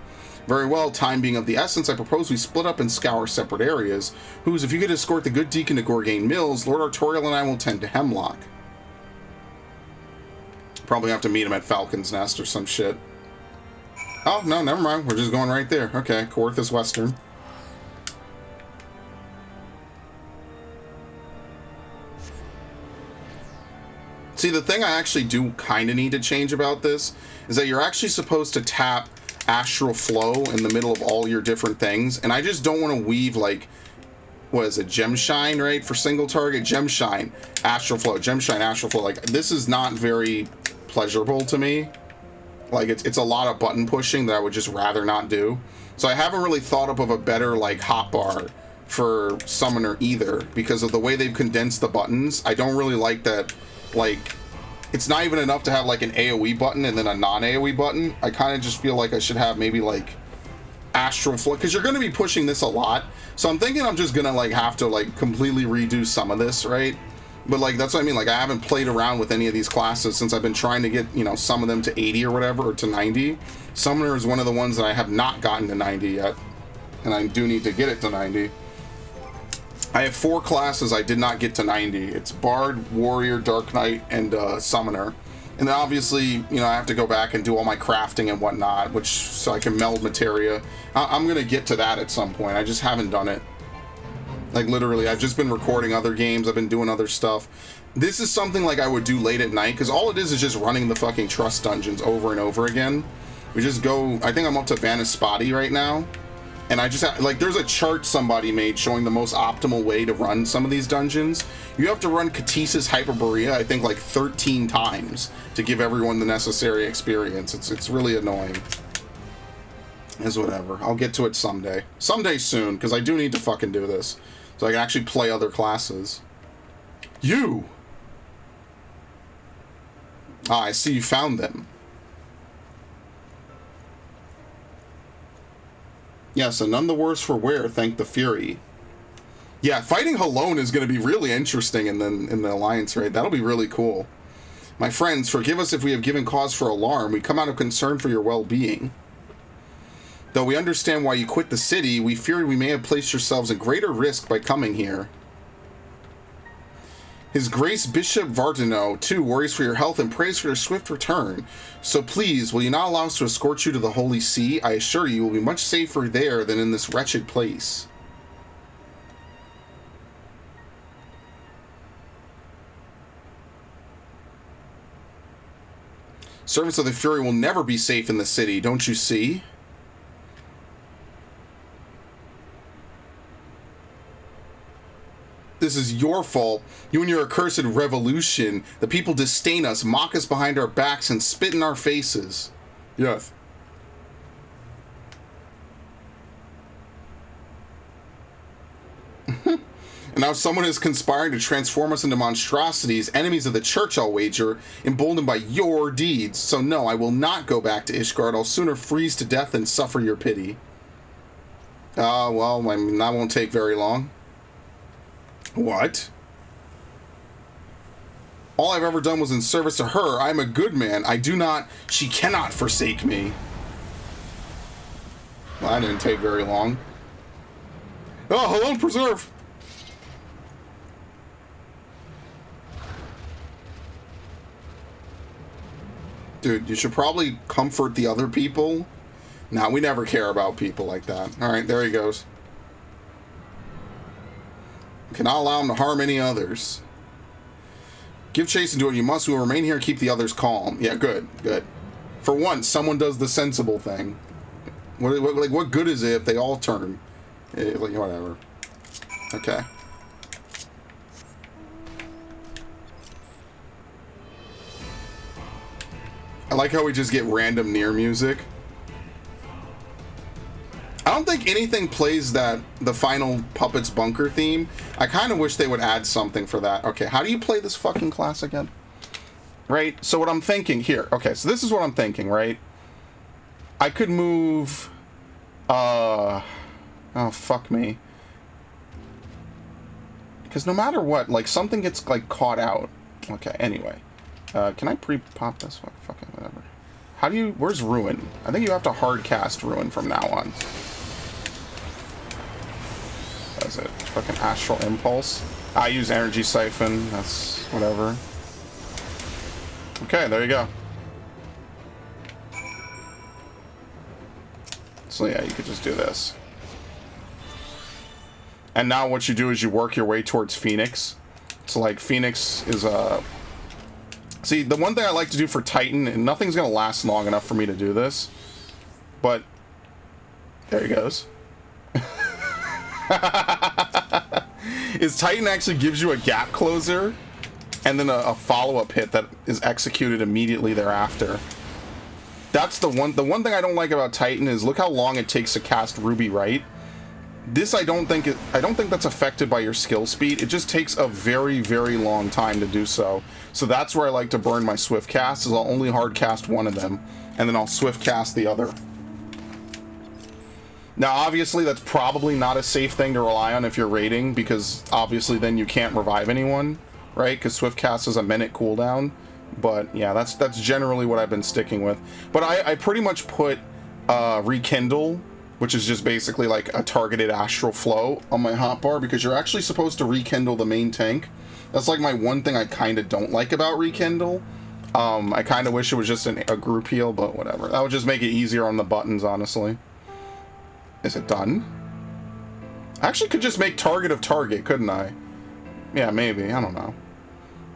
Very well, time being of the essence, I propose we split up and scour separate areas, whose, if you could escort the good deacon to Gorgane Mills, Lord Artorial and I will tend to Hemlock. Probably have to meet him at Falcon's Nest or some shit. Oh, no, never mind. We're just going right there. Okay, Corinth is Western. See, the thing I actually do kind of need to change about this is that you're actually supposed to tap Astral Flow in the middle of all your different things, and I just don't want to weave, like, what is it, Gemshine, right? For single target, Gemshine, Astral Flow, Gemshine, Astral Flow. Like, this is not very pleasurable to me. Like, it's a lot of button pushing that I would just rather not do. So I haven't really thought up of a better, like, hotbar for Summoner either, because of the way they've condensed the buttons. I don't really like that. Like, it's not even enough to have like an AoE button and then a non-AoE button. I kind of just feel like I should have maybe like Astral Flow, because you're going to be pushing this a lot. So I'm thinking I'm just going to like have to like completely redo some of this, right? But like, that's what I mean. Like, I haven't played around with any of these classes since I've been trying to get, you know, some of them to 80 or whatever, or to 90. Summoner is one of the ones that I have not gotten to 90 yet, and I do need to get it to 90. I have 4 classes I did not get to 90. It's Bard, Warrior, Dark Knight, and Summoner. And then obviously, you know, I have to go back and do all my crafting and whatnot, which, so I can meld materia. I'm going to get to that at some point. I just haven't done it. Like, literally, I've just been recording other games. I've been doing other stuff. This is something like I would do late at night, because all it is just running the fucking Trust dungeons over and over again. We just go, I think I'm up to Vanispati right now. And I just have, like, there's a chart somebody made showing the most optimal way to run some of these dungeons. You have to run Katis's Hyperborea, I think, like 13 times to give everyone the necessary experience. It's really annoying. It's whatever. I'll get to it someday. Someday soon, because I do need to fucking do this. So I can actually play other classes. You! Ah, I see you found them. Yes, and none the worse for wear, thank the Fury. Yeah, fighting Halone is going to be really interesting in the Alliance raid. That'll be really cool. My friends, forgive us if we have given cause for alarm. We come out of concern for your well-being. Though we understand why you quit the city, we fear we may have placed yourselves at greater risk by coming here. His Grace Bishop Vardino, too, worries for your health and prays for your swift return. So please, will you not allow us to escort you to the Holy See? I assure you will be much safer there than in this wretched place. Servants of the Fury will never be safe in the city, don't you see? This is your fault. You and your accursed revolution. The people disdain us, mock us behind our backs, and spit in our faces. Yes. And now someone is conspiring to transform us into monstrosities, enemies of the church, I'll wager, emboldened by your deeds. So no, I will not go back to Ishgard. I'll sooner freeze to death than suffer your pity. Well, I mean, that won't take very long. What? All I've ever done was in service to her. I'm a good man. I do not... She cannot forsake me. Well, that didn't take very long. Oh, hello, preserve! Dude, you should probably comfort the other people. Nah, we never care about people like that. Alright, there he goes. Cannot allow him to harm any others. Give chase and do what you must. We will remain here and keep the others calm. Yeah, good, good. For once, someone does the sensible thing. What good is it if they all turn? Like, whatever. Okay. I like how we just get random near music. I don't think anything plays the final Puppets Bunker theme. I kind of wish they would add something for that. Okay, how do you play this fucking class again? Right, so what I'm thinking here. Okay, so this is what I'm thinking, right? I could move... Oh, fuck me. Because no matter what, like, something gets, like, caught out. Okay, anyway. Can I pre-pop this? Fucking whatever. How do you... Where's Ruin? I think you have to hard cast Ruin from now on. That's it. Fucking Astral Impulse. I use Energy Siphon. That's whatever. Okay, there you go. So yeah, you could just do this. And now what you do is you work your way towards Phoenix. So like Phoenix is a... See, the one thing I like to do for Titan, and nothing's going to last long enough for me to do this, but there he goes. Is Titan actually gives you a gap closer and then a follow-up hit that is executed immediately thereafter. That's the one thing I don't like about Titan is look how long it takes to cast Ruby Right. This I don't think that's affected by your skill speed. It just takes a very, very long time to do so. So that's where I like to burn my swift casts, is I'll only hard cast one of them, and then I'll swift cast the other. Now obviously that's probably not a safe thing to rely on if you're raiding, because obviously then you can't revive anyone, right? Because swift cast is a minute cooldown. But yeah, that's generally what I've been sticking with. But I pretty much put Rekindle, which is just basically like a targeted astral flow on my hotbar, because you're actually supposed to rekindle the main tank. That's like my one thing I kind of don't like about Rekindle. I kind of wish it was just a group heal, but whatever. That would just make it easier on the buttons, honestly. Is it done? I actually could just make target of target, couldn't I? Yeah, maybe. I don't know.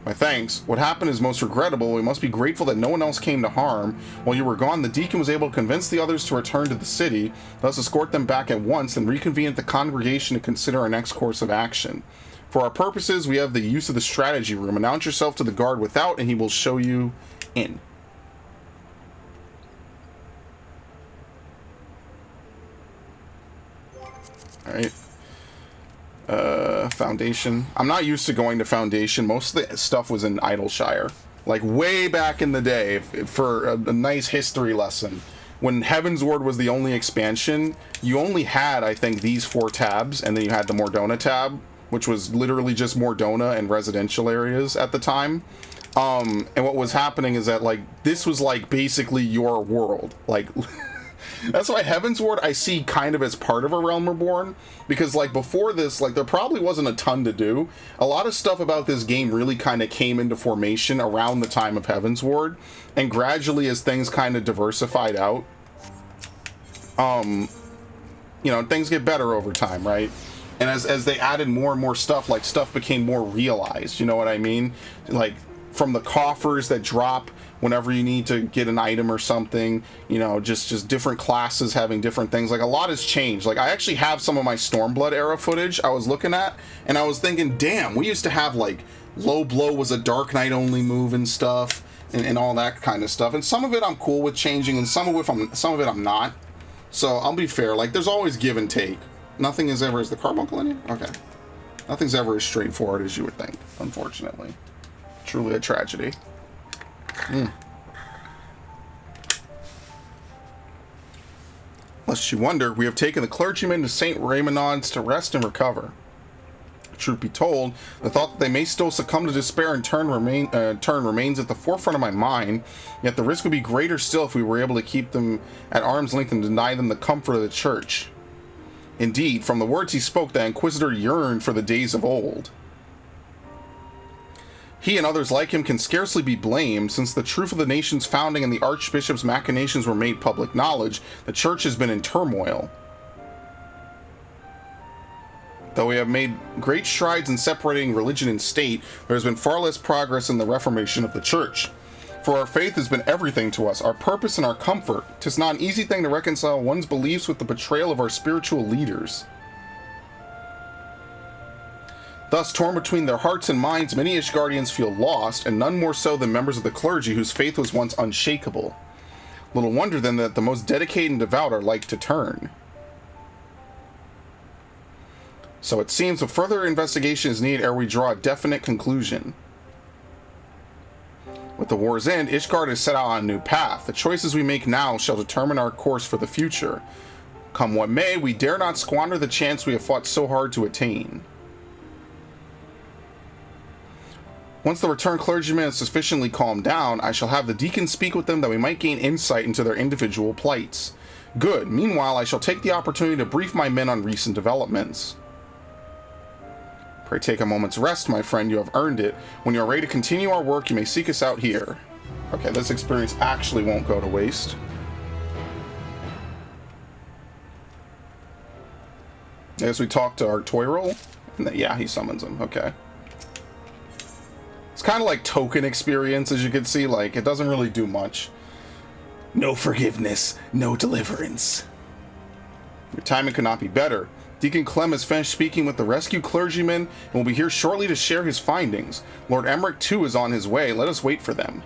My thanks. What happened is most regrettable. We must be grateful that no one else came to harm. While you were gone, the deacon was able to convince the others to return to the city. Let us escort them back at once, then reconvene at the congregation to consider our next course of action. For our purposes, we have the use of the strategy room. Announce yourself to the guard without, and he will show you in. Alright. Foundation. I'm not used to going to Foundation. Most of the stuff was in Idleshire. Like, way back in the day, for a nice history lesson. When Heavensward was the only expansion, you only had, I think, these 4 tabs, and then you had the Mordona tab, which was literally just Mordona and residential areas at the time. And what was happening is that, like, this was, like, basically your world. Like, That's why Heaven's Ward I see kind of as part of a Realm Reborn, because like before this, like there probably wasn't a ton to do. A lot of stuff about this game really kind of came into formation around the time of Heaven's Ward, and gradually as things kind of diversified out, you know, things get better over time, right? And as they added more and more stuff, like stuff became more realized, you know what I mean? Like from the coffers that drop whenever you need to get an item or something, you know, just different classes having different things. Like a lot has changed. Like I actually have some of my Stormblood era footage I was looking at, and I was thinking, damn, we used to have like Low Blow was a Dark Knight only move and stuff, and all that kind of stuff. And some of it I'm cool with changing, and some of it I'm not. So I'll be fair. Like there's always give and take. Nothing is ever, is the carbuncle in here? Okay. Nothing's ever as straightforward as you would think, unfortunately. Truly a tragedy. Lest you wonder, we have taken the clergymen to St. Raymonauds to rest and recover. Truth be told, the thought that they may still succumb to despair and turn remains at the forefront of my mind, yet the risk would be greater still if we were able to keep them at arm's length and deny them the comfort of the church. Indeed, from the words he spoke, the Inquisitor yearned for the days of old. He and others like him can scarcely be blamed, since the truth of the nation's founding and the Archbishop's machinations were made public knowledge. The Church has been in turmoil. Though we have made great strides in separating religion and state, there has been far less progress in the reformation of the Church. For our faith has been everything to us, our purpose and our comfort. 'Tis not an easy thing to reconcile one's beliefs with the betrayal of our spiritual leaders. Thus, torn between their hearts and minds, many Ishgardians feel lost, and none more so than members of the clergy whose faith was once unshakable. Little wonder then that the most dedicated and devout are like to turn. So it seems a further investigation is needed ere we draw a definite conclusion. With the war's end, Ishgard has set out on a new path. The choices we make now shall determine our course for the future. Come what may, we dare not squander the chance we have fought so hard to attain. Once the returned clergyman is sufficiently calmed down, I shall have the deacon speak with them that we might gain insight into their individual plights. Good. Meanwhile, I shall take the opportunity to brief my men on recent developments. Pray take a moment's rest, my friend. You have earned it. When you are ready to continue our work, you may seek us out here. Okay, this experience actually won't go to waste. As we talk to our toy roll, yeah, he summons him. Okay. It's kind of like token experience, as you can see. Like, it doesn't really do much. No forgiveness, no deliverance. Your timing could not be better. Deacon Clem has finished speaking with the rescued clergyman and will be here shortly to share his findings. Lord Emmerich, too, is on his way. Let us wait for them.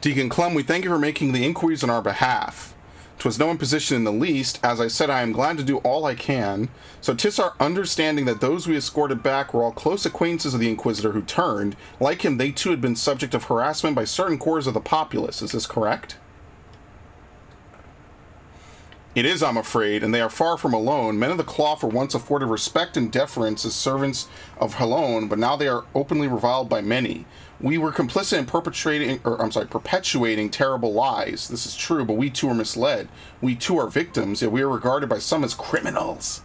Deacon Clem, we thank you for making the inquiries on our behalf. 'Twas no imposition in the least. As I said, I am glad to do all I can. So 'tis our understanding that those we escorted back were all close acquaintances of the Inquisitor who turned. Like him, they too had been subject of harassment by certain quarters of the populace. Is this correct? It is, I'm afraid, and they are far from alone. Men of the cloth were once afforded respect and deference as servants of Helon, but now they are openly reviled by many. We were complicit in perpetuating terrible lies. This is true, but we too are misled. We too are victims, yet we are regarded by some as criminals.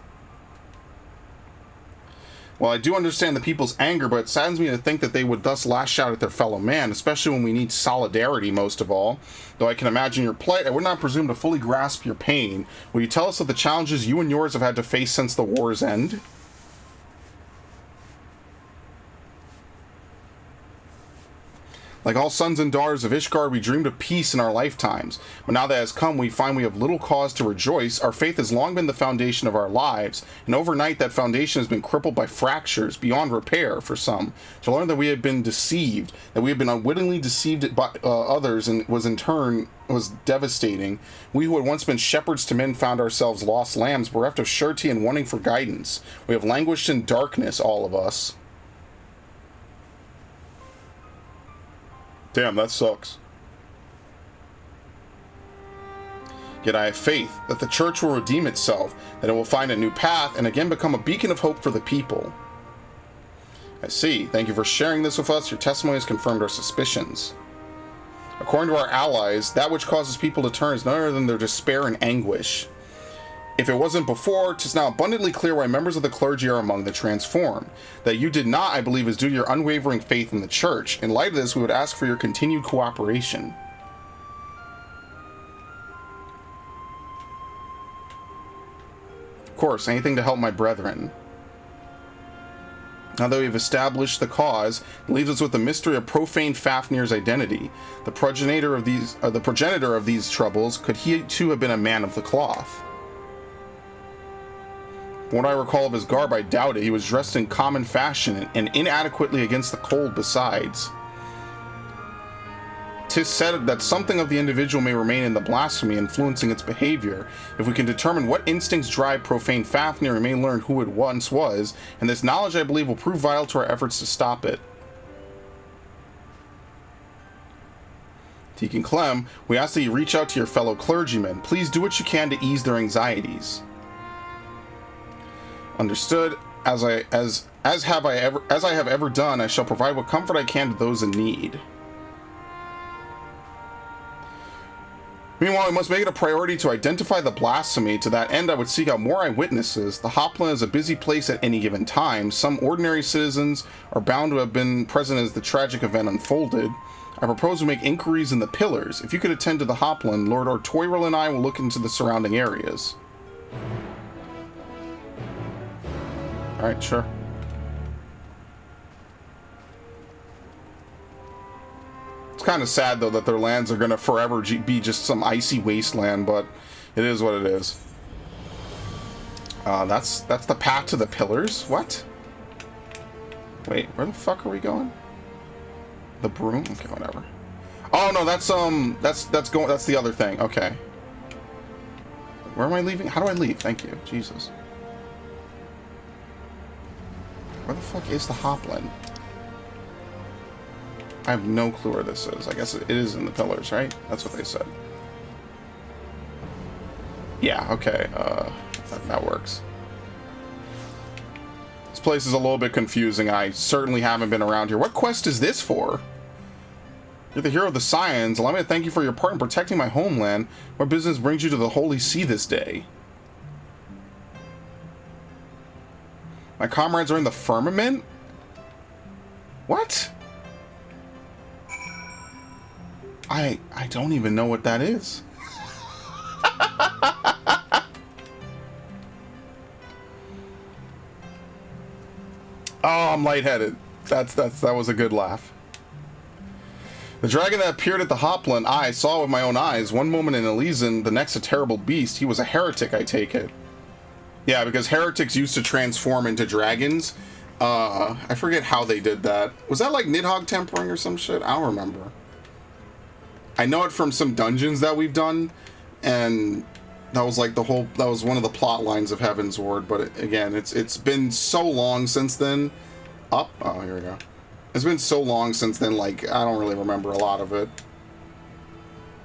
Well, I do understand the people's anger, but it saddens me to think that they would thus lash out at their fellow man, especially when we need solidarity most of all. Though I can imagine your plight, I would not presume to fully grasp your pain. Will you tell us of the challenges you and yours have had to face since the war's end? Like all sons and daughters of Ishgard, we dreamed of peace in our lifetimes. But now that has come, we find we have little cause to rejoice. Our faith has long been the foundation of our lives, and overnight that foundation has been crippled by fractures beyond repair for some. To learn that we have been deceived, that we have been unwittingly deceived by others, and was in turn was devastating. We who had once been shepherds to men found ourselves lost lambs, bereft of surety and wanting for guidance. We have languished in darkness, all of us. Damn, that sucks. Yet I have faith that the church will redeem itself, that it will find a new path, and again become a beacon of hope for the people. I see. Thank you for sharing this with us. Your testimony has confirmed our suspicions. According to our allies, that which causes people to turn is none other than their despair and anguish. If it wasn't before, 'tis now abundantly clear why members of the clergy are among the transformed. That you did not, I believe, is due to your unwavering faith in the church. In light of this, we would ask for your continued cooperation. Of course, anything to help my brethren. Now that we've established the cause, it leaves us with the mystery of profane Fafnir's identity. The progenitor of these troubles, could he too have been a man of the cloth? From what I recall of his garb, I doubt it. He was dressed in common fashion and inadequately against the cold besides. 'Tis said that something of the individual may remain in the blasphemy, influencing its behavior. If we can determine what instincts drive profane Fafnir, we may learn who it once was, and this knowledge, I believe, will prove vital to our efforts to stop it. Deacon Clem, we ask that you reach out to your fellow clergymen. Please do what you can to ease their anxieties. Understood. As I have ever done, I shall provide what comfort I can to those in need. Meanwhile, we must make it a priority to identify the blasphemy. To that end, I would seek out more eyewitnesses. The Hopland is a busy place at any given time. Some ordinary citizens are bound to have been present as the tragic event unfolded. I propose we make inquiries in the Pillars. If you could attend to the Hopland, Lord Ortoyril and I will look into the surrounding areas. Alright, sure. It's kind of sad, though, that their lands are going to forever be just some icy wasteland, but it is what it is. That's the path to the Pillars? What? Wait, where the fuck are we going? The broom? Okay, whatever. Oh, no, that's the other thing. Okay. Where am I leaving? How do I leave? Thank you. Jesus. Where the fuck is the Hopland? I have no clue where this is. I guess it is in the Pillars, right? That's what they said. Yeah, okay. That works. This place is a little bit confusing. I certainly haven't been around here. What quest is this for? You're the hero of the Scions. Allow me to thank you for your part in protecting my homeland. What business brings you to the Holy See this day? My comrades are in the firmament? What? I don't even know what that is. Oh, I'm lightheaded. That was a good laugh. The dragon that appeared at the Hopland, I saw with my own eyes. One moment in Elysian, the next a terrible beast. He was a heretic, I take it. Yeah, because heretics used to transform into dragons. I forget how they did that. Was that like Nidhogg tempering or some shit? I don't remember. I know it from some dungeons that we've done, and that was like that was one of the plot lines of Heaven's Ward, but again, it's been so long since then. Oh, here we go. It's been so long since then, like, I don't really remember a lot of it.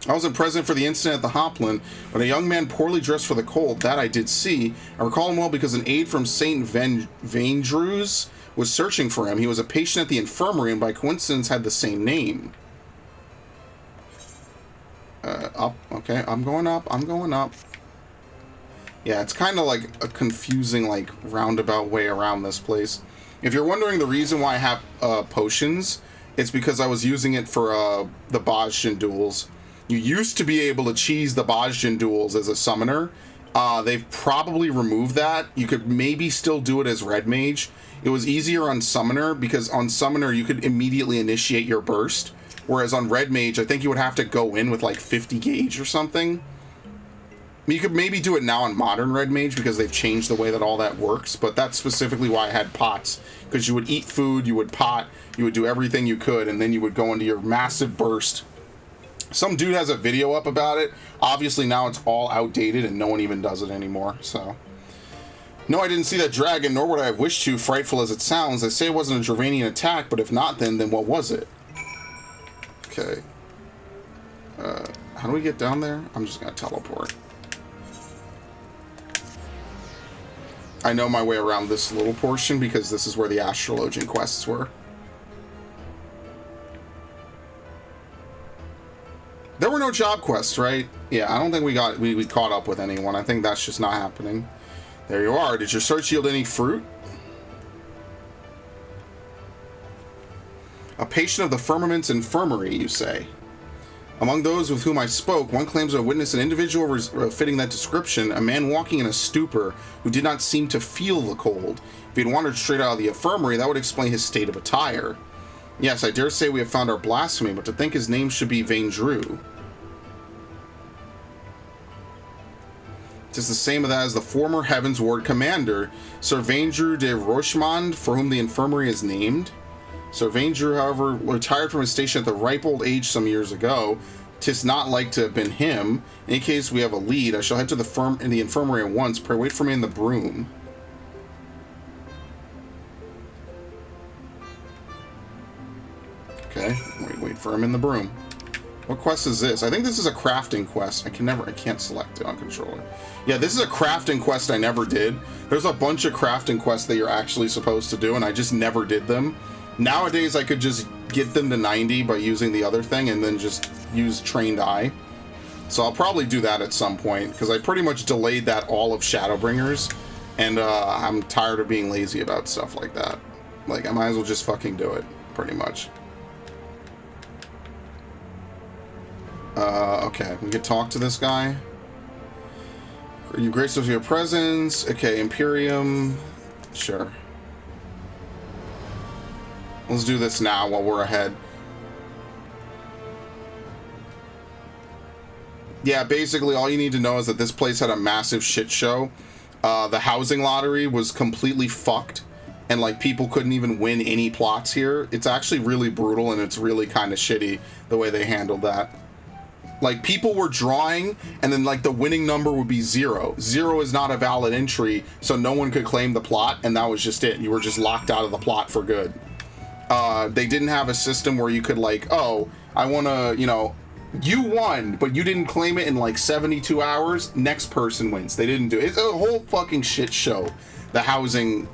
I wasn't present for the incident at the Hopland, but a young man poorly dressed for the cold, that I did see. I recall him well because an aide from St. Vandrews was searching for him. He was a patient at the infirmary and by coincidence had the same name. Up. Okay, I'm going up. Yeah, it's kind of like a confusing, like, roundabout way around this place. If you're wondering the reason why I have potions, it's because I was using it for the Bajjin duels. You used to be able to cheese the Bajjin duels as a summoner. They've probably removed that. You could maybe still do it as Red Mage. It was easier on Summoner because on Summoner you could immediately initiate your burst. whereas on Red Mage, I think you would have to go in with like 50 gauge or something. I mean, you could maybe do it now on modern Red Mage because they've changed the way that all that works, but that's specifically why I had pots, because you would eat food, you would pot, you would do everything you could, and then you would go into your massive burst. Some dude has a video up about it. Obviously now it's all outdated and no one even does it anymore, so. No, I didn't see that dragon, nor would I have wished to, frightful as it sounds. They say it wasn't a Dravanian attack, but if not, then what was it? Okay. How do we get down there? I'm just gonna teleport. I know my way around this little portion because this is where the Astrologian quests were. There were no job quests, right? Yeah, I don't think we caught up with anyone. I think that's just not happening. There you are. Did your search yield any fruit? A patient of the Firmament's infirmary, you say. Among those with whom I spoke, one claims to have witnessed an individual fitting that description, a man walking in a stupor who did not seem to feel the cold. If he had wandered straight out of the infirmary, that would explain his state of attire. Yes, I dare say we have found our blasphemy, but to think his name should be Vaindrew. It is the same as the former Heaven's Ward commander, Sir Vaindrew de Rochemond, for whom the infirmary is named. Sir Vaindrew, however, retired from his station at the ripe old age some years ago. 'Tis not like to have been him. In any case, we have a lead. I shall head to the infirmary at once. Pray wait for me in the broom. Okay, wait for him in the broom. What quest is this? I think this is a crafting quest. I can't select it on controller. Yeah, this is a crafting quest I never did. There's a bunch of crafting quests that you're actually supposed to do, and I just never did them. Nowadays, I could just get them to 90 by using the other thing and then just use Trained Eye. So I'll probably do that at some point, because I pretty much delayed that all of Shadowbringers, and I'm tired of being lazy about stuff like that. Like, I might as well just fucking do it, pretty much. Okay, we can talk to this guy. You grace us with your presence. Okay, Imperium. Sure. Let's do this now while we're ahead. Yeah, basically all you need to know is that this place had a massive shit show. The housing lottery was completely fucked, and like people couldn't even win any plots here. It's actually really brutal, and it's really kind of shitty the way they handled that. Like, people were drawing, and then, like, the winning number would be 0. 0 is not a valid entry, so no one could claim the plot, and that was just it. You were just locked out of the plot for good. They didn't have a system where you could, like, oh, I want to, you know, you won, but you didn't claim it in, like, 72 hours. Next person wins. They didn't do it. It's a whole fucking shit show, the housing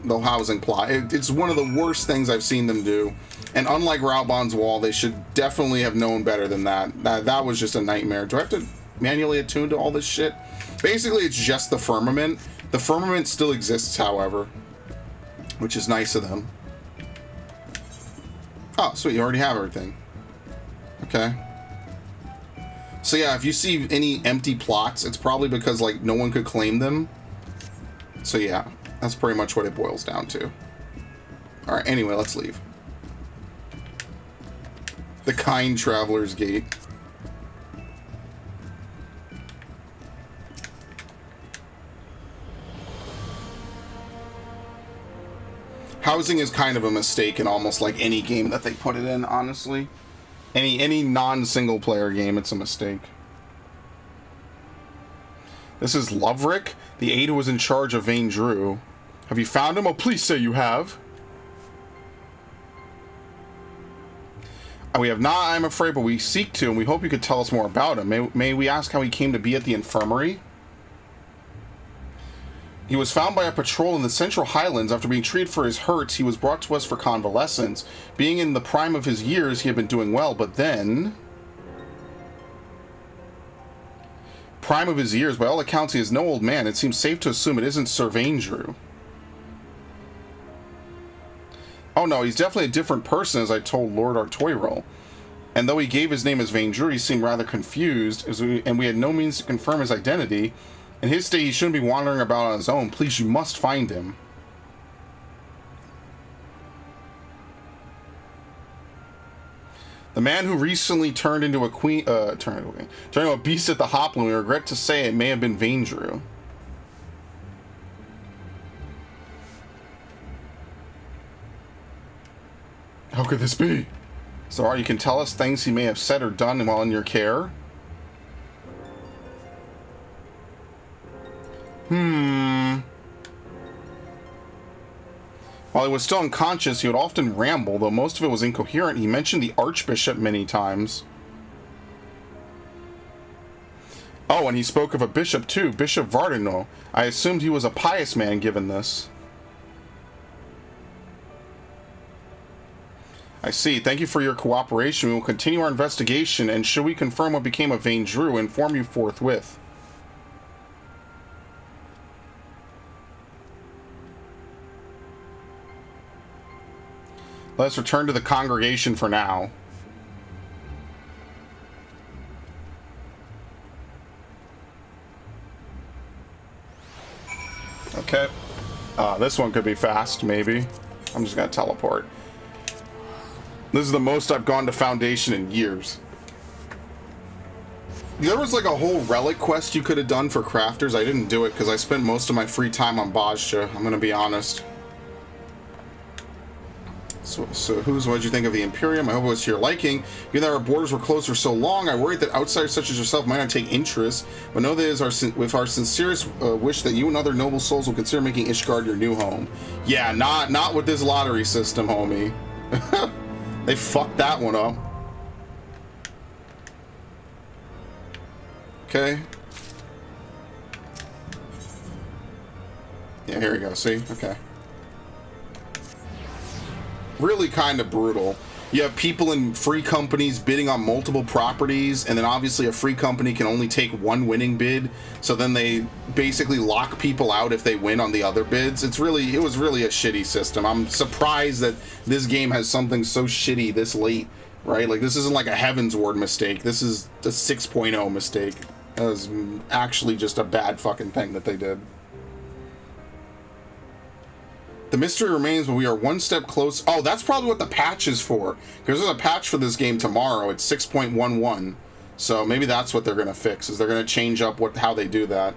plot. It's one of the worst things I've seen them do. And unlike Raubon's Wall, they should definitely have known better than that. That was just a nightmare. Do I have to manually attune to all this shit? Basically, it's just the Firmament. The Firmament still exists, however, which is nice of them. Oh, sweet. You already have everything. Okay. So yeah, if you see any empty plots, it's probably because, like, no one could claim them. So yeah, that's pretty much what it boils down to. Alright, anyway, let's leave. The Kind Traveler's Gate. Housing is kind of a mistake in almost like any game that they put it in, honestly. Any non-single player game, it's a mistake. This is Loverick, the aide who was in charge of Vaindrew. Have you found him? Oh, please say you have. We have not, I'm afraid, but we seek to, and we hope you could tell us more about him. May we ask how he came to be at the infirmary? He was found by a patrol in the Central Highlands. After being treated for his hurts, he was brought to us for convalescence. Being in the prime of his years, he had been doing well, but then... Prime of his years, by all accounts, he is no old man. It seems safe to assume it isn't Sir Vaindrew. Oh no, he's definitely a different person, as I told Lord Artoiro. And though he gave his name as Vaindrew, he seemed rather confused, and we had no means to confirm his identity. In his state, he shouldn't be wandering about on his own. Please, you must find him. The man who recently turned into a turned into a beast at the Hopland. We regret to say it may have been Vaindrew. How could this be? So, you can tell us things he may have said or done while in your care? While he was still unconscious, he would often ramble, though most of it was incoherent. He mentioned the Archbishop many times. Oh, and he spoke of a bishop too, Bishop Vardino. I assumed he was a pious man given this. I see. Thank you for your cooperation. We will continue our investigation, and should we confirm what became of Vaindrew, inform you forthwith. Let us return to the congregation for now. Okay. This one could be fast, maybe. I'm just gonna teleport. This is the most I've gone to Foundation in years. There was like a whole relic quest you could have done for crafters. I didn't do it because I spent most of my free time on Bajja. I'm gonna be honest. So what'd you think of the Imperium? I hope it was to your liking. Given that our borders were closed for so long, I worried that outsiders such as yourself might not take interest, but know that it is with our sincerest wish that you and other noble souls will consider making Ishgard your new home. Yeah, not with this lottery system, homie. They fucked that one up. Okay. Yeah, here we go. See? Okay. Really kind of brutal. You have people in free companies bidding on multiple properties, and then obviously a free company can only take one winning bid, so then they basically lock people out if they win on the other bids. It was really a shitty system. I'm surprised that this game has something so shitty this late, right? Like, this isn't like a Heaven's Ward mistake. This is a 6.0 mistake. That was actually just a bad fucking thing that they did. The mystery remains when we are one step close. Oh, that's probably what the patch is for. Because there's a patch for this game tomorrow. It's 6.11. So maybe that's what they're going to fix. Is they're going to change up how they do that.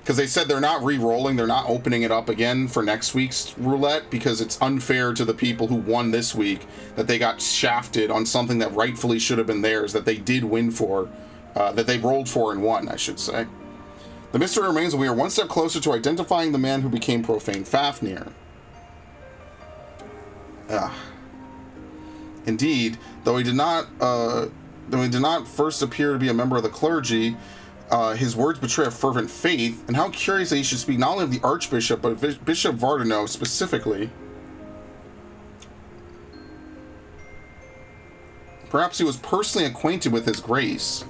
Because they said they're not re-rolling. They're not opening it up again for next week's roulette. Because it's unfair to the people who won this week. That they got shafted on something that rightfully should have been theirs. That they did win for. That they rolled for and won, I should say. The mystery remains when we are one step closer to identifying the man who became Profane Fafnir. Indeed, though he did not first appear to be a member of the clergy, his words betray a fervent faith, and how curious that he should speak not only of the Archbishop, but of Bishop Vardino specifically. Perhaps he was personally acquainted with his grace.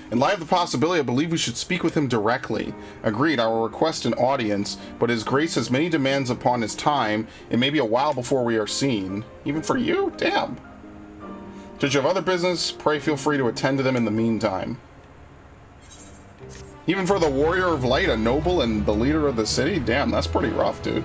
In light of the possibility, I believe we should speak with him directly. Agreed, I will request an audience, but his grace has many demands upon his time. It may be a while before we are seen. Even for you? Damn. Should you have other business, pray feel free to attend to them in the meantime. Even for the Warrior of Light, a noble and the leader of the city? Damn, that's pretty rough, dude.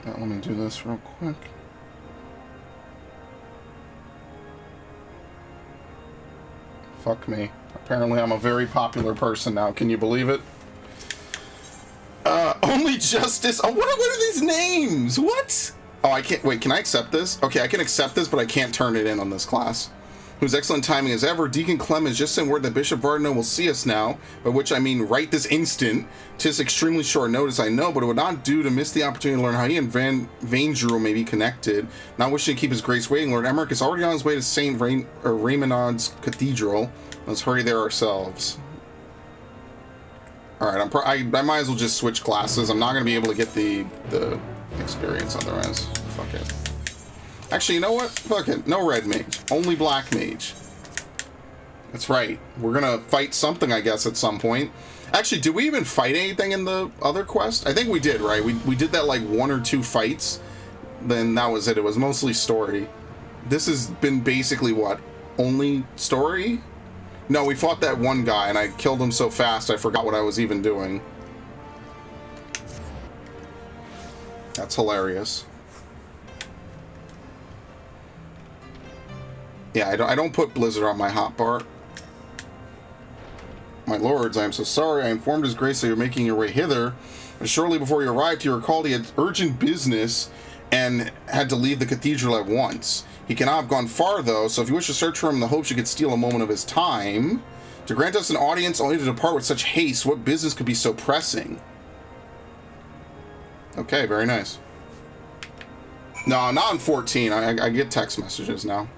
Let me do this real quick. Fuck me. Apparently I'm a very popular person now. Can you believe it? Only Justice. Oh, what are these names? What? Oh, I can't. Wait, can I accept this? Okay, I can accept this, but I can't turn it in on this class. Whose excellent timing as ever, Deacon Clem has just sent word that Bishop Vardino will see us now, by which I mean right this instant. 'Tis extremely short notice, I know, but it would not do to miss the opportunity to learn how he and Vaindrew may be connected. Not wishing to keep his grace waiting, Lord Emmerich is already on his way to St. Raymonad's Cathedral. Let's hurry there ourselves. Alright, I might as well just switch classes. I'm not going to be able to get the experience otherwise. Fuck it. Actually, you know what? Fuck it. No red mage. Only black mage. That's right. We're gonna fight something, I guess, at some point. Actually, did we even fight anything in the other quest? I think we did, right? We did that like 1 or 2 fights. Then that was it. It was mostly story. This has been basically what? Only story? No, we fought that one guy and I killed him so fast I forgot what I was even doing. That's hilarious. Yeah, I don't put Blizzard on my hotbar. My lords, I am so sorry. I informed His Grace that you're making your way hither. But shortly before you arrived, he recalled he had urgent business and had to leave the cathedral at once. He cannot have gone far, though, so if you wish to search for him in the hopes you could steal a moment of his time, to grant us an audience only to depart with such haste, what business could be so pressing? Okay, very nice. No, not on 14. I get text messages now.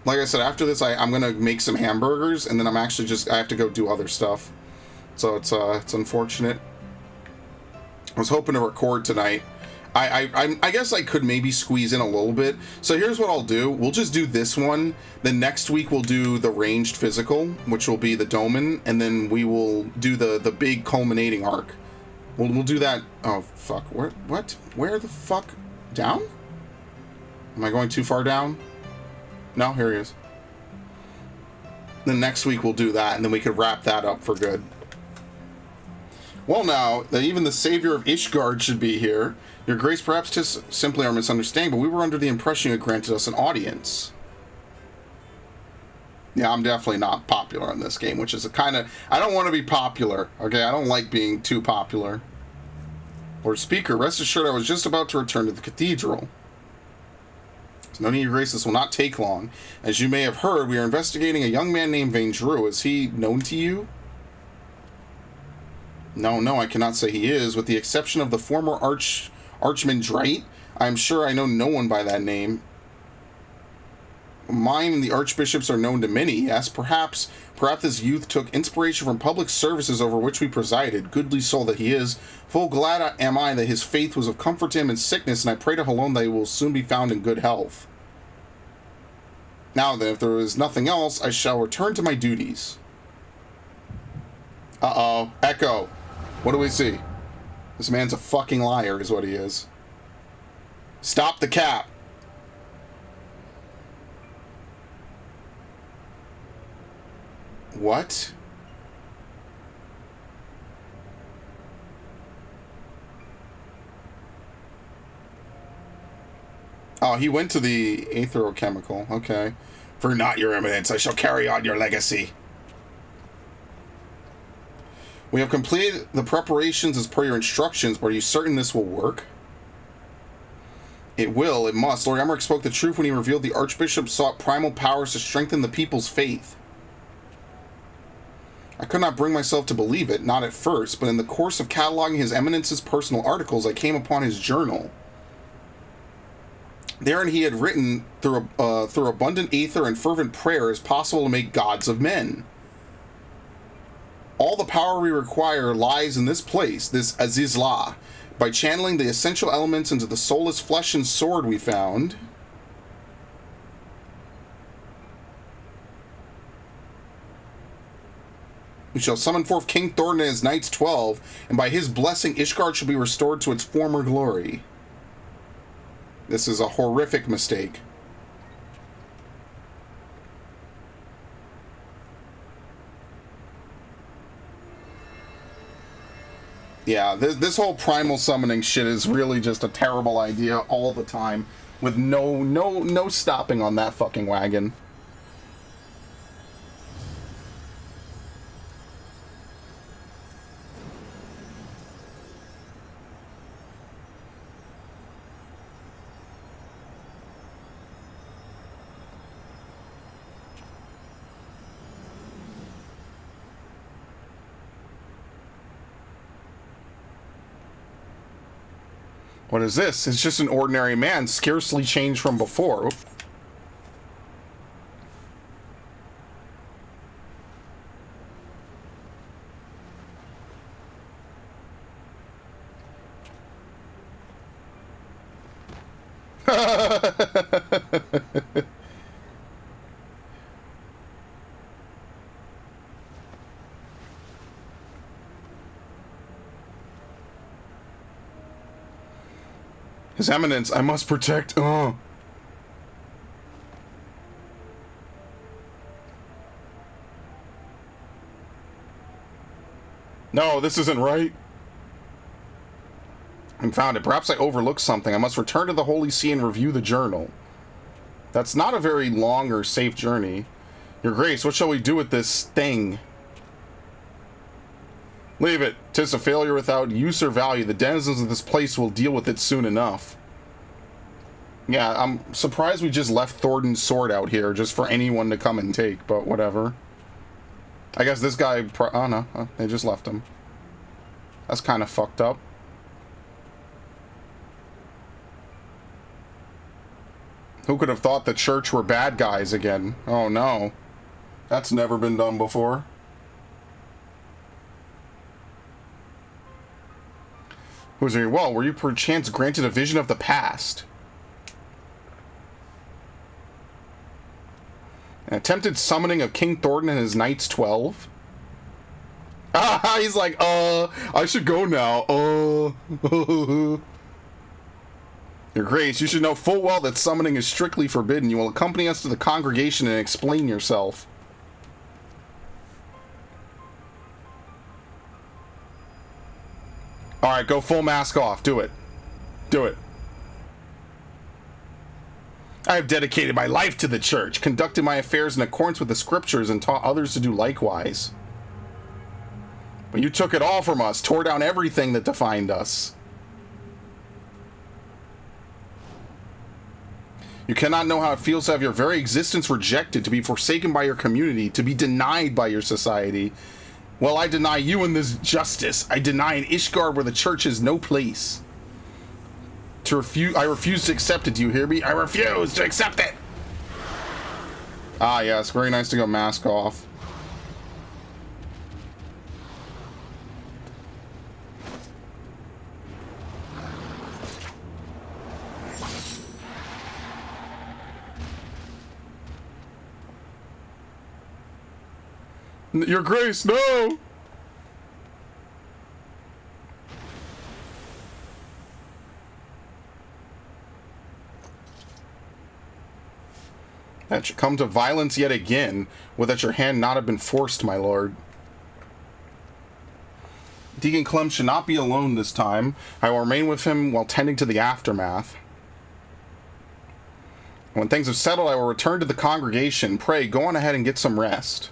Like I said, after this, I'm gonna make some hamburgers, and then I'm actually I have to go do other stuff. So it's unfortunate. I was hoping to record tonight. I guess I could maybe squeeze in a little bit. So here's what I'll do. We'll just do this one. Then next week we'll do the ranged physical, which will be the Doman, and then we will do the big culminating arc. We'll do that. Oh fuck! What? Where the fuck? Down? Am I going too far down? No, here he is. Then next week we'll do that, and then we could wrap that up for good. Well, now that even the savior of Ishgard should be here, Your Grace, perhaps just simply our misunderstanding, but we were under the impression you had granted us an audience. Yeah, I'm definitely not popular in this game, which is a kind of... I don't want to be popular, okay? I don't like being too popular. Lord Speaker, rest assured I was just about to return to the cathedral. So no need, Your Grace, this will not take long. As you may have heard, we are investigating a young man named Vaingdrew. Is he known to you? No, I cannot say he is. With the exception of the former Archman Drite, I am sure I know no one by that name. Mine and the Archbishops are known to many, yes. Perhaps this youth took inspiration from public services over which we presided. Goodly soul that he is. Full glad am I that his faith was of comfort to him in sickness, and I pray to Halon that he will soon be found in good health. Now then, if there is nothing else, I shall return to my duties. Uh-oh. Echo. What do we see? This man's a fucking liar, is what he is. Stop the cap. What? Oh, he went to the aetherochemical. Okay. For not, Your Eminence, I shall carry on your legacy. We have completed the preparations as per your instructions, but are you certain this will work? It will, it must. Lord Emmerich spoke the truth when he revealed the Archbishop sought primal powers to strengthen the people's faith. I could not bring myself to believe it, not at first, but in the course of cataloging His Eminence's personal articles, I came upon his journal. Therein he had written, through abundant aether and fervent prayer, it is possible to make gods of men. All the power we require lies in this place, this Azizla. By channeling the essential elements into the soulless flesh and sword we found, we shall summon forth King Thornton and his Knights 12, and by his blessing Ishgard shall be restored to its former glory. This is a horrific mistake. Yeah, this whole primal summoning shit is really just a terrible idea all the time, with no stopping on that fucking wagon. What is this? It's just an ordinary man, scarcely changed from before. His Eminence, I must protect... No, this isn't right. I'm found it. Perhaps I overlooked something. I must return to the Holy See and review the journal. That's not a very long or safe journey. Your Grace, what shall we do with this thing? Leave it. 'Tis a failure without use or value. The denizens of this place will deal with it soon enough. Yeah, I'm surprised we just left Thornton's sword out here just for anyone to come and take, but whatever. I guess this guy... oh, no. Oh, they just left him. That's kind of fucked up. Who could have thought the church were bad guys again? Oh, no. That's never been done before. Who's very well? Were you perchance granted a vision of the past? An attempted summoning of King Thornton and his Knights 12? Ah, he's like, I should go now. Your Grace, you should know full well that summoning is strictly forbidden. You will accompany us to the congregation and explain yourself. Alright, go full mask off. Do it. Do it. I have dedicated my life to the church, conducted my affairs in accordance with the scriptures, and taught others to do likewise. But you took it all from us, tore down everything that defined us. You cannot know how it feels to have your very existence rejected, to be forsaken by your community, to be denied by your society. Well, I deny you in this justice. I deny an Ishgard where the church has no place. I refuse to accept it. Do you hear me? I refuse to accept it. Ah, yes. Very nice to go mask off. Your Grace, no! That should come to violence yet again, would that your hand not have been forced, my lord. Deacon Clem should not be alone this time. I will remain with him while tending to the aftermath. When things have settled, I will return to the congregation. Pray, go on ahead and get some rest.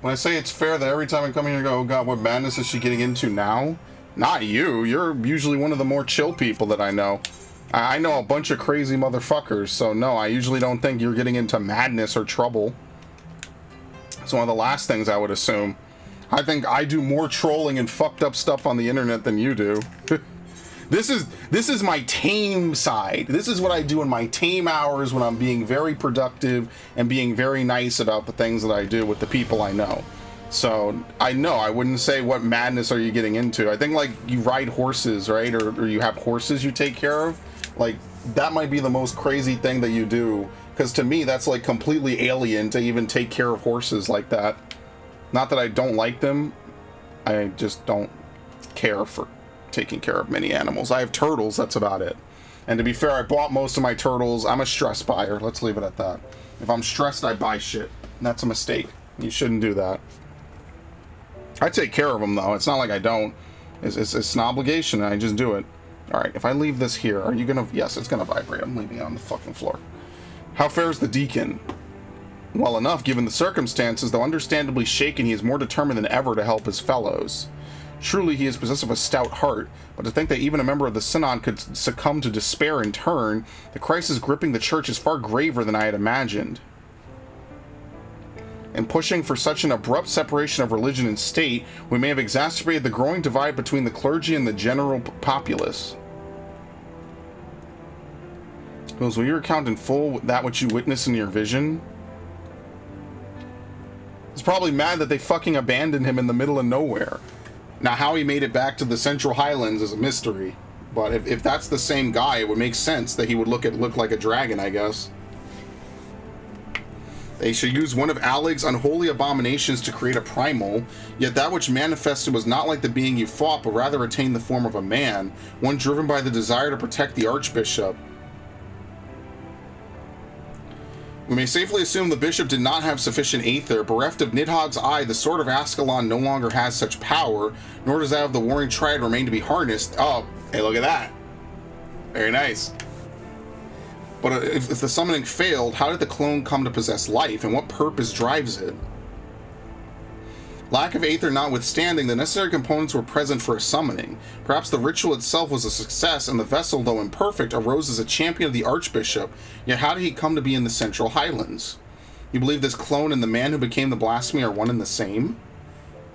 When I say it's fair that every time I come here and go, oh god, what madness is she getting into now? Not you. You're usually one of the more chill people that I know. I know a bunch of crazy motherfuckers, so no, I usually don't think you're getting into madness or trouble. It's one of the last things I would assume. I think I do more trolling and fucked up stuff on the internet than you do. This is my tame side. This is what I do in my tame hours when I'm being very productive and being very nice about the things that I do with the people I know. So I know I wouldn't say what madness are you getting into. I think like you ride horses, right? Or you have horses you take care of. Like that might be the most crazy thing that you do. Because to me, that's like completely alien to even take care of horses like that. Not that I don't like them. I just don't care for taking care of many animals. I have turtles, that's about it. And to be fair, I bought most of my turtles. I'm a stress buyer. Let's leave it at that. If I'm stressed, I buy shit. And that's a mistake. You shouldn't do that. I take care of them, though. It's not like I don't. It's an obligation, and I just do it. Alright, if I leave this here, are you gonna... Yes, it's gonna vibrate. I'm leaving it on the fucking floor. How fares the deacon? Well enough, given the circumstances. Though understandably shaken, he is more determined than ever to help his fellows. Truly, he is possessed of a stout heart, but to think that even a member of the Synod could succumb to despair in turn, the crisis gripping the church is far graver than I had imagined. In pushing for such an abrupt separation of religion and state, we may have exacerbated the growing divide between the clergy and the general populace. Will you recount in full that which you witnessed in your vision? He's probably mad that they fucking abandoned him in the middle of nowhere. Now, how he made it back to the Central Highlands is a mystery. But if that's the same guy, it would make sense that he would look like a dragon, I guess. They should use one of Alig's unholy abominations to create a primal, yet that which manifested was not like the being you fought, but rather attained the form of a man, one driven by the desire to protect the Archbishop. We may safely assume the bishop did not have sufficient aether. Bereft of Nidhogg's eye, the sword of Ascalon no longer has such power, nor does that of the Warring Triad remain to be harnessed. Oh, hey, look at that. Very nice. But if the summoning failed, how did the clone come to possess life, and what purpose drives it? Lack of aether notwithstanding, the necessary components were present for a summoning. Perhaps the ritual itself was a success, and the vessel, though imperfect, arose as a champion of the Archbishop. Yet how did he come to be in the Central Highlands? You believe this clone and the man who became the blasphemy are one and the same?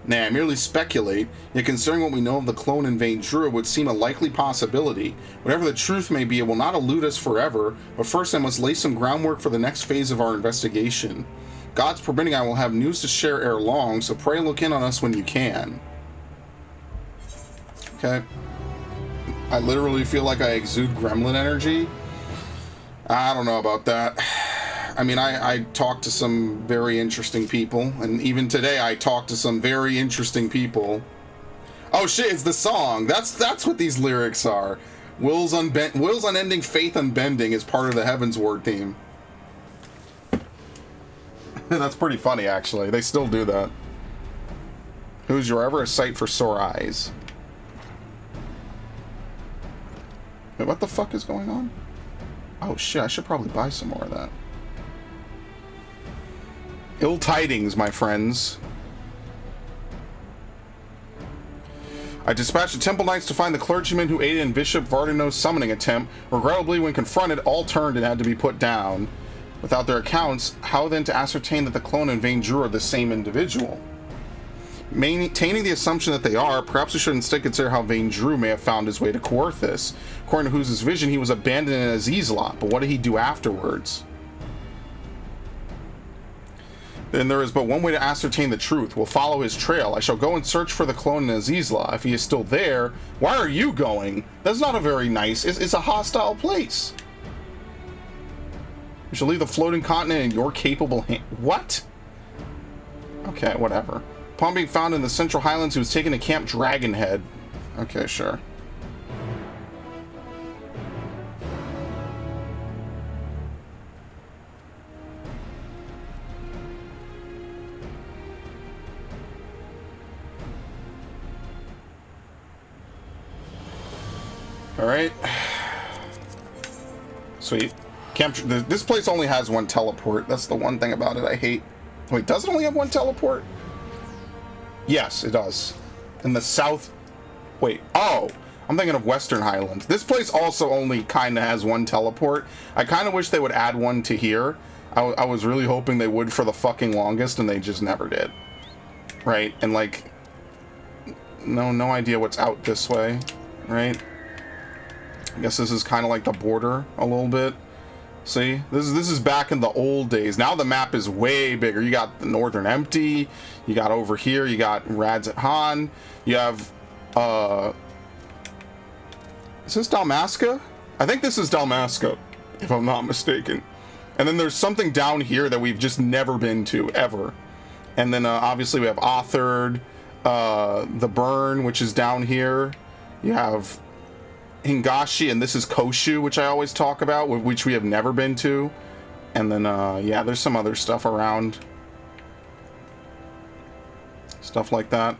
Nay, I merely speculate, yet considering what we know of the clone in Vain Druid, it would seem a likely possibility. Whatever the truth may be, it will not elude us forever, but first I must lay some groundwork for the next phase of our investigation. God's permitting, I will have news to share ere long, so pray look in on us when you can. Okay. I literally feel like I exude gremlin energy. I don't know about that. I mean, I talked to some very interesting people, and even today I talked to some very interesting people. Oh shit, it's the song. That's what these lyrics are. Will's unending faith unbending is part of the Heaven's Word theme. That's pretty funny, actually. They still do that. Who's your ever a sight for sore eyes? Wait, what the fuck is going on? Oh shit, I should probably buy some more of that. Ill tidings, my friends. I dispatched the Temple Knights to find the clergyman who aided in Bishop Vardino's summoning attempt. Regrettably, when confronted, all turned and had to be put down. Without their accounts, how then to ascertain that the clone and Vain Drew are the same individual? Maintaining the assumption that they are, perhaps we should instead consider how Vain Drew may have found his way to Coerthus. According to Whose vision, he was abandoned in Azizlot, but what did he do afterwards? Then there is but one way to ascertain the truth. We'll follow his trail. I shall go and search for the clone in Azizla. If he is still there, why are you going? That's not a very nice... It's a hostile place. We shall leave the floating continent in your capable hand. What? Okay, whatever. Upon being found in the Central Highlands, he was taken to Camp Dragonhead. Okay, sure. Alright. Sweet. This place only has one teleport. That's the one thing about it I hate. Wait, does it only have one teleport? Yes, it does. In the south... Wait, oh! I'm thinking of Western Highlands. This place also only kind of has one teleport. I kind of wish they would add one to here. I was really hoping they would for the fucking longest, and they just never did. Right? And, like... No idea what's out this way. Right? I guess this is kind of like the border a little bit. See, this is back in the old days. Now the map is way bigger. You got the Northern Empty. You got over here. You got Radzat Han. You have is this Dalmasca? I think this is Dalmasca, if I'm not mistaken. And then there's something down here that we've just never been to ever. And then obviously we have Authard, the Burn, which is down here. You have Hingashi, and this is Koshu, which I always talk about, which we have never been to. And then, yeah, there's some other stuff around. Stuff like that.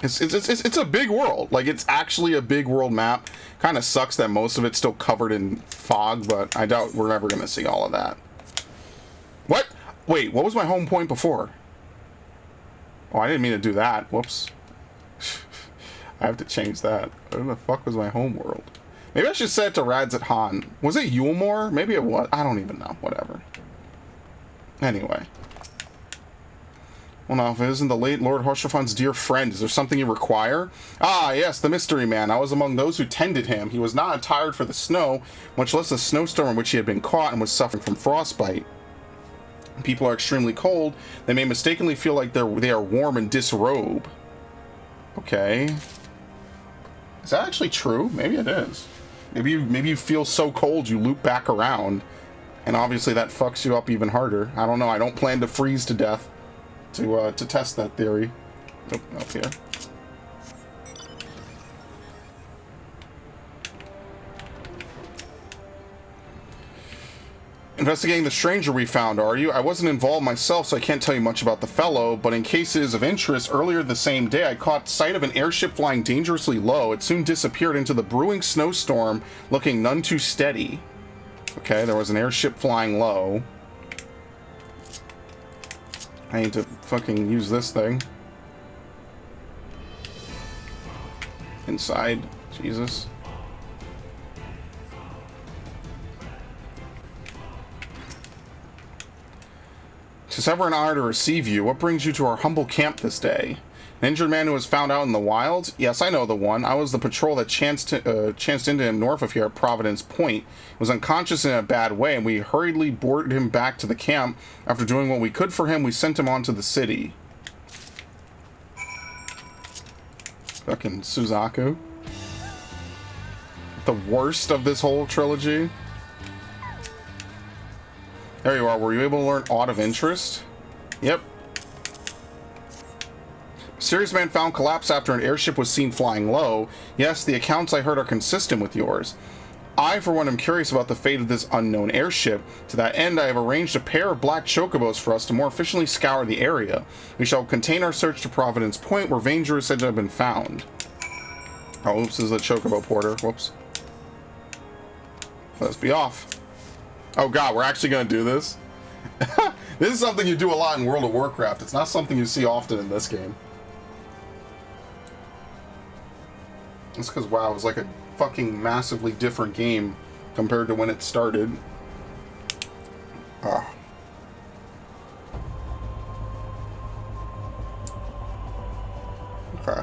It's a big world. Like, it's actually a big world map. Kind of sucks that most of it's still covered in fog, but I doubt we're ever going to see all of that. What? Wait, what was my home point before? Oh, I didn't mean to do that. Whoops. I have to change that. Where the fuck was my home world? Maybe I should set it to Radzat Han. Was it Yulmore? Maybe it was. I don't even know. Whatever. Anyway. Well, now, if it isn't the late Lord Horshafan's dear friend, is there something you require? Ah, yes, the mystery man. I was among those who tended him. He was not attired for the snow, much less the snowstorm in which he had been caught and was suffering from frostbite. People are extremely cold. They may mistakenly feel like they are warm and disrobe. Okay. Is that actually true? Maybe it is. Maybe you feel so cold you loop back around. And obviously that fucks you up even harder. I don't know. I don't plan to freeze to death to test that theory. Nope, up here. Investigating the stranger we found, are you? I wasn't involved myself, so I can't tell you much about the fellow, but in cases of interest, earlier the same day, I caught sight of an airship flying dangerously low. It soon disappeared into the brewing snowstorm, looking none too steady. Okay, there was an airship flying low. I need to fucking use this thing. Inside. Jesus. "'Tis ever an honor to receive you. What brings you to our humble camp this day? An injured man who was found out in the wild? Yes, I know the one. I was the patrol that chanced into him north of here at Providence Point. He was unconscious in a bad way, and we hurriedly boarded him back to the camp. After doing what we could for him, we sent him on to the city." Fucking Suzaku. The worst of this whole trilogy. There you are. Were you able to learn Aught of Interest? Yep. "Mysterious man found collapse after an airship was seen flying low. Yes, the accounts I heard are consistent with yours. I, for one, am curious about the fate of this unknown airship. To that end, I have arranged a pair of black chocobos for us to more efficiently scour the area. We shall contain our search to Providence Point, where Vanger is said to have been found." Oh, oops, this is a chocobo porter. Whoops. Let's be off. Oh god, we're actually going to do this? This is something you do a lot in World of Warcraft. It's not something you see often in this game. It's because WoW is like a fucking massively different game compared to when it started. Ah. Okay.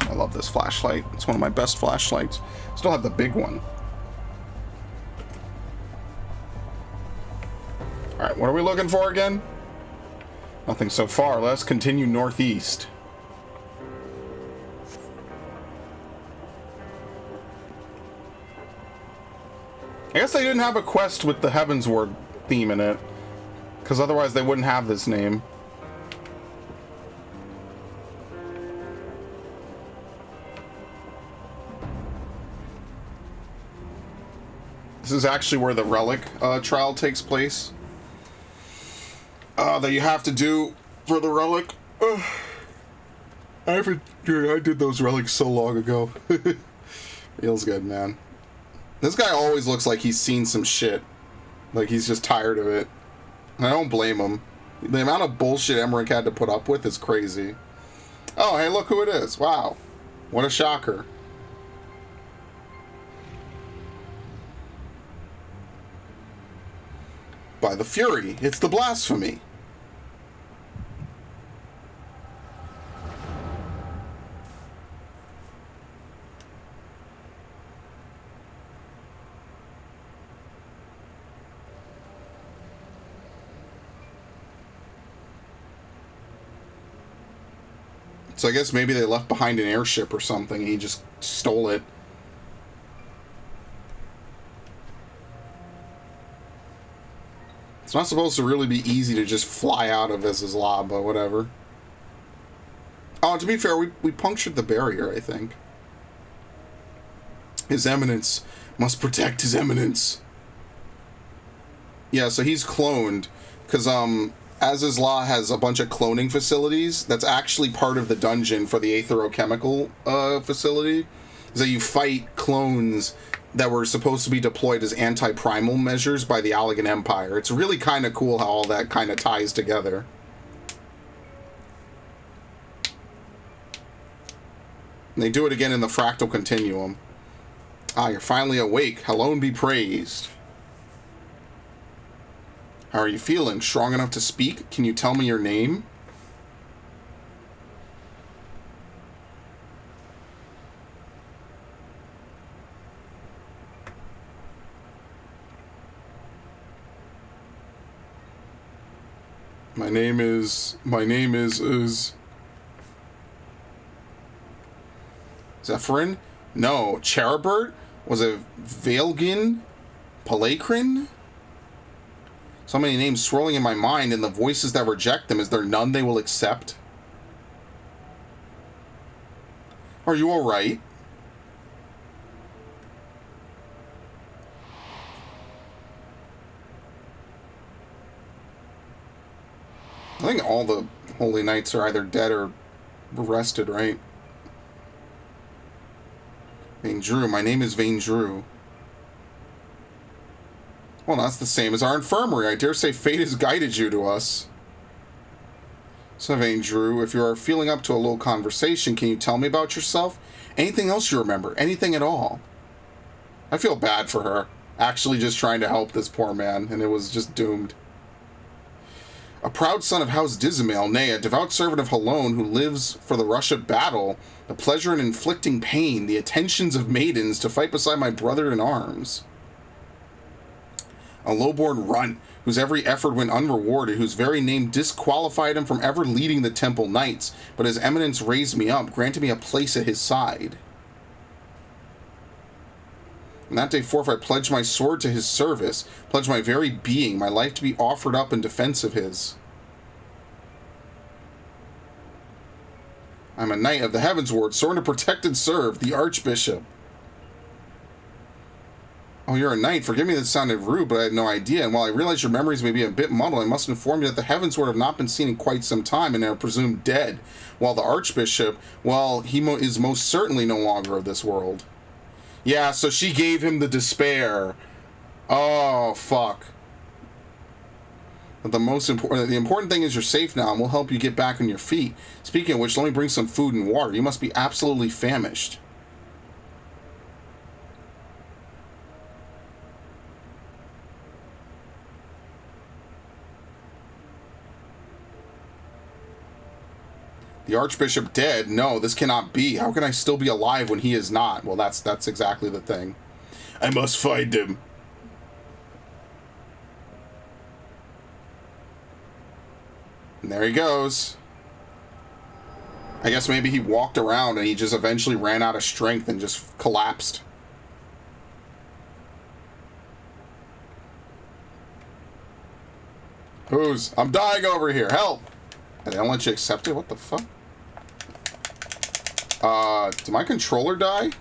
I love this flashlight. It's one of my best flashlights. Still have the big one. Alright, what are we looking for again? Nothing so far. Let's continue northeast. I guess they didn't have a quest with the Heavensward theme in it, because otherwise they wouldn't have this name. This is actually where the relic trial takes place. That you have to do for the relic. I did those relics so long ago. Feels good, man. This guy always looks like he's seen some shit. Like he's just tired of it. And I don't blame him. The amount of bullshit Emmerich had to put up with is crazy. Oh, hey, look who it is. Wow. What a shocker. By the Fury, it's the blasphemy. So I guess maybe they left behind an airship or something and he just stole it. It's not supposed to really be easy to just fly out of Vezizla, but whatever. Oh, to be fair, we punctured the barrier, I think. His Eminence must protect His Eminence. Yeah, so he's cloned, because Azizla has a bunch of cloning facilities. That's actually part of the dungeon for the aetherochemical facility. Is that you fight clones that were supposed to be deployed as anti-primal measures by the Allegan Empire. It's really kind of cool how all that kind of ties together. And they do it again in the Fractal Continuum. Ah, you're finally awake. Helone be praised. How are you feeling? Strong enough to speak? Can you tell me your name? My name is Zephyrin? No, Cherubert? Was it Valgin? Palacrin? So many names swirling in my mind, and the voices that reject them, is there none they will accept? Are you alright? I think all the Holy Knights are either dead or arrested, right? Vaindrew. My name is Vaindrew. Well, that's the same as our infirmary. I dare say fate has guided you to us. So, Vaindrew, if you are feeling up to a little conversation, can you tell me about yourself? Anything else you remember? Anything at all? I feel bad for her. Actually just trying to help this poor man, and it was just doomed. A proud son of House Dizimale, nay, a devout servant of Halone who lives for the rush of battle, the pleasure in inflicting pain, the attentions of maidens to fight beside my brother in arms. A lowborn runt, whose every effort went unrewarded, whose very name disqualified him from ever leading the Temple Knights, but his eminence raised me up, granted me a place at his side. And that day forth I pledged my sword to his service, pledged my very being, my life to be offered up in defense of his. I'm a knight of the Heavensward, sworn to protect and serve the Archbishop. Oh, you're a knight. Forgive me that sounded rude, but I had no idea. And while I realize your memories may be a bit muddled, I must inform you that the Heavensward have not been seen in quite some time and are presumed dead. While the Archbishop, well, he is most certainly no longer of this world. Yeah, so she gave him the despair. Oh, fuck. But the important thing is you're safe now, and we'll help you get back on your feet. Speaking of which, let me bring some food and water. You must be absolutely famished. The Archbishop dead? No, this cannot be. How can I still be alive when he is not? Well, that's exactly the thing. I must find him. And there he goes. I guess maybe he walked around and he just eventually ran out of strength and just collapsed. Who's? I'm dying over here. Help! And they don't let you accept it? What the fuck? Did my controller die?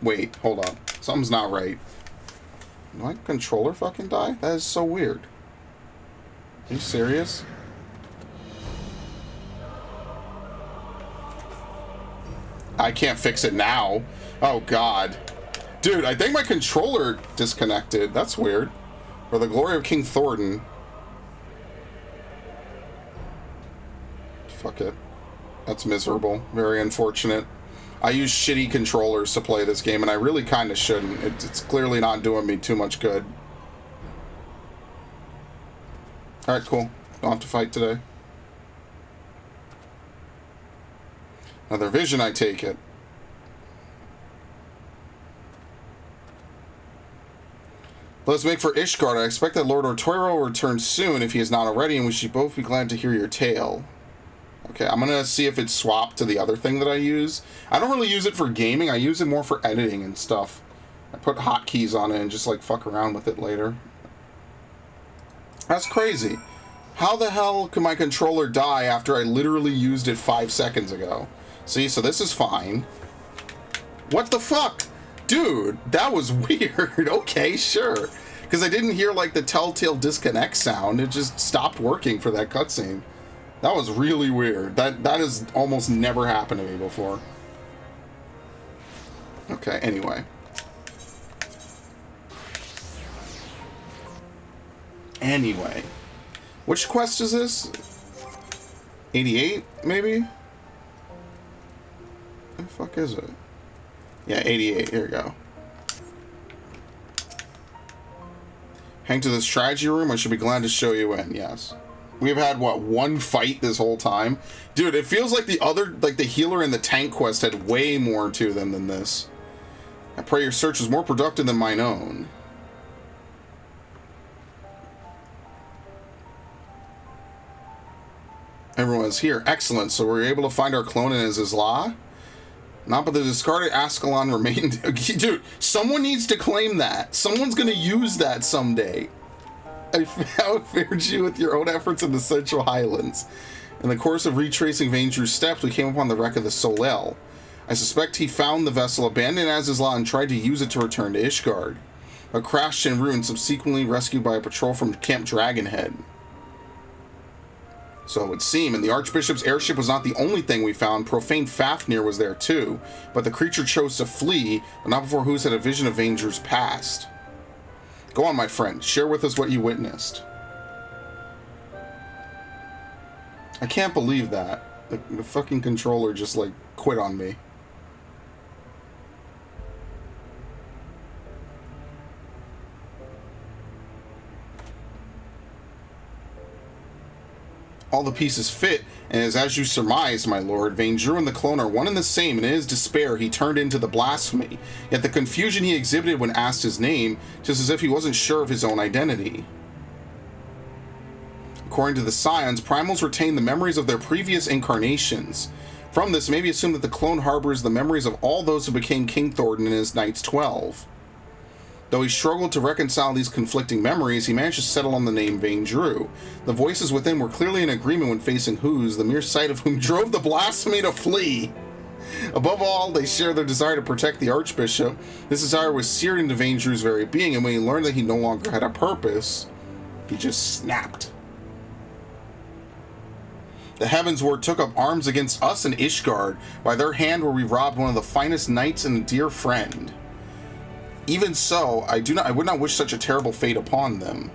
Wait, hold on. Something's not right. Did my controller fucking die? That is so weird. Are you serious? I can't fix it now. Oh, God. Dude, I think my controller disconnected. That's weird. For the glory of King Thornton. Fuck it. That's miserable. Very unfortunate. I use shitty controllers to play this game, and I really kind of shouldn't. It's clearly not doing me too much good. Alright, cool. Don't have to fight today. Another vision, I take it. Let's make for Ishgard. I expect that Lord Ortoro will return soon if he is not already, and we should both be glad to hear your tale. Okay, I'm gonna see if it's swapped to the other thing that I use. I don't really use it for gaming, I use it more for editing and stuff. I put hotkeys on it and just like fuck around with it later. That's crazy. How the hell could my controller die after I literally used it 5 seconds ago? See, so this is fine. What the fuck? Dude, that was weird. Okay, sure. Because I didn't hear like the telltale disconnect sound. It just stopped working for that cutscene. That was really weird. That has almost never happened to me before. Okay, anyway. Anyway. Which quest is this? 88, maybe? What the fuck is it? Yeah, 88. Here we go. Hang to the strategy room. I should be glad to show you in. Yes. We've had, what, one fight this whole time? Dude, it feels like the other, like the healer and the tank quest had way more to them than this. I pray your search was more productive than mine own. Everyone's here. Excellent. So were you able to find our clone in Azizla? Not but the discarded Ascalon remained. Dude, someone needs to claim that. Someone's gonna use that someday. I outfared you with your own efforts in the Central Highlands. In the course of retracing Vainjru's steps, we came upon the wreck of the Solel. I suspect he found the vessel abandoned as his lot and tried to use it to return to Ishgard, but crashed in ruin, subsequently rescued by a patrol from Camp Dragonhead. So it would seem, and the Archbishop's airship was not the only thing we found. Profane Fafnir was there too, but the creature chose to flee, but not before Who's had a vision of Vainjru's past. Go on, my friend. Share with us what you witnessed. I can't believe that. The fucking controller just, like, quit on me. All the pieces fit, and as you surmised, my lord, Vainjru and the clone are one and the same, and in his despair he turned into the blasphemy. Yet the confusion he exhibited when asked his name, just as if he wasn't sure of his own identity. According to the Scions, primals retain the memories of their previous incarnations. From this, it may be assumed that the clone harbors the memories of all those who became King Thornton in his Knights 12. Though he struggled to reconcile these conflicting memories, he managed to settle on the name Vainjru. The voices within were clearly in agreement when facing Who's, the mere sight of whom drove the blasphemy to flee. Above all, they shared their desire to protect the Archbishop. This desire was seared into Vainjru's very being, and when he learned that he no longer had a purpose, he just snapped. The Heavensward took up arms against us in Ishgard. By their hand were we robbed one of the finest knights and a dear friend. Even so, I would not wish such a terrible fate upon them.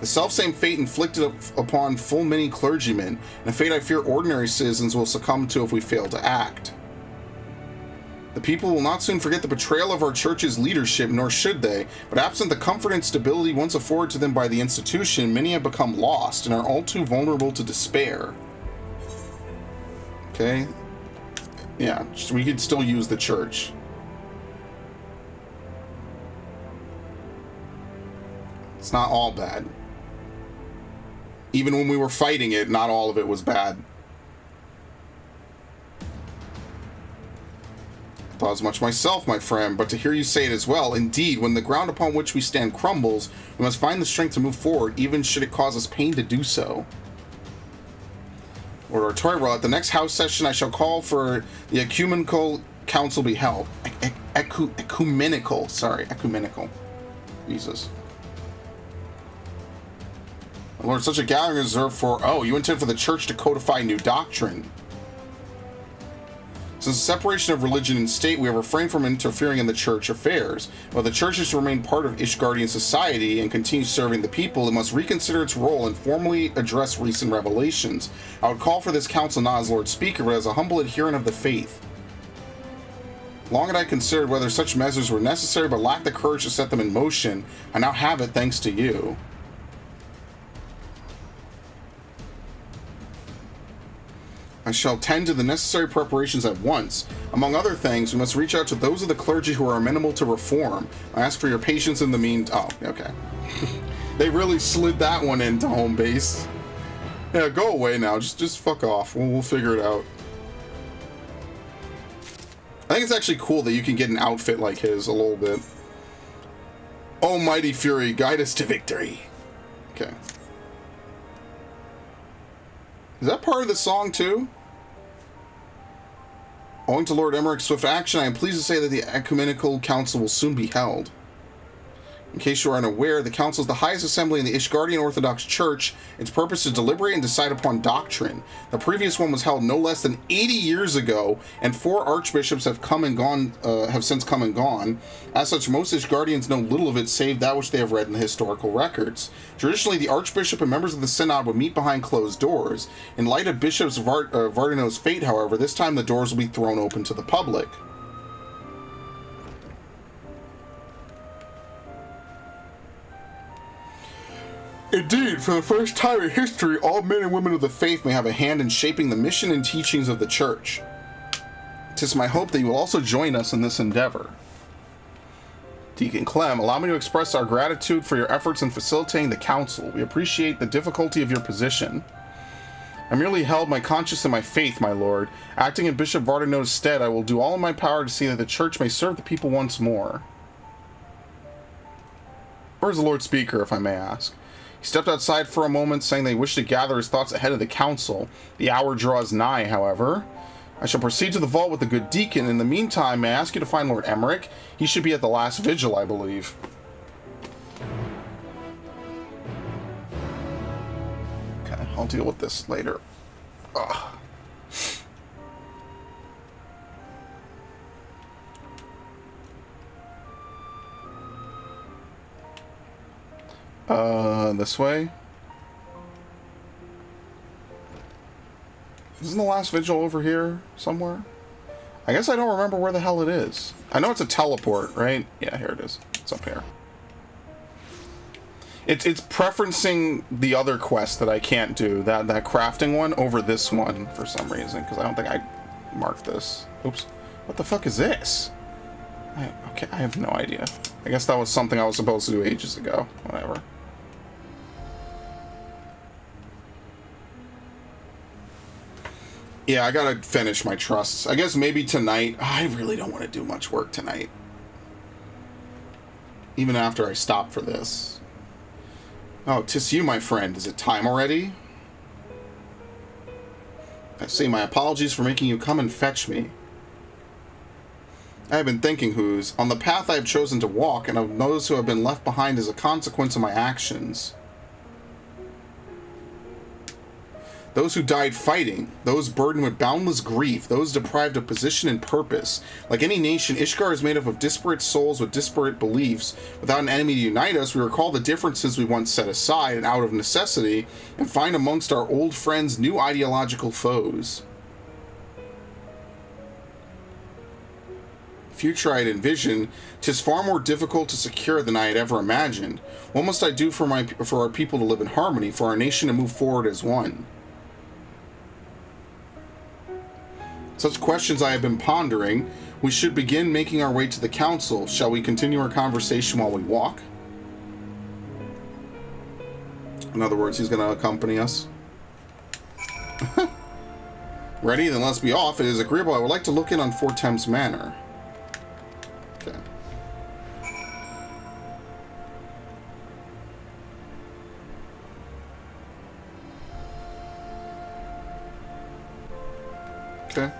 The selfsame fate inflicted upon full many clergymen, and a fate I fear ordinary citizens will succumb to if we fail to act. The people will not soon forget the betrayal of our church's leadership, nor should they, but absent the comfort and stability once afforded to them by the institution, many have become lost and are all too vulnerable to despair. Okay? Yeah, we could still use the church. It's not all bad. Even when we were fighting it, not all of it was bad. I thought as much myself, my friend, but to hear you say it as well, indeed, when the ground upon which we stand crumbles, we must find the strength to move forward, even should it cause us pain to do so. Lord Artorial, at the next house session, I shall call for the ecumenical council be held. Ecumenical. Jesus. Lord, such a gathering is reserved for... Oh, you intend for the church to codify new doctrine. Since the separation of religion and state, we have refrained from interfering in the church affairs. While the church is to remain part of Ishgardian society and continue serving the people, it must reconsider its role and formally address recent revelations. I would call for this council not as Lord Speaker, but as a humble adherent of the faith. Long had I considered whether such measures were necessary, but lacked the courage to set them in motion. I now have it thanks to you. I shall tend to the necessary preparations at once. Among other things, we must reach out to those of the clergy who are amenable to reform. I ask for your patience in the meantime. Oh, okay. They really slid that one into home base. Yeah, go away now. Just fuck off. We'll figure it out. I think it's actually cool that you can get an outfit like his a little bit. Almighty Fury, guide us to victory. Okay. Is that part of the song too? Owing to Lord Emmerich's swift action, I am pleased to say that the Ecumenical Council will soon be held. In case you are unaware, the Council is the highest assembly in the Ishgardian Orthodox Church. Its purpose is to deliberate and decide upon doctrine. The previous one was held no less than 80 years ago, and 4 archbishops have since come and gone. As such, most Ishgardians know little of it save that which they have read in the historical records. Traditionally, the archbishop and members of the synod would meet behind closed doors. In light of Bishop Vardino's fate, however, this time the doors will be thrown open to the public. Indeed, for the first time in history, all men and women of the faith may have a hand in shaping the mission and teachings of the Church. 'Tis my hope that you will also join us in this endeavor. Deacon Clem, allow me to express our gratitude for your efforts in facilitating the council. We appreciate the difficulty of your position. I merely held my conscience and my faith, my lord. Acting in Bishop Vardano's stead, I will do all in my power to see that the church may serve the people once more. Where's the Lord Speaker, if I may ask? He stepped outside for a moment, saying they wish to gather his thoughts ahead of the council. The hour draws nigh, however. I shall proceed to the vault with the good deacon. In the meantime, may I ask you to find Lord Emmerich? He should be at the last vigil, I believe. Okay, I'll deal with this later. Ugh. This way? Isn't the last vigil over here somewhere? I guess I don't remember where the hell it is. I know it's a teleport, right? Yeah, here it is. It's up here. It's preferencing the other quest that I can't do, that crafting one, over this one for some reason, because I don't think I marked this. Oops. What the fuck is this? Okay, I have no idea. I guess that was something I was supposed to do ages ago. Whatever. Yeah, I gotta finish my trusts. I guess maybe tonight. I really don't want to do much work tonight. Even after I stop for this. Oh, 'tis you, my friend. Is it time already? I say my apologies for making you come and fetch me. I have been thinking, Who's, on the path I have chosen to walk, and of those who have been left behind as a consequence of my actions. Those who died fighting, those burdened with boundless grief, those deprived of position and purpose. Like any nation, Ishgard is made up of disparate souls with disparate beliefs. Without an enemy to unite us, we recall the differences we once set aside and out of necessity, and find amongst our old friends new ideological foes. The future I had envisioned, 'tis far more difficult to secure than I had ever imagined. What must I do for our people to live in harmony, for our nation to move forward as one? Such questions I have been pondering. We should begin making our way to the council. Shall we continue our conversation while we walk? In other words, he's going to accompany us. Ready? Then let's be off. It is agreeable. I would like to look in on Fort Thames Manor. Okay. Okay.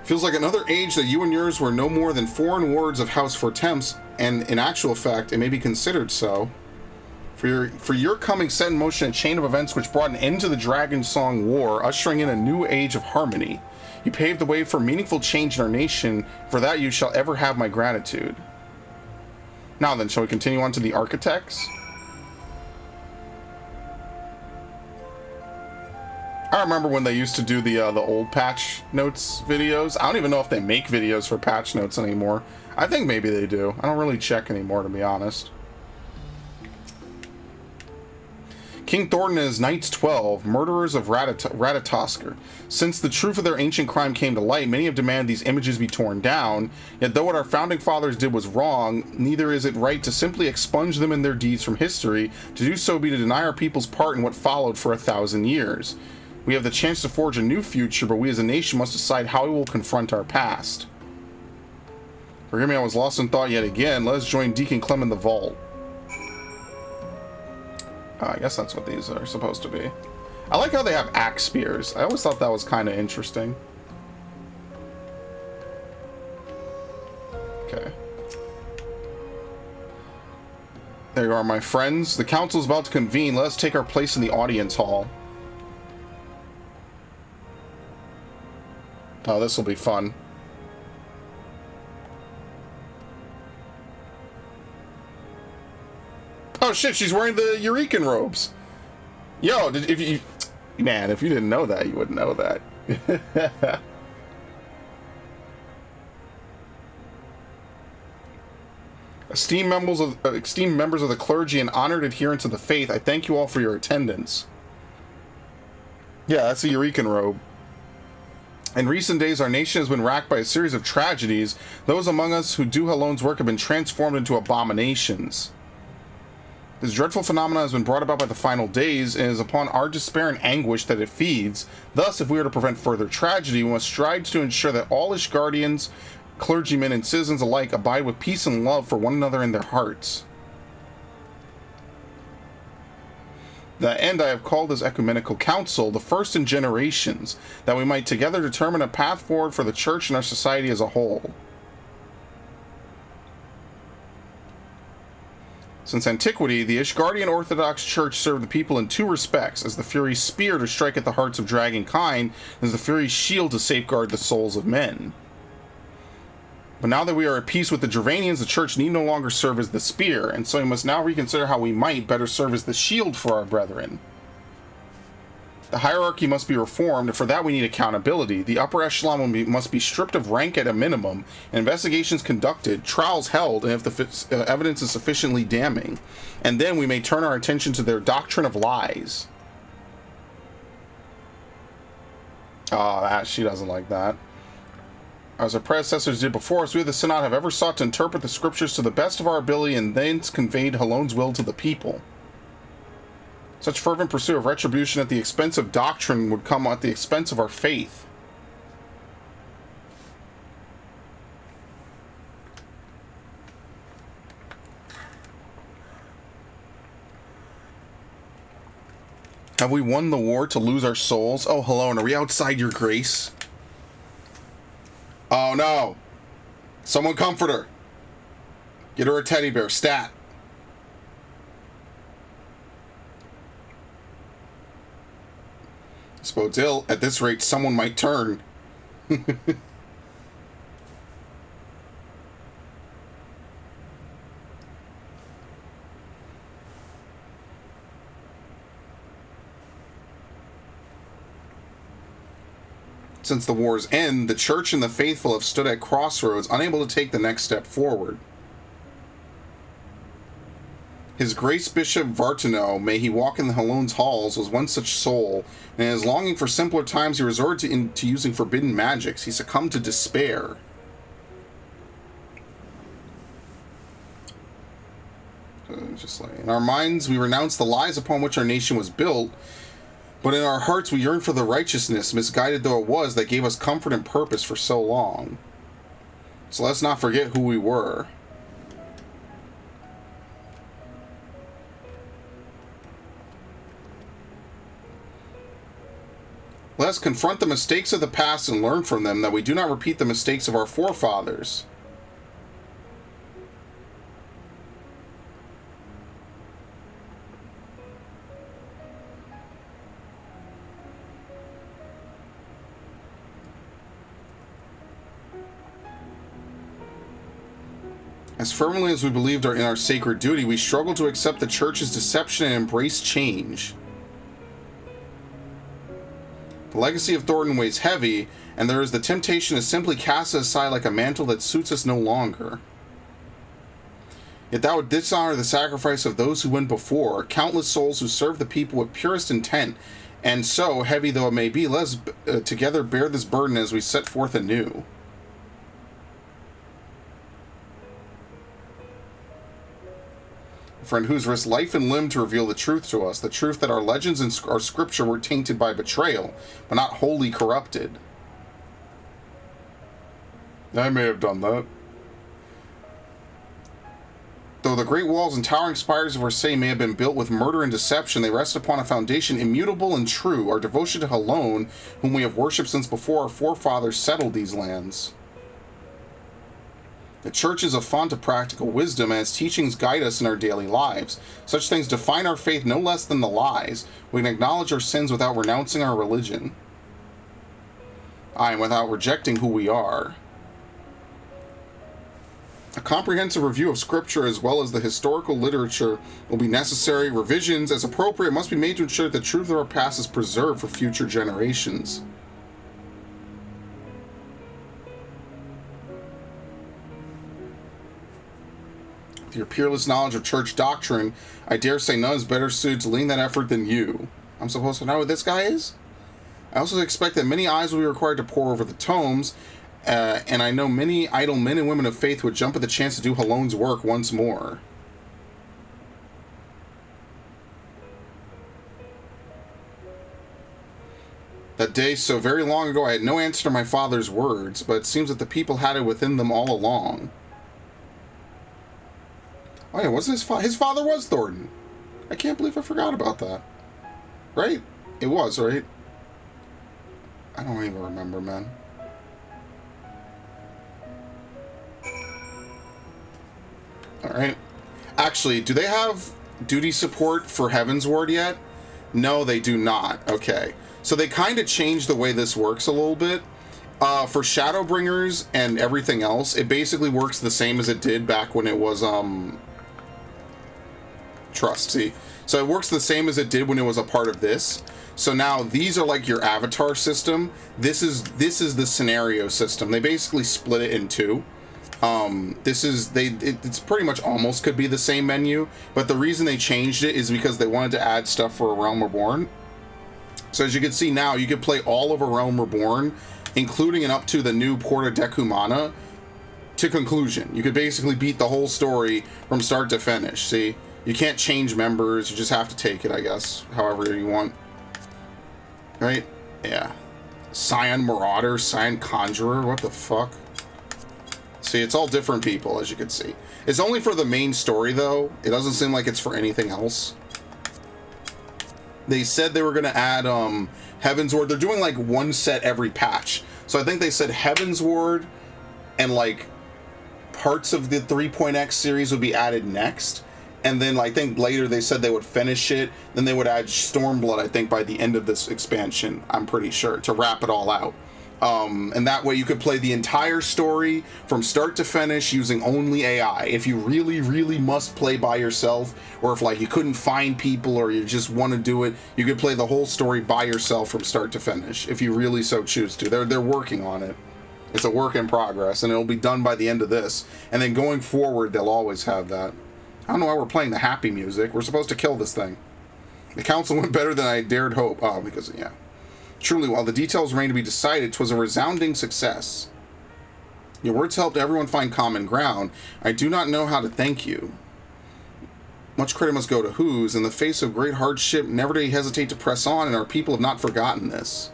Feels like another age that you and yours were no more than foreign words of House Fortemps, and in actual fact, it may be considered so. For your coming set in motion a chain of events which brought an end to the Dragon Song War, ushering in a new age of harmony. You paved the way for meaningful change in our nation. For that you shall ever have my gratitude. Now then, shall we continue on to the architects? I remember when they used to do the old patch notes videos. I don't even know if they make videos for patch notes anymore. I think maybe they do. I don't really check anymore, to be honest. King Thornton and his Knights 12, murderers of Ratatoskr. Since the truth of their ancient crime came to light, many have demanded these images be torn down. Yet though what our founding fathers did was wrong, neither is it right to simply expunge them and their deeds from history. To do so would be to deny our people's part in what followed for 1,000 years. We have the chance to forge a new future, but we as a nation must decide how we will confront our past. Forgive me, I was lost in thought yet again. Let us join Deacon Clem in the vault. I guess that's what these are supposed to be. I like how they have axe spears. I always thought that was kind of interesting. Okay. There you are, my friends. The council is about to convene. Let us take our place in the audience hall. Oh, this will be fun. Oh shit, she's wearing the Eurekan robes. Yo, if you didn't know that, you wouldn't know that. Esteemed members of the clergy and honored adherents of the faith, I thank you all for your attendance. Yeah, that's the Eurekan robe. In recent days, our nation has been racked by a series of tragedies. Those among us who do Halone's work have been transformed into abominations. This dreadful phenomenon has been brought about by the final days, and is upon our despair and anguish that it feeds. Thus, if we are to prevent further tragedy, we must strive to ensure that all Ishgardians, clergymen, and citizens alike abide with peace and love for one another in their hearts. To that end, I have called this ecumenical council, the first in generations, that we might together determine a path forward for the church and our society as a whole. Since antiquity, the Ishgardian Orthodox Church served the people in two respects, as the Fury's spear to strike at the hearts of dragonkind, and as the Fury's shield to safeguard the souls of men. But now that we are at peace with the Dravanians, the Church need no longer serve as the spear, and so we must now reconsider how we might better serve as the shield for our brethren. The hierarchy must be reformed, and for that we need accountability. The upper echelon must be stripped of rank at a minimum, and investigations conducted, trials held, and if the evidence is sufficiently damning. And then we may turn our attention to their doctrine of lies. She doesn't like that. As our predecessors did before us, we of the Synod have ever sought to interpret the scriptures to the best of our ability and thence conveyed Halone's will to the people. Such fervent pursuit of retribution at the expense of doctrine would come at the expense of our faith. Have we won the war to lose our souls? Oh, Halone, are we outside your grace? Oh, no. Someone comfort her. Get her a teddy bear. Stat. This bodes ill. At this rate, someone might turn. Since the war's end, the Church and the faithful have stood at crossroads, unable to take the next step forward. His Grace Bishop Vartano, may he walk in the Halone's halls, was one such soul, and in his longing for simpler times he resorted to using forbidden magics. He succumbed to despair. In our minds we renounce the lies upon which our nation was built, but in our hearts we yearn for the righteousness, misguided though it was, that gave us comfort and purpose for so long. So let's not forget who we were. Let us confront the mistakes of the past and learn from them, that we do not repeat the mistakes of our forefathers. As firmly as we believed in our sacred duty, we struggle to accept the Church's deception and embrace change. The legacy of Thornton weighs heavy, and there is the temptation to simply cast it aside like a mantle that suits us no longer. Yet that would dishonor the sacrifice of those who went before, countless souls who served the people with purest intent, and so, heavy though it may be, let us together bear this burden as we set forth anew. A friend who's risked life and limb to reveal the truth to us, the truth that our legends and our scripture were tainted by betrayal, but not wholly corrupted. I may have done that. Though the great walls and towering spires of Versailles may have been built with murder and deception, they rest upon a foundation immutable and true, our devotion to Halone, whom we have worshipped since before our forefathers settled these lands. The Church is a font of practical wisdom, and its teachings guide us in our daily lives. Such things define our faith no less than the lies. We can acknowledge our sins without renouncing our religion. And without rejecting who we are. A comprehensive review of Scripture as well as the historical literature will be necessary. Revisions, as appropriate, must be made to ensure that the truth of our past is preserved for future generations. With your peerless knowledge of church doctrine, I dare say none is better suited to lead that effort than you. I'm supposed to know who this guy is? I also expect that many eyes will be required to pore over the tomes, and I know many idle men and women of faith would jump at the chance to do Halone's work once more. That day so very long ago, I had no answer to my father's words, but it seems that the people had it within them all along. Oh yeah, wasn't his father was Thornton. I can't believe I forgot about that. Right? It was, right? I don't even remember, man. Alright. Actually, do they have duty support for Heaven's Ward yet? No, they do not. Okay. So they kind of changed the way this works a little bit. For Shadowbringers and everything else, it basically works the same as it did back when it was, Trust, see? So it works the same as it did when it was a part of this. So now these are like your avatar system. This is the scenario system. They basically split it in two. It's pretty much almost could be the same menu, but the reason they changed it is because they wanted to add stuff for A Realm Reborn. So as you can see now, you can play all of A Realm Reborn, including and up to the new Porta Decumana, to conclusion. You could basically beat the whole story from start to finish. See, you can't change members, you just have to take it, I guess, however you want. Right? Yeah. Scion Marauder, Scion Conjurer, what the fuck? See, it's all different people, as you can see. It's only for the main story, though. It doesn't seem like it's for anything else. They said they were going to add Heaven's Ward. They're doing, like, one set every patch. So I think they said Heaven's Ward and, like, parts of the 3.x series would be added next. And then, I think later they said they would finish it. Then they would add Stormblood, I think, by the end of this expansion, I'm pretty sure, to wrap it all out. And that way you could play the entire story from start to finish using only AI. If you really, really must play by yourself, or if, like, you couldn't find people or you just want to do it, you could play the whole story by yourself from start to finish, if you really so choose to. They're working on it. It's a work in progress, and it'll be done by the end of this. And then going forward, they'll always have that. I don't know why we're playing the happy music. We're supposed to kill this thing. The council went better than I dared hope. Oh, because, yeah. Truly, while the details remain to be decided, 'twas a resounding success. Your words helped everyone find common ground. I do not know how to thank you. Much credit must go to whose. In the face of great hardship, never did he hesitate to press on, and our people have not forgotten this.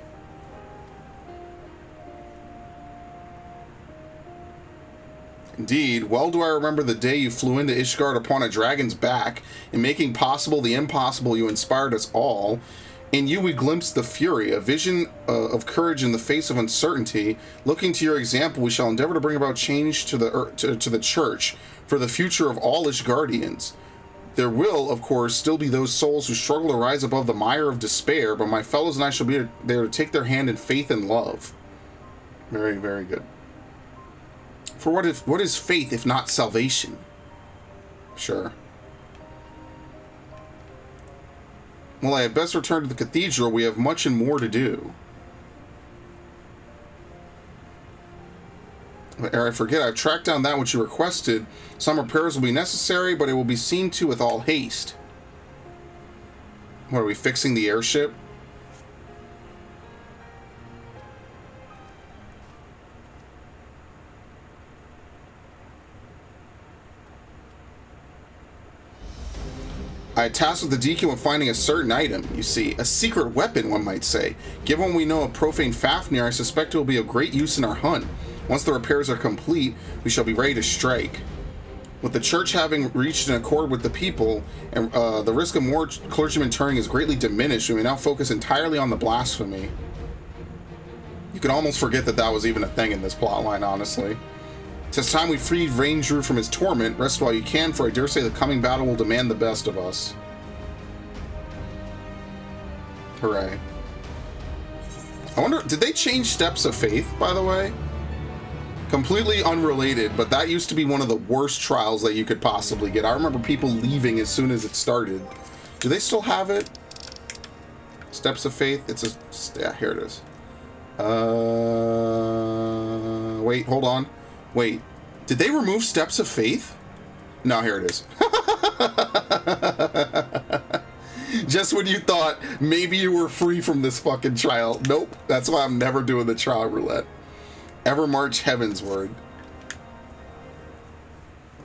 Indeed, well do I remember the day you flew into Ishgard upon a dragon's back, and making possible the impossible, you inspired us all. In you we glimpsed the fury, a vision of courage in the face of uncertainty. Looking to your example, we shall endeavor to bring about change to the church, for the future of all Ishgardians. There will, of course, still be those souls who struggle to rise above the mire of despair, but my fellows and I shall be there to take their hand in faith and love. Very, very good. For what is faith if not salvation? Sure. Well, I had best return to the cathedral. We have much and more to do. Ere I forget, I've tracked down that which you requested. Some repairs will be necessary, but it will be seen to with all haste. What, are we fixing the airship? I tasked with the deacon with finding a certain item, you see. A secret weapon, one might say. Given we know of profane Fafnir, I suspect it will be of great use in our hunt. Once the repairs are complete, we shall be ready to strike. With the church having reached an accord with the people, and the risk of more clergymen turning is greatly diminished, we may now focus entirely on the blasphemy. You can almost forget that that was even a thing in this plotline, honestly. It's time we freed Ranger from his torment. Rest while you can, for I dare say the coming battle will demand the best of us. Hooray. I wonder, did they change Steps of Faith, by the way? Completely unrelated, but that used to be one of the worst trials that you could possibly get. I remember people leaving as soon as it started. Do they still have it? Steps of Faith? It's a... yeah, here it is. Wait, hold on. Wait, did they remove Steps of Faith? No, here it is. Just when you thought maybe you were free from this fucking trial. Nope, that's why I'm never doing the trial roulette. Evermarch Heavensward.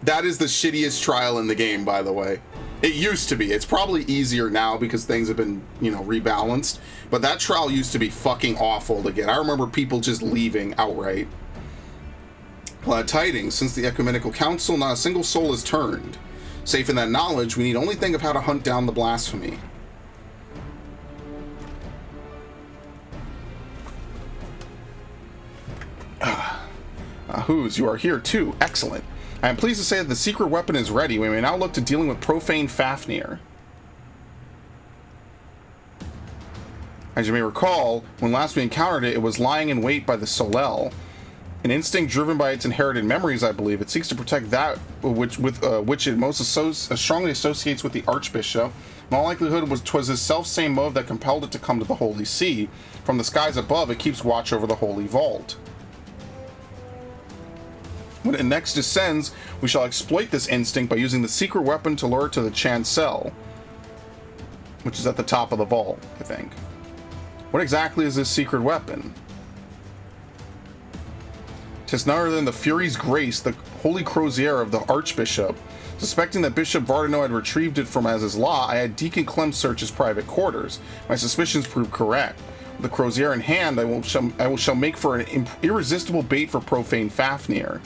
That is the shittiest trial in the game, by the way. It used to be. It's probably easier now because things have been, you know, rebalanced. But that trial used to be fucking awful to get. I remember people just leaving outright. Tidings. Since the Ecumenical Council, not a single soul is turned. Safe in that knowledge, we need only think of how to hunt down the blasphemy. Whose, you are here too. Excellent. I am pleased to say that the secret weapon is ready. We may now look to dealing with profane Fafnir. As you may recall, when last we encountered it, it was lying in wait by the Solel. An instinct driven by its inherited memories, I believe. It seeks to protect that which it most strongly associates with the Archbishop. In all likelihood, twas this self-same motive that compelled it to come to the Holy See. From the skies above, it keeps watch over the Holy Vault. When it next descends, we shall exploit this instinct by using the secret weapon to lure it to the chancel, which is at the top of the vault, I think. What exactly is this secret weapon? 'Tis none other than the Fury's Grace, the holy crozier of the Archbishop. Suspecting that Bishop Vardano had retrieved it from as his law, I had Deacon Clem search his private quarters. My suspicions proved correct. With the crozier in hand, I shall make for an irresistible bait for profane Fafnir.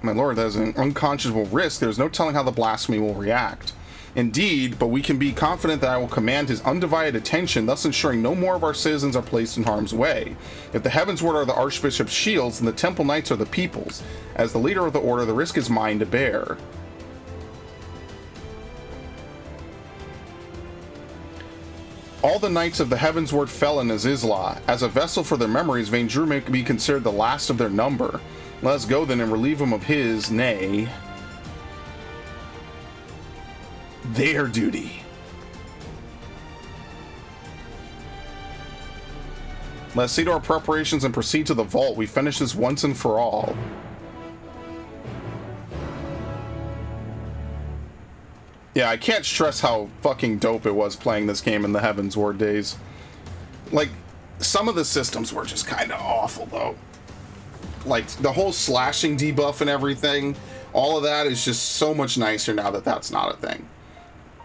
My lord, that is an unconscionable risk. There is no telling how the blasphemy will react. Indeed, but we can be confident that I will command his undivided attention, thus ensuring no more of our citizens are placed in harm's way. If the Heavensward are the Archbishop's shields, then the Temple Knights are the people's. As the leader of the order, the risk is mine to bear. All the knights of the Heavensward fell in Azizla. As a vessel for their memories, Vaindru may be considered the last of their number. Let us go then and relieve him of his, nay, their duty. Let us see to our preparations and proceed to the vault. We finish this once and for all. Yeah, I can't stress how fucking dope it was playing this game in the Heavensward days. Like, some of the systems were just kind of awful, though. Like, the whole slashing debuff and everything, all of that is just so much nicer now that that's not a thing.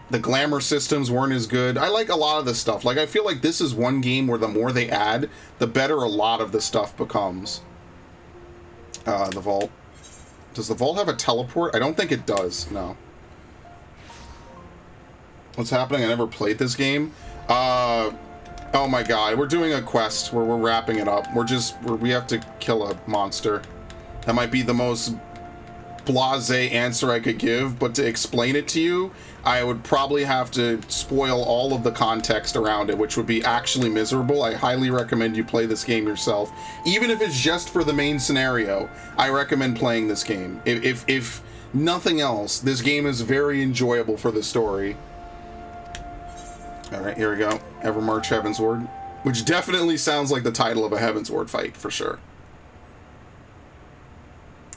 The glamour systems weren't as good. I like a lot of this stuff. Like, I feel like this is one game where the more they add, the better a lot of the stuff becomes. The vault. Does the vault have a teleport? I don't think it does, no. What's happening? I never played this game. Oh my god, we're doing a quest where we're wrapping it up. We have to kill a monster. That might be the most blasé answer I could give, but to explain it to you, I would probably have to spoil all of the context around it, which would be actually miserable. I highly recommend you play this game yourself. Even if it's just for the main scenario, I recommend playing this game. If nothing else, this game is very enjoyable for the story. Alright, here we go. Evermarch Heavensward. Which definitely sounds like the title of a Heavensward fight, for sure.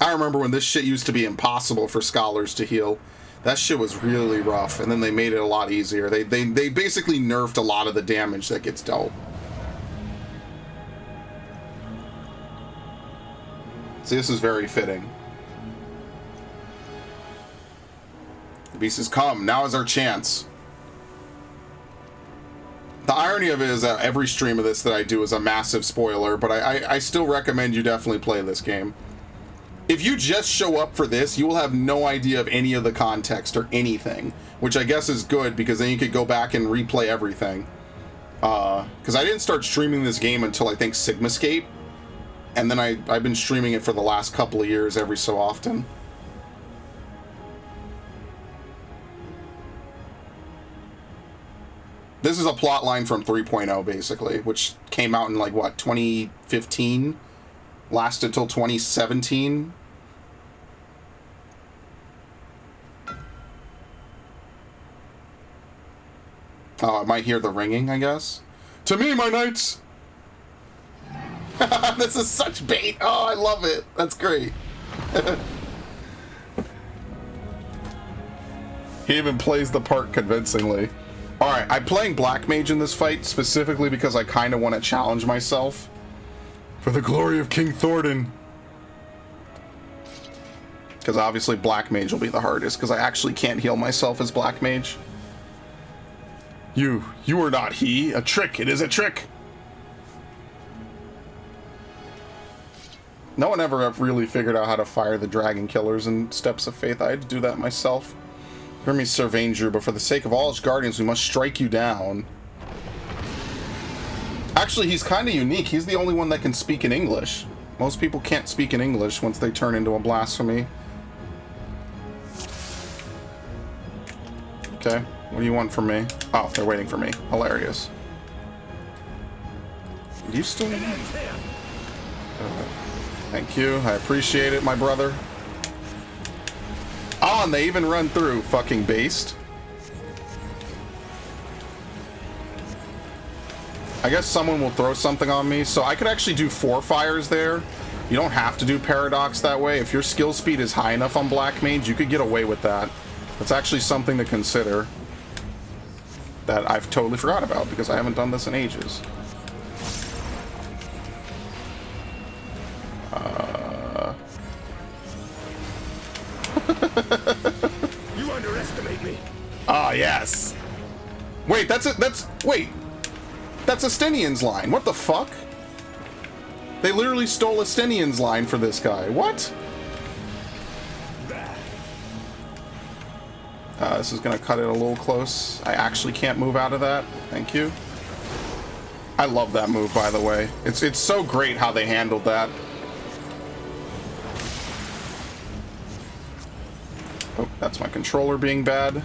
I remember when this shit used to be impossible for scholars to heal. That shit was really rough, and then they made it a lot easier. They basically nerfed a lot of the damage that gets dealt. See, this is very fitting. The beast has come. Now is our chance. The irony of it is that every stream of this that I do is a massive spoiler, but I still recommend you definitely play this game. If you just show up for this, you will have no idea of any of the context or anything, which I guess is good because then you could go back and replay everything. Because I didn't start streaming this game until I think Sigmascape, and then I've been streaming it for the last couple of years every so often. This is a plot line from 3.0, basically, which came out in, like, what, 2015? Lasted till 2017? Oh, I might hear the ringing, I guess. To me, my knights! This is such bait! Oh, I love it! That's great. He even plays the part convincingly. Alright, I'm playing Black Mage in this fight specifically because I kind of want to challenge myself. For the glory of King Thornton. Because obviously Black Mage will be the hardest, because I actually can't heal myself as Black Mage. You are not he. A trick. It is a trick. No one ever really figured out how to fire the dragon killers in Steps of Faith. I had to do that myself. Hear me, Sir Vanger, but for the sake of all his guardians, we must strike you down. Actually, he's kind of unique. He's the only one that can speak in English. Most people can't speak in English once they turn into a blasphemy. Okay, what do you want from me? Oh, they're waiting for me. Hilarious. You still... Thank you. I appreciate it, my brother. Oh, and they even run through. Fucking based. I guess someone will throw something on me. So I could actually do 4 fires there. You don't have to do Paradox that way. If your skill speed is high enough on Black Mage, you could get away with that. That's actually something to consider. That I've totally forgot about because I haven't done this in ages. You underestimate me. Ah, yes. Wait, that's Estinian's line. What the fuck? They literally stole Estinian's line for this guy. What? This is gonna cut it a little close. I actually can't move out of that. Thank you. I love that move, by the way. It's so great how they handled that. Oh, that's my controller being bad.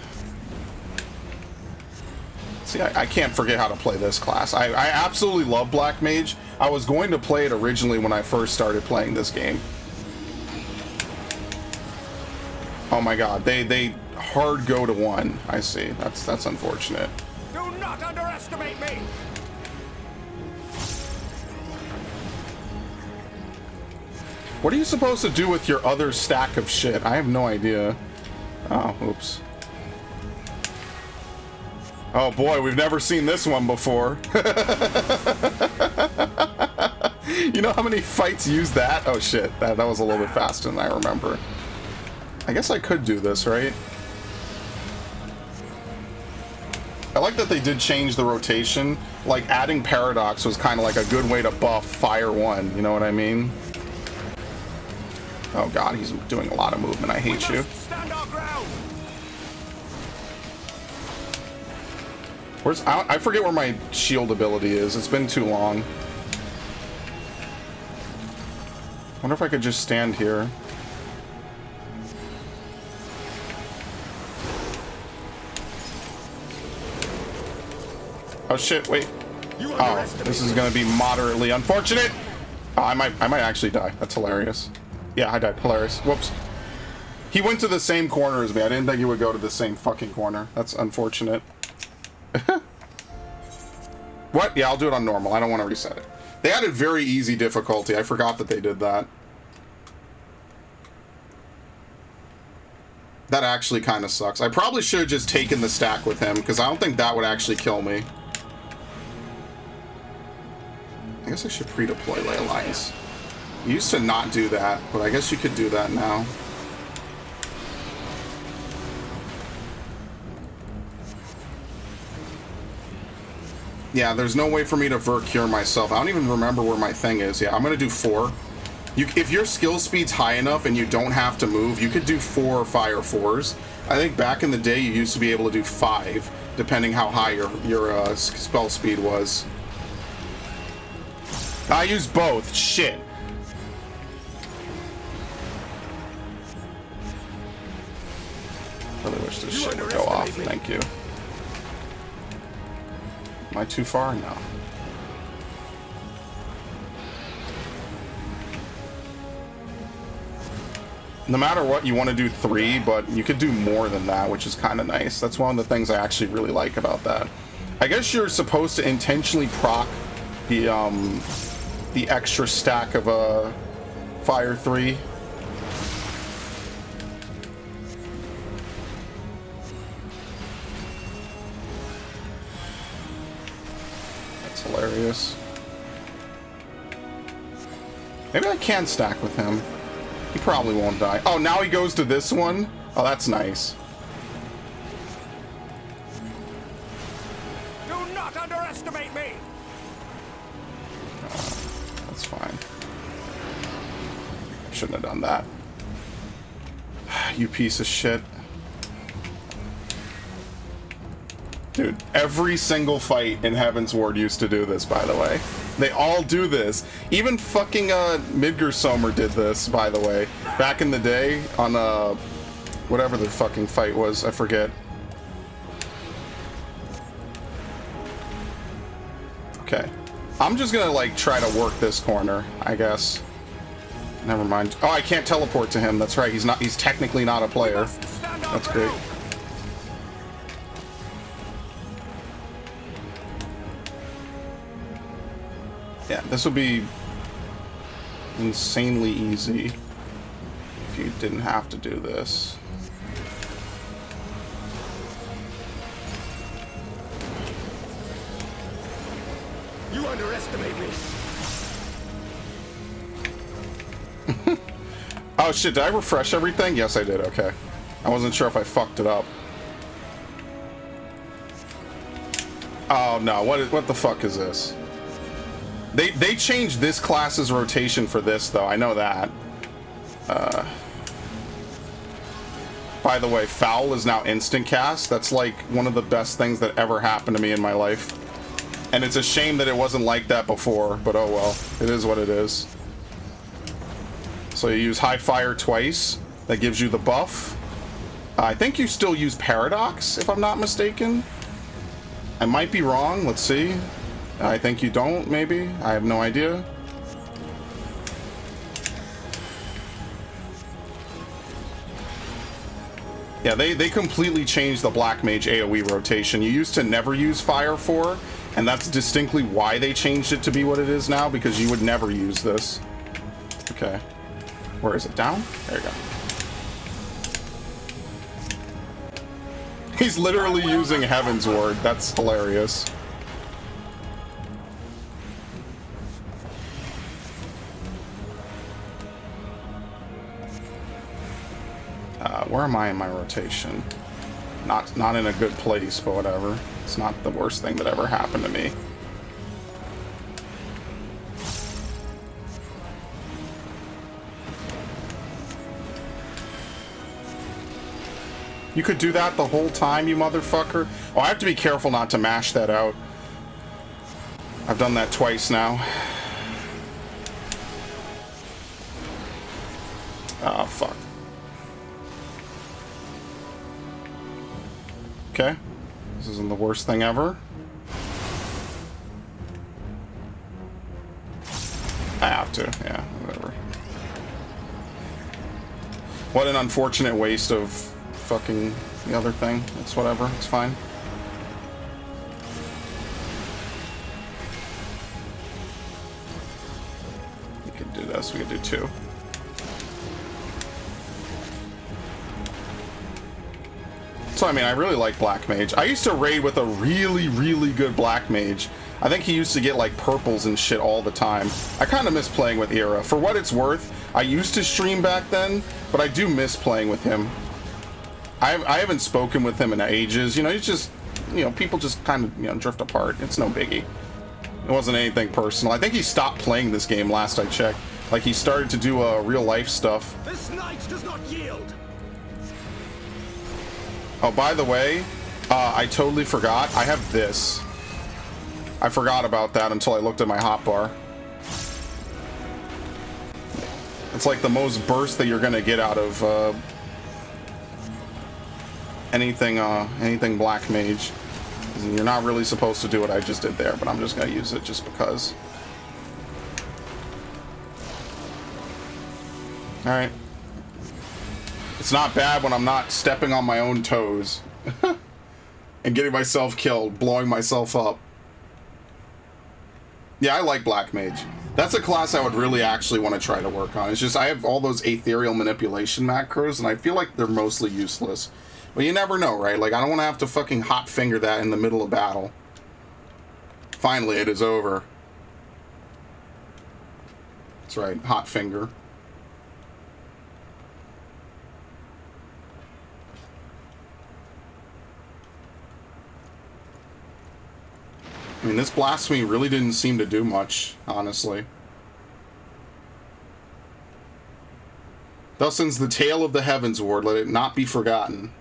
See, I can't forget how to play this class. I absolutely love Black Mage. I was going to play it originally when I first started playing this game. Oh my god, they hard go to 1. I see. That's unfortunate. Do not underestimate me. What are you supposed to do with your other stack of shit? I have no idea. Oh, oops. Oh boy, we've never seen this one before. You know how many fights use that? Oh shit, that was a little bit faster than I remember. I guess I could do this, right? I like that they did change the rotation. Like, adding Paradox was kind of like a good way to buff Fire 1, you know what I mean? Oh god, he's doing a lot of movement. I hate you. Stand our ground. Where's... I forget where my shield ability is. It's been too long. Wonder if I could just stand here. Oh shit, wait. Oh, this is gonna be moderately unfortunate. Oh, I might actually die. That's hilarious. Yeah, I died. Hilarious. Whoops. He went to the same corner as me. I didn't think he would go to the same fucking corner. That's unfortunate. What? Yeah, I'll do it on normal. I don't want to reset it. They added very easy difficulty. I forgot that they did that. That actually kind of sucks. I probably should have just taken the stack with him, because I don't think that would actually kill me. I guess I should pre-deploy Ley Lines. You used to not do that, but I guess you could do that now. Yeah, there's no way for me to Vert Cure myself. I don't even remember where my thing is. Yeah, I'm going to do 4. If your skill speed's high enough and you don't have to move, you could do 4 Fire 4s. I think back in the day you used to be able to do 5, depending how high your spell speed was. I used both. Shit. Really wish this shit would go off. Thank you. Am I too far? No. No matter what, you want to do 3, but you could do more than that, which is kind of nice. That's one of the things I actually really like about that. I guess you're supposed to intentionally proc the extra stack of a Fire 3. That's hilarious. Maybe I can stack with him. He probably won't die. Oh, now he goes to this one? Oh, that's nice. Do not underestimate me! That's fine. Shouldn't have done that. You piece of shit. Dude, every single fight in Heaven's Ward used to do this, by the way. They all do this. Even fucking Midgardsormr did this, by the way. Back in the day on whatever the fucking fight was, I forget. Okay. I'm just gonna like try to work this corner, I guess. Never mind. Oh, I can't teleport to him. That's right. He's technically not a player. That's great. Yeah, this would be insanely easy if you didn't have to do this. You underestimate me. Oh shit, did I refresh everything? Yes, I did. Okay. I wasn't sure if I fucked it up. Oh no, what the fuck is this? They changed this class's rotation for this, though. I know that. By the way, Foul is now instant cast. That's like one of the best things that ever happened to me in my life. And it's a shame that it wasn't like that before, but oh well. It is what it is. So you use High Fire twice. That gives you the buff. I think you still use Paradox, if I'm not mistaken. I might be wrong. Let's see. I think you don't, maybe? I have no idea. Yeah, they completely changed the Black Mage AoE rotation. You used to never use Fire 4, and that's distinctly why they changed it to be what it is now, because you would never use this. Okay. Where is it? Down? There you go. He's literally using Heaven's Ward. That's hilarious. Where am I in my rotation? Not in a good place, but whatever. It's not the worst thing that ever happened to me. You could do that the whole time, you motherfucker. Oh, I have to be careful not to mash that out. I've done that twice now. Oh, fuck. Okay. This isn't the worst thing ever. I have to, yeah, whatever. What an unfortunate waste of fucking the other thing. It's whatever, it's fine. We could do this, we could do two. So, I mean, I really like Black Mage. I used to raid with a really, really good Black Mage. I think he used to get, like, purples and shit all the time. I kind of miss playing with Era. For what it's worth, I used to stream back then, but I do miss playing with him. I haven't spoken with him in ages. You know, he's just, you know, people just kind of, you know, drift apart. It's no biggie. It wasn't anything personal. I think he stopped playing this game last I checked. Like, he started to do real-life stuff. This knight does not yield. Oh, by the way, I totally forgot. I have this. I forgot about that until I looked at my hotbar. It's like the most burst that you're gonna get out of anything Black Mage. You're not really supposed to do what I just did there, but I'm just gonna use it just because. All right. It's not bad when I'm not stepping on my own toes and getting myself killed, blowing myself up. Yeah, I like Black Mage. That's a class I would really actually want to try to work on. It's just I have all those ethereal manipulation macros, and I feel like they're mostly useless. But you never know, right? Like, I don't want to have to fucking hot finger that in the middle of battle. Finally, it is over. That's right, hot finger. I mean, this blasphemy really didn't seem to do much, honestly. Thus ends the tale of the heavens, Ward. Let it not be forgotten.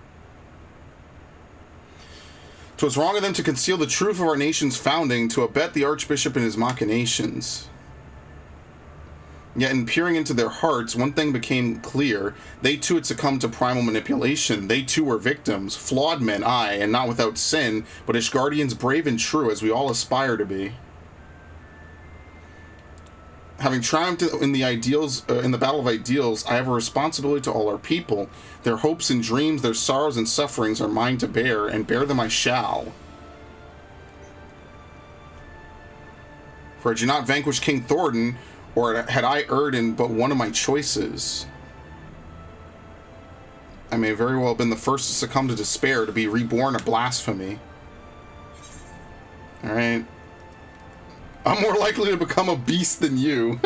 'Twas wrong of them to conceal the truth of our nation's founding, to abet the Archbishop in his machinations. Yet in peering into their hearts, one thing became clear. They too had succumbed to primal manipulation. They too were victims. Flawed men, aye, and not without sin, but Ishgardians brave and true, as we all aspire to be. Having triumphed in the ideals, in the battle of ideals, I have a responsibility to all our people. Their hopes and dreams, their sorrows and sufferings are mine to bear, and bear them I shall. For had you not vanquished King Thornton, or had I erred in but one of my choices, I may very well have been the first to succumb to despair, to be reborn of blasphemy. Alright. I'm more likely to become a beast than you.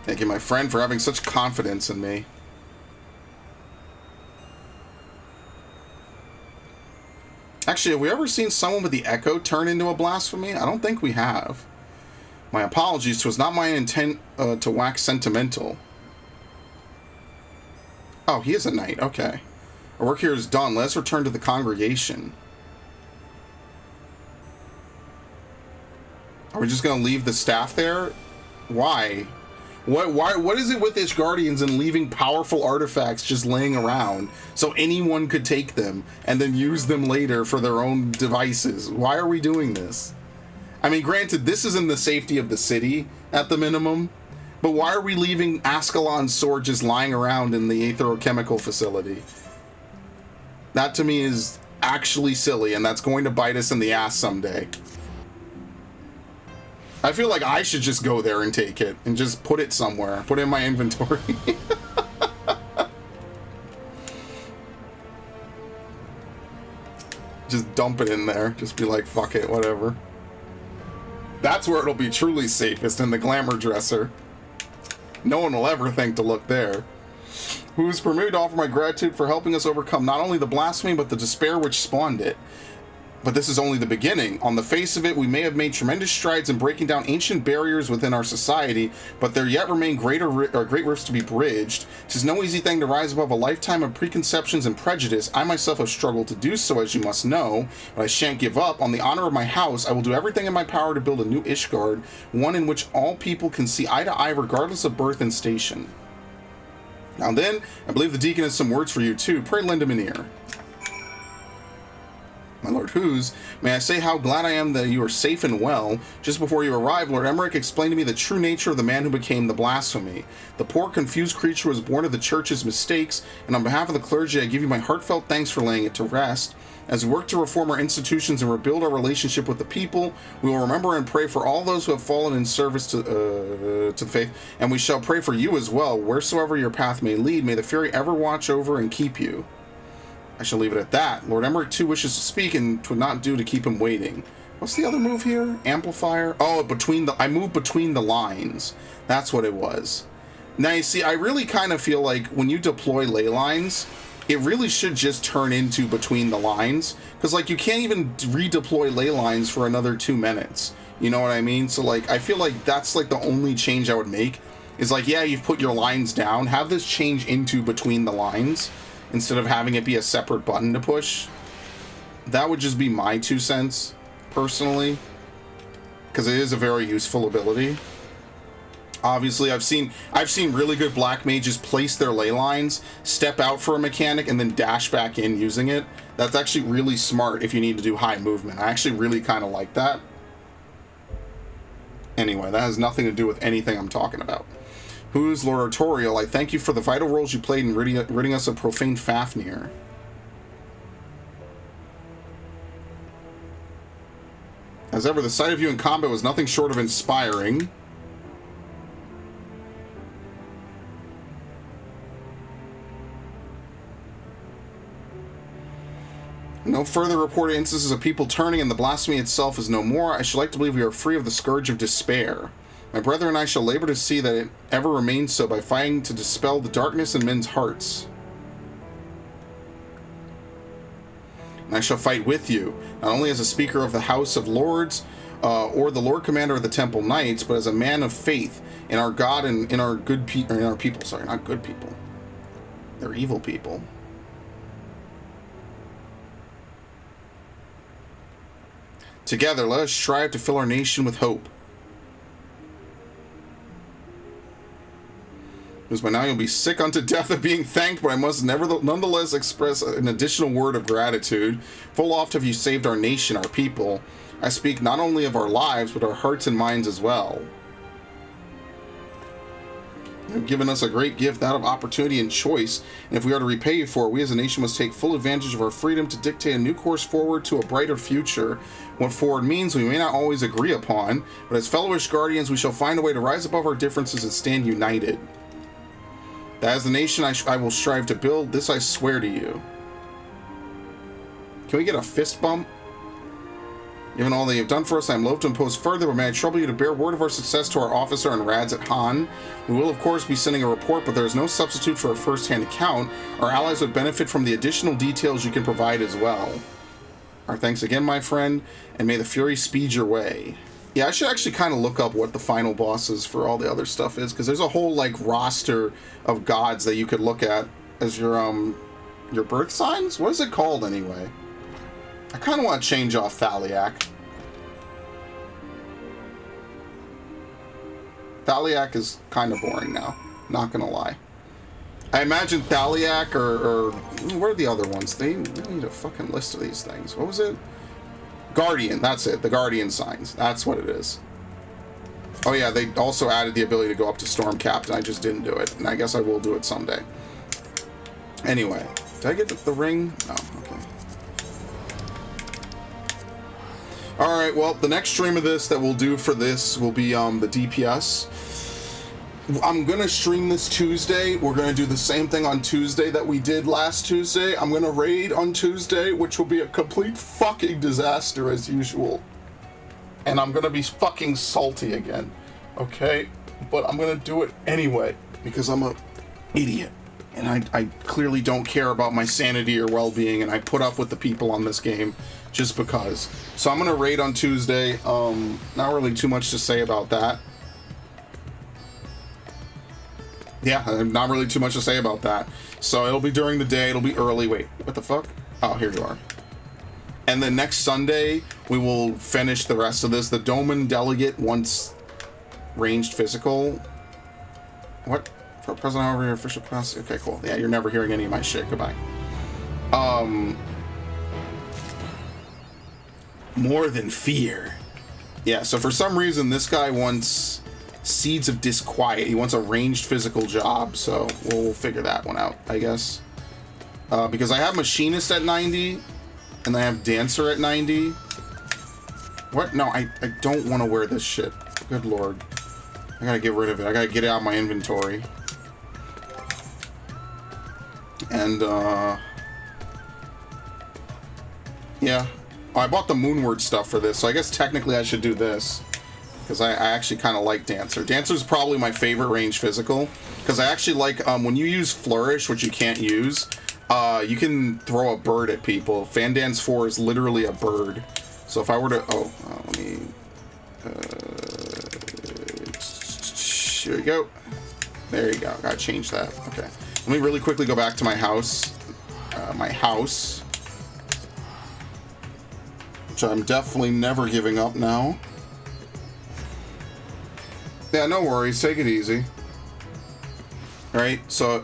Thank you, my friend, for having such confidence in me. Actually, have we ever seen someone with the Echo turn into a blasphemy? I don't think we have. My apologies, 'twas not my intent to wax sentimental. Oh, he is a knight, okay. Our work here is done. Let us return to the congregation. Are we just going to leave the staff there? Why? What is it with Ishgardians and leaving powerful artifacts just laying around so anyone could take them and then use them later for their own devices? Why are we doing this? I mean, granted, this is in the safety of the city at the minimum, but why are we leaving Ascalon's sword just lying around in the aetherochemical facility? That to me is actually silly, and that's going to bite us in the ass someday. I feel like I should just go there and take it and just put it somewhere. Put it in my inventory. Just dump it in there. Just be like, fuck it, whatever. That's where it'll be truly safest, in the glamour dresser. No one will ever think to look there. Who is permitted to offer my gratitude for helping us overcome not only the blasphemy, but the despair which spawned it. But this is only the beginning. On the face of it, we may have made tremendous strides in breaking down ancient barriers within our society, but there yet remain great rifts to be bridged. 'Tis no easy thing to rise above a lifetime of preconceptions and prejudice. I myself have struggled to do so, as you must know, but I shan't give up. On the honor of my house, I will do everything in my power to build a new Ishgard, one in which all people can see eye to eye regardless of birth and station. Now then, I believe the deacon has some words for you too. Pray lend him an ear. My Lord Hughes, may I say how glad I am that you are safe and well. Just before you arrived, Lord Emmerich explained to me the true nature of the man who became the blasphemy. The poor, confused creature was born of the church's mistakes, and on behalf of the clergy, I give you my heartfelt thanks for laying it to rest. As we work to reform our institutions and rebuild our relationship with the people, we will remember and pray for all those who have fallen in service to the faith, and we shall pray for you as well. Wheresoever your path may lead, may the Fury ever watch over and keep you. I shall leave it at that. Lord Emmerich too wishes to speak, and 'twould not do to keep him waiting. What's the other move here? Amplifier? Oh, I moved between the lines. That's what it was. Now, you see, I really kind of feel like when you deploy ley lines, it really should just turn into between the lines. Because, like, you can't even redeploy ley lines for another 2 minutes. You know what I mean? So, like, I feel like that's, like, the only change I would make. Is, like, yeah, you've put your lines down. Have this change into between the lines, instead of having it be a separate button to push. That would just be my 2 cents, personally, because it is a very useful ability. Obviously, I've seen really good black mages place their ley lines, step out for a mechanic, and then dash back in using it. That's actually really smart if you need to do high movement. I actually really kind of like that. Anyway, that has nothing to do with anything I'm talking about. Who's Lord Artorial? I thank you for the vital roles you played in ridding us of profane Fafnir. As ever, the sight of you in combat was nothing short of inspiring. No further reported instances of people turning, and the blasphemy itself is no more. I should like to believe we are free of the scourge of despair. My brother and I shall labor to see that it ever remains so by fighting to dispel the darkness in men's hearts. and I shall fight with you, not only as a speaker of the House of Lords, or the Lord Commander of the Temple Knights, but as a man of faith in our God and in our in our people. Sorry, not good people. They're evil people. Together, let us strive to fill our nation with hope. Because by now you'll be sick unto death of being thanked, but I must nonetheless express an additional word of gratitude. Full oft have you saved our nation, our people. I speak not only of our lives, but our hearts and minds as well. You have given us a great gift, that of opportunity and choice, and if we are to repay you for it, we as a nation must take full advantage of our freedom to dictate a new course forward to a brighter future. What forward means we may not always agree upon, but as fellowish guardians we shall find a way to rise above our differences and stand united. That as the nation I will strive to build, this I swear to you. Can we get a fist bump? Given all that you have done for us, I am loath to impose further, but may I trouble you to bear word of our success to our officer and Rads at Han. We will, of course, be sending a report, but there is no substitute for a first-hand account. Our allies would benefit from the additional details you can provide as well. Our thanks again, my friend, and may the Fury speed your way. Yeah, I should actually kind of look up what the final bosses for all the other stuff is, because there's a whole, like, roster of gods that you could look at as your birth signs? What is it called, anyway? I kind of want to change off Thaliak. Thaliak is kind of boring now, not gonna lie. I imagine Thaliak or what are the other ones? They need a fucking list of these things. What was it? Guardian, that's it. The Guardian signs. That's what it is. Oh yeah, they also added the ability to go up to Storm Captain. I just didn't do it, and I guess I will do it someday. Anyway, did I get the ring? No, okay. Alright, well, the next stream of this that we'll do for this will be the DPS. I'm gonna stream this Tuesday. We're gonna do the same thing on Tuesday that we did last Tuesday. I'm gonna raid on Tuesday, which will be a complete fucking disaster as usual. And I'm gonna be fucking salty again, okay? But I'm gonna do it anyway, because I'm a idiot. And I clearly don't care about my sanity or well-being, and I put up with the people on this game just because. So I'm gonna raid on Tuesday. Not really too much to say about that. Yeah, not really too much to say about that. So it'll be during the day, it'll be early. Wait, what the fuck? Oh, here you are. And then next Sunday, we will finish the rest of this. The Doman Delegate wants ranged physical. What? For President over your official class? Okay, cool. Yeah, you're never hearing any of my shit. Goodbye. More than fear. Yeah, so for some reason, this guy wants Seeds of Disquiet. He wants a ranged physical job, so we'll figure that one out, I guess. Because I have Machinist at 90, and I have Dancer at 90. What? No, I don't want to wear this shit. Good lord. I gotta get rid of it. I gotta get it out of my inventory. And, yeah. Oh, I bought the Moonward stuff for this, so I guess technically I should do this. Because I actually kind of like Dancer. Dancer's probably my favorite range physical. Because I actually like, when you use Flourish, which you can't use, you can throw a bird at people. Fandance 4 is literally a bird. So if I were to... Oh, let me... here we go. There you go. Gotta change that. Okay. Let me really quickly go back to my house. Which I'm definitely never giving up now. Yeah, no worries. Take it easy. Right? So,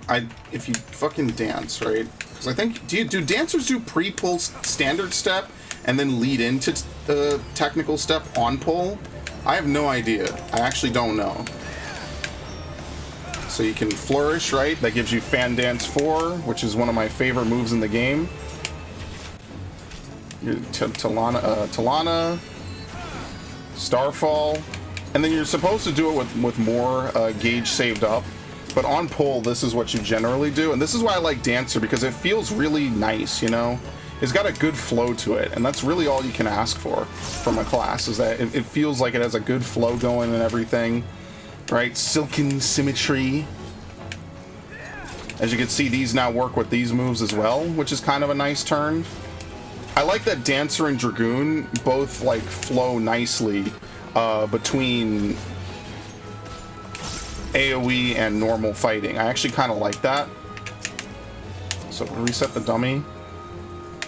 if you fucking dance, right? Because I think... Do dancers do pre-pull standard step and then lead into the technical step on pull? I have no idea. I actually don't know. So you can Flourish, right? That gives you Fan Dance 4, which is one of my favorite moves in the game. Talana, Starfall, and then you're supposed to do it with more gauge saved up. But on pull, this is what you generally do, and this is why I like Dancer, because it feels really nice, you know? It's got a good flow to it, and that's really all you can ask for from a class, is that it feels like it has a good flow going and everything. Right, silken symmetry. As you can see, these now work with these moves as well, which is kind of a nice turn. I like that Dancer and Dragoon both like flow nicely between AoE and normal fighting. I actually kind of like that. So reset the dummy.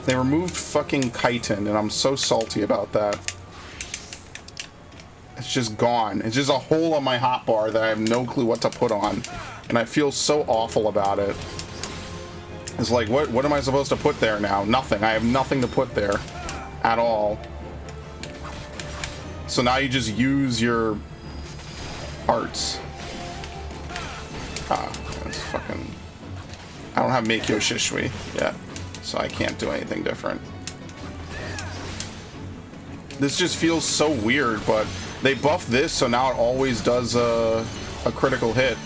They removed fucking chitin, and I'm so salty about that. It's just gone. It's just a hole on my hotbar that I have no clue what to put on, and I feel so awful about it. It's like, what am I supposed to put there now? Nothing. I have nothing to put there at all. So now you just use your arts. That's fucking... I don't have Meikyo Shishui yet, so I can't do anything different. This just feels so weird, but they buffed this, so now it always does a critical hit.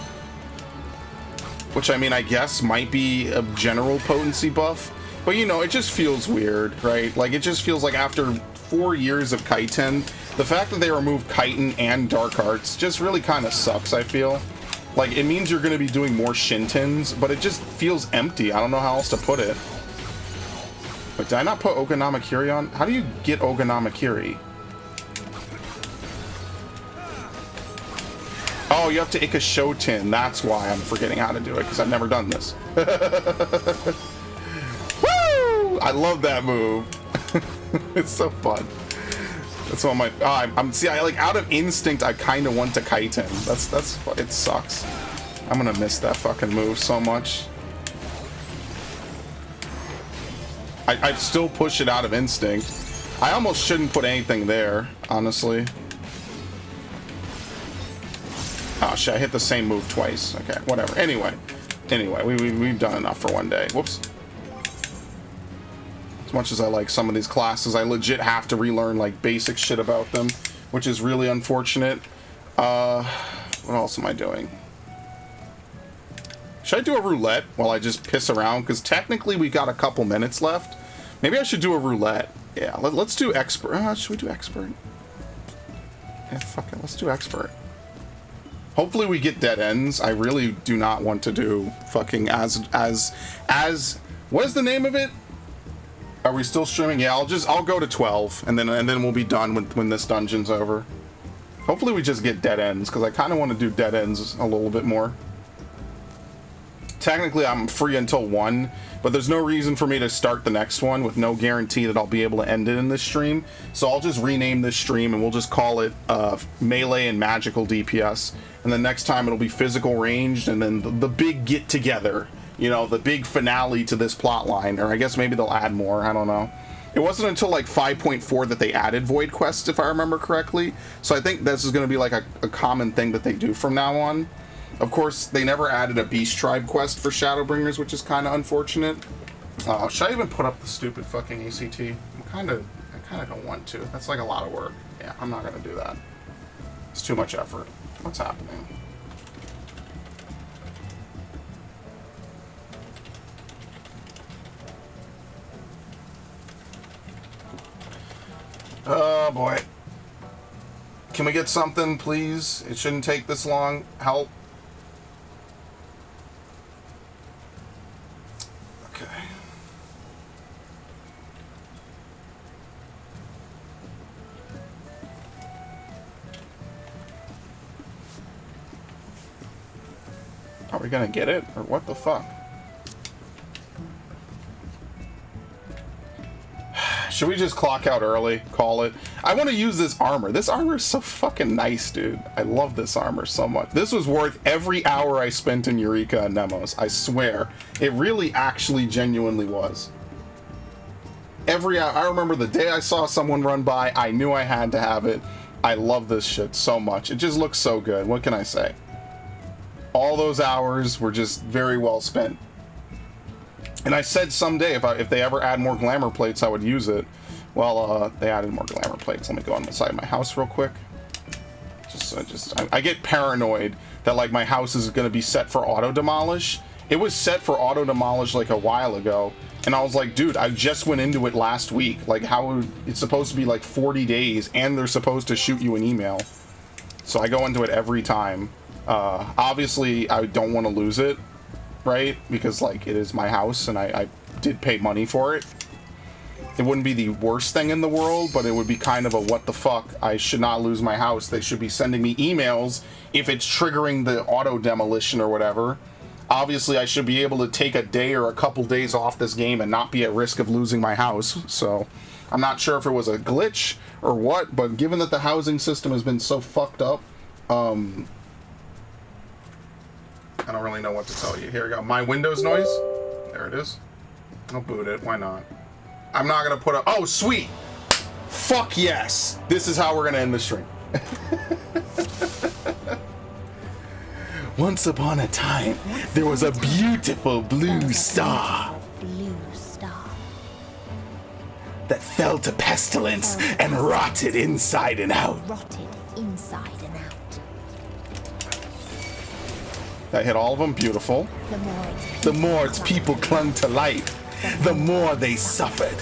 Which, I mean, I guess might be a general potency buff. But, you know, it just feels weird, right? Like, it just feels like after 4 years of chitin, the fact that they removed chitin and dark arts just really kind of sucks, I feel. Like, it means you're going to be doing more Shintins, but it just feels empty. I don't know how else to put it. Wait, did I not put Oganamakiri on? How do you get Oganamakiri? Oh, you have to Ikashoten. That's why I'm forgetting how to do it, because I've never done this. Woo! I love that move. It's so fun. That's one of my... I'm see, I like out of instinct, I kind of want to chitin. That's it sucks. I'm gonna miss that fucking move so much. I'd still push it out of instinct. I almost shouldn't put anything there, honestly. Oh shit, I hit the same move twice. Okay, whatever. Anyway, we've done enough for one day. Whoops. As much as I like some of these classes, I legit have to relearn like basic shit about them, which is really unfortunate. What else am I doing? Should I do a roulette while I just piss around? Because technically we got a couple minutes left. Maybe I should do a roulette. Yeah, let's do expert. Should we do expert? Yeah, fuck it. Let's do expert. Hopefully we get dead ends. I really do not want to do fucking as what is the name of it? Are we still streaming? Yeah, I'll go to 12 and then we'll be done when this dungeon's over. Hopefully we just get dead ends, because I kind of want to do dead ends a little bit more. Technically I'm free until 1, but there's no reason for me to start the next one with no guarantee that I'll be able to end it in this stream. So I'll just rename this stream and we'll just call it Melee and Magical DPS. And then next time it'll be physical ranged, and then the big get together, you know, the big finale to this plot line. Or I guess maybe they'll add more, I don't know. It wasn't until like 5.4 that they added void quests, if I remember correctly. So I think this is going to be like a common thing that they do from now on. Of course, they never added a Beast Tribe quest for Shadowbringers, which is kind of unfortunate. Should I even put up the stupid fucking ACT? I kind of don't want to. That's like a lot of work. Yeah, I'm not going to do that. It's too much effort. What's happening? Oh boy. Can we get something, please? It shouldn't take this long. Help. Okay. Are we gonna get it? Or what the fuck? Should we just clock out early? Call it? I want to use this armor. This armor is so fucking nice, dude. I love this armor so much. This was worth every hour I spent in Eureka and Nemos. I swear. It really actually genuinely was. Every hour. I remember the day I saw someone run by, I knew I had to have it. I love this shit so much. It just looks so good. What can I say? All those hours were just very well spent. And I said someday if they ever add more glamour plates, I would use it. Well, they added more glamour plates. Let me go on the side of my house real quick. I get paranoid that like my house is going to be set for auto demolish. It was set for auto demolish like a while ago, and I was like, dude, I just went into it last week. Like, how it's supposed to be like 40 days, and they're supposed to shoot you an email. So I go into it every time. Obviously, I don't want to lose it. Right? Because, like, it is my house, and I did pay money for it. it wouldn't be the worst thing in the world, but it would be kind of a what the fuck. I should not lose my house. They should be sending me emails if it's triggering the auto demolition or whatever. Obviously, I should be able to take a day or a couple days off this game and not be at risk of losing my house. So I'm not sure if it was a glitch or what, but given that the housing system has been so fucked up, I don't really know what to tell you. Here we go. My Windows noise. There it is. I'll boot it. Why not? I'm not going to put a... Oh, sweet. Fuck yes. This is how we're going to end the stream. Once upon a time, there was a beautiful blue star that fell to pestilence and rotted inside and out. I hit all of them. Beautiful. The more its people clung to life, the more they suffered.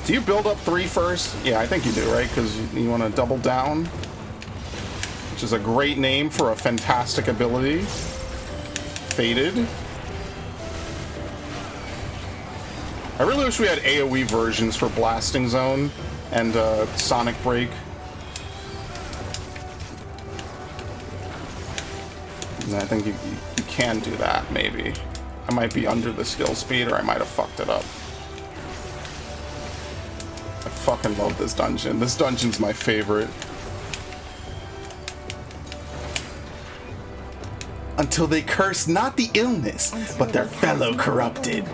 Do you build up 3 first? Yeah, I think you do, right? Because you want to double down, which is a great name for a fantastic ability. Faded. I really wish we had AoE versions for Blasting Zone and Sonic Break. And I think you can do that, maybe. I might be under the skill speed, or I might have fucked it up. I fucking love this dungeon. This dungeon's my favorite. Until they curse not the illness, but their fellow corrupted.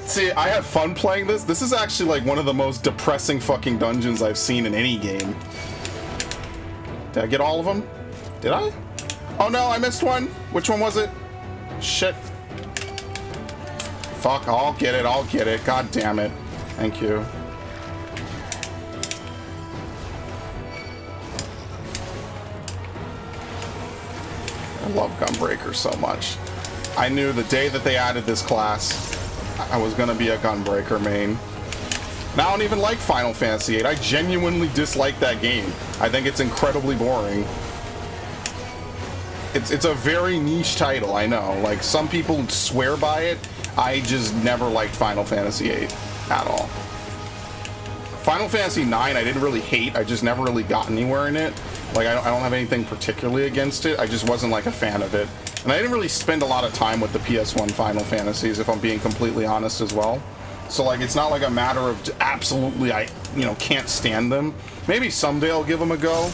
See, I have fun playing this. This is actually like one of the most depressing fucking dungeons I've seen in any game. Did I get all of them? Did I? Oh no, I missed one. Which one was it? Shit. Fuck, I'll get it, I'll get it. God damn it. Thank you. I love Gunbreaker so much. I knew the day that they added this class, I was gonna be a Gunbreaker main. And I don't even like Final Fantasy VIII. I genuinely dislike that game. I think it's incredibly boring. It's a very niche title, I know. Like, some people swear by it. I just never liked Final Fantasy VIII at all. Final Fantasy IX I didn't really hate. I just never really got anywhere in it. Like, I don't have anything particularly against it. I just wasn't like a fan of it. And I didn't really spend a lot of time with the PS1 Final Fantasies, if I'm being completely honest as well. So like, it's not like a matter of absolutely I can't stand them. Maybe someday I'll give them a go.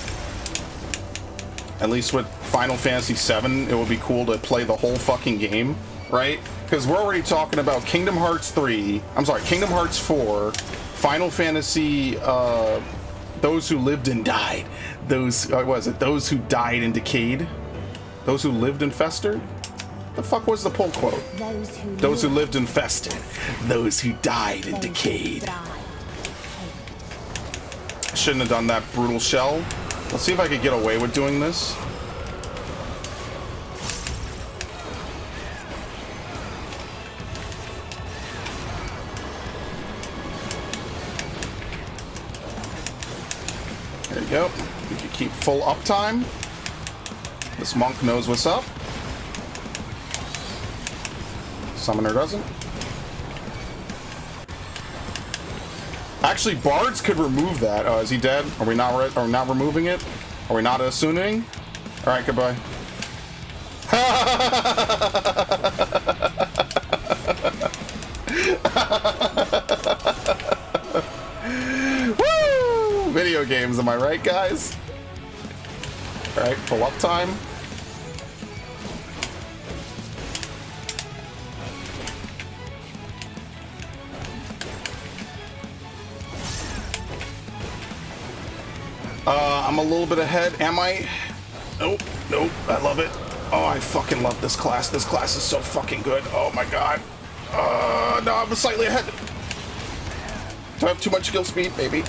At least with Final Fantasy VII, it would be cool to play the whole fucking game, right? Because we're already talking about Kingdom Hearts 3, I'm sorry, Kingdom Hearts 4, Final Fantasy, Those Who Lived and Died. Those who died and decayed? Those who lived and festered? The fuck was the pull quote? Those who lived and festered. Those who died and decayed. Shouldn't have done that brutal shell. Let's see if I could get away with doing this. There you go. We can keep full uptime. This monk knows what's up. Summoner doesn't. Actually, bards could remove that. Oh, is he dead? Are we not removing it? Are we not assuming? All right, goodbye. Woo! Video games, am I right, guys? All right, full uptime. I'm a little bit ahead, am I? Nope, nope, I love it. Oh, I fucking love this class. This class is so fucking good. Oh my god. No, I'm slightly ahead. Do I have too much skill speed? Maybe.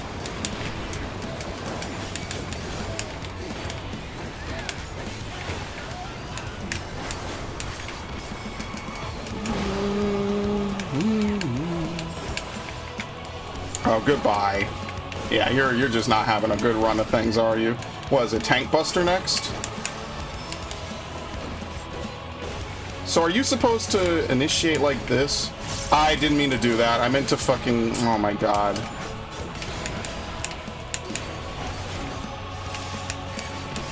Oh, goodbye. Yeah, you're just not having a good run of things, are you? What is it, Tank Buster next? So are you supposed to initiate like this? I didn't mean to do that. I meant to fucking... Oh my god.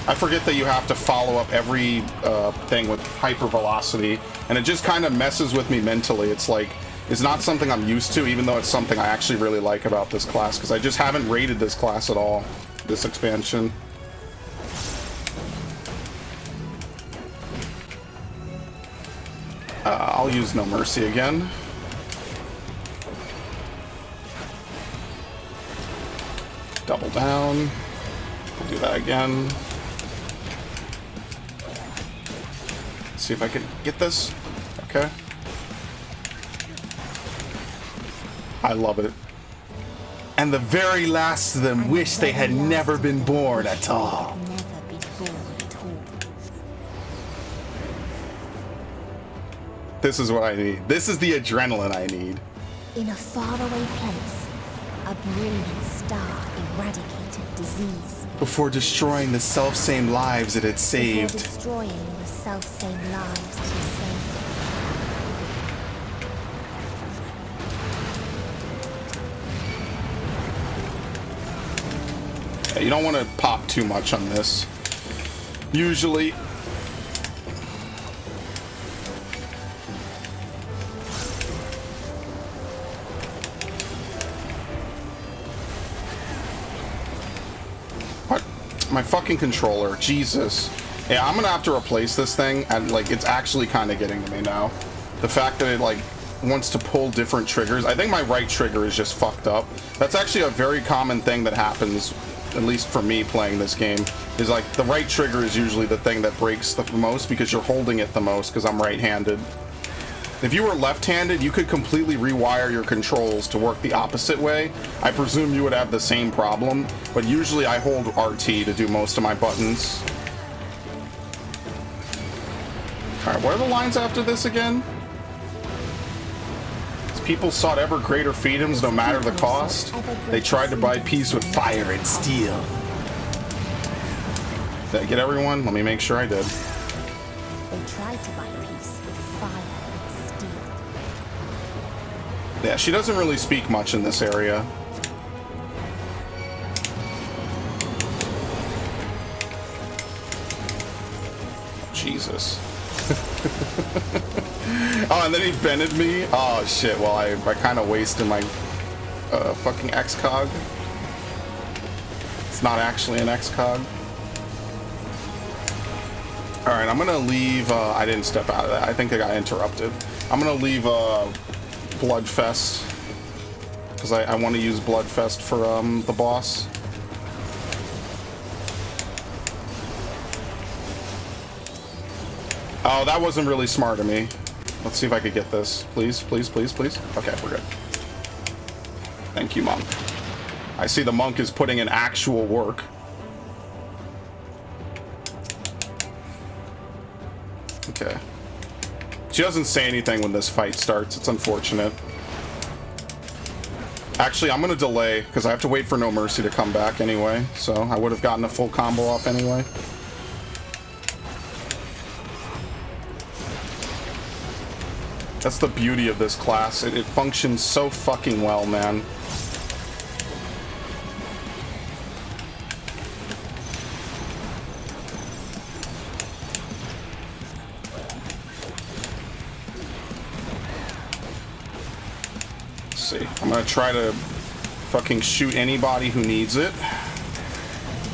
I forget that you have to follow up every thing with hypervelocity, and it just kind of messes with me mentally. It's like, it's not something I'm used to, even though it's something I actually really like about this class, because I just haven't rated this class at all, this expansion. I'll use No Mercy again. Double down. We'll do that again. See if I can get this. Okay. I love it. And the very last of them wish they had never been born at all. This is what I need. This is the adrenaline I need. In a faraway place, a brilliant star eradicated disease. Before destroying the self-same lives it had saved. Before destroying the self-same lives it had saved. Yeah, you don't want to pop too much on this. Usually. What? My fucking controller. Jesus. Yeah, I'm gonna have to replace this thing, and like, it's actually kind of getting to me now. The fact that it like wants to pull different triggers. I think my right trigger is just fucked up. That's actually a very common thing that happens, at least for me playing this game, is like the right trigger is usually the thing that breaks the most because you're holding it the most, because I'm right-handed. If you were left-handed, you could completely rewire your controls to work the opposite way. I presume you would have the same problem, but usually I hold RT to do most of my buttons. Alright, what are the lines after this again? People sought ever greater freedoms no matter the cost. They tried to buy peace with fire and steel. Did I get everyone? Let me make sure I did. They tried to buy peace with fire and steel. Yeah, she doesn't really speak much in this area. Jesus. Oh, and then he bended me. Oh shit, well I kind of wasted my fucking XCOG. It's not actually an XCOG. Alright, I'm gonna leave, I didn't step out of that. I think I got interrupted. I'm gonna leave Bloodfest, because I want to use Bloodfest for the boss. Oh, that wasn't really smart of me. Let's see if I could get this. Please, please, please, please. Okay, we're good. Thank you, monk. I see the monk is putting in actual work. Okay. She doesn't say anything when this fight starts. It's unfortunate. Actually, I'm going to delay, because I have to wait for No Mercy to come back anyway. So I would have gotten a full combo off anyway. That's the beauty of this class. It functions so fucking well, man. Let's see. I'm gonna try to fucking shoot anybody who needs it.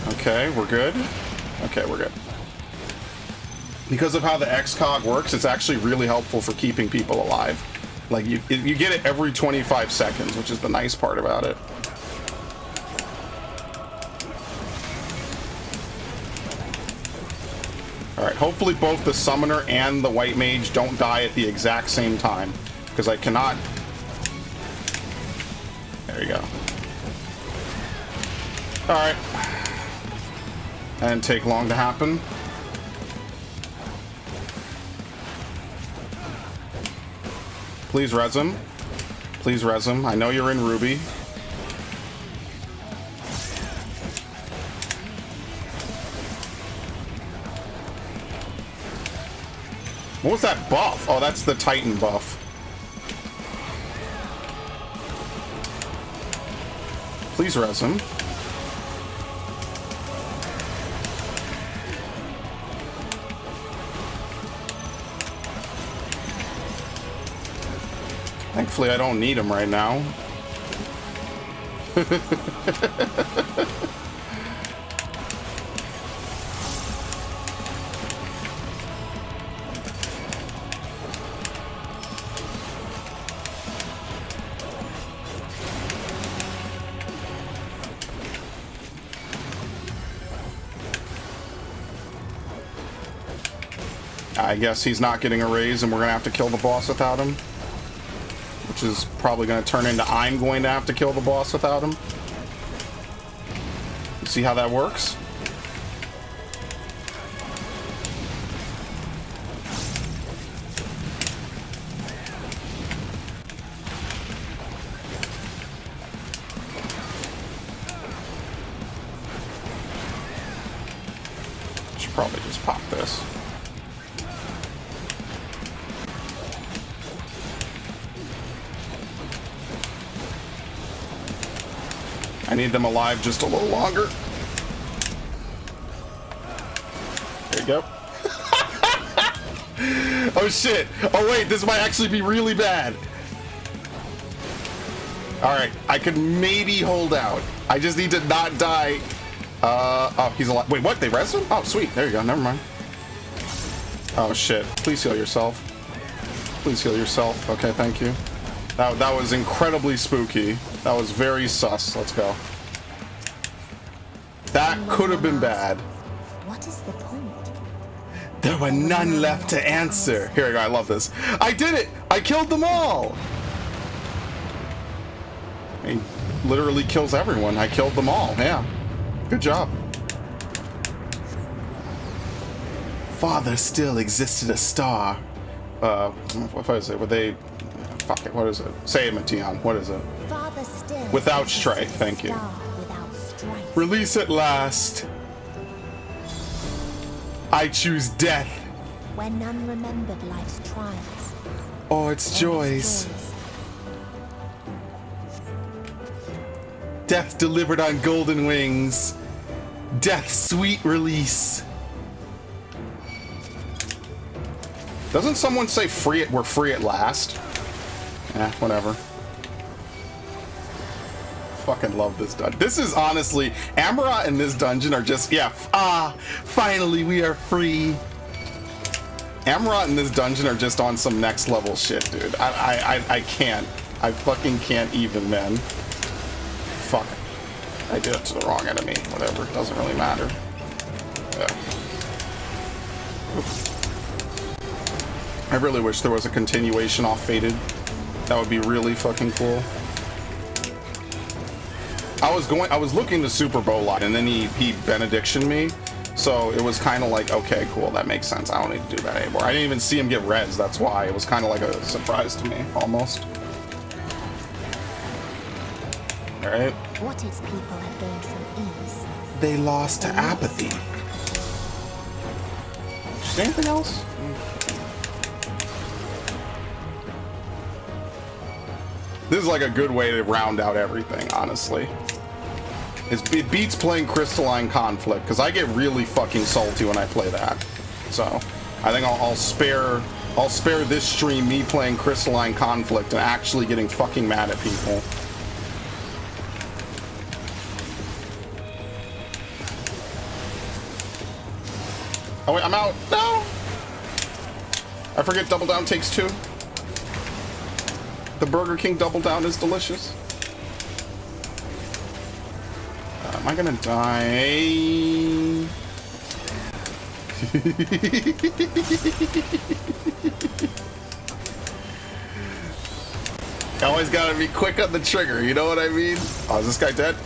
Okay, we're good. Okay, we're good. Because of how the XCOG works, it's actually really helpful for keeping people alive. Like, you get it every 25 seconds, which is the nice part about it. Alright, hopefully both the Summoner and the White Mage don't die at the exact same time. Because I cannot... There you go. Alright. That didn't take long to happen. Please res him. Please res him. I know you're in Ruby. What was that buff? Oh, that's the Titan buff. Please res him. Thankfully, I don't need him right now. I guess he's not getting a raise and we're gonna have to kill the boss without him. Which is probably gonna turn into I'm going to have to kill the boss without him. You see how that works? Should probably just pop this. I need them alive just a little longer. There you go. Oh shit. Oh wait, this might actually be really bad. Alright, I can maybe hold out. I just need to not die. Oh, he's alive. Wait, what? They rested him? Oh, sweet. There you go. Never mind. Oh shit. Please heal yourself. Please heal yourself. Okay, thank you. That was incredibly spooky. That was very sus. Let's go. That could have been bad. What is the point? There were none left to answer. Here we go. I love this. I did it. I killed them all. He literally kills everyone. I killed them all. Yeah. Good job. Father still existed a star. What is it? Were they... Fuck it. What is it? Say it, Mation. What is it? Father still Without strife. Thank you. without strife. Release at last. I choose death. Where none remembered life's trials. Or its joys. Death delivered on golden wings. Death's sweet release. Doesn't someone say we're free at last? Eh, whatever. Fucking love this dungeon. This is honestly, Amarat and this dungeon are just, yeah, finally we are free. Amarat and this dungeon are just on some next level shit, dude. I can't. I fucking can't even, man. Fuck. I did it to the wrong enemy. Whatever, it doesn't really matter. Yeah. Oops. I really wish there was a continuation off Fated. That would be really fucking cool. I was looking to Super Bowl line, and then he benediction me, so it was kind of like, okay, cool, that makes sense. I don't need to do that anymore. I didn't even see him get res. That's why it was kind of like a surprise to me, almost. All right. What its people had gained from ease, They lost to apathy. Is there anything else? This is like a good way to round out everything, honestly. It beats playing Crystalline Conflict, because I get really fucking salty when I play that. So, I think I'll spare this stream me playing Crystalline Conflict and actually getting fucking mad at people. Oh wait, I'm out. No! I forget Double Down takes 2. The Burger King Double Down is delicious. Am I gonna die? Always gotta be quick on the trigger, you know what I mean? Oh, is this guy dead?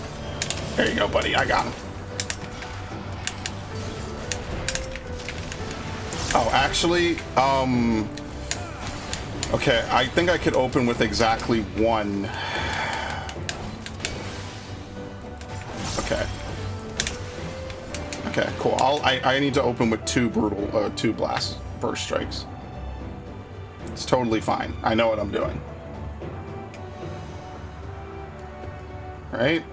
There you go, buddy. I got him. Oh, actually, okay, I think I could open with exactly 1. Okay. Okay, cool. I need to open with 2 brutal, 2 blast burst strikes. It's totally fine. I know what I'm doing. Right?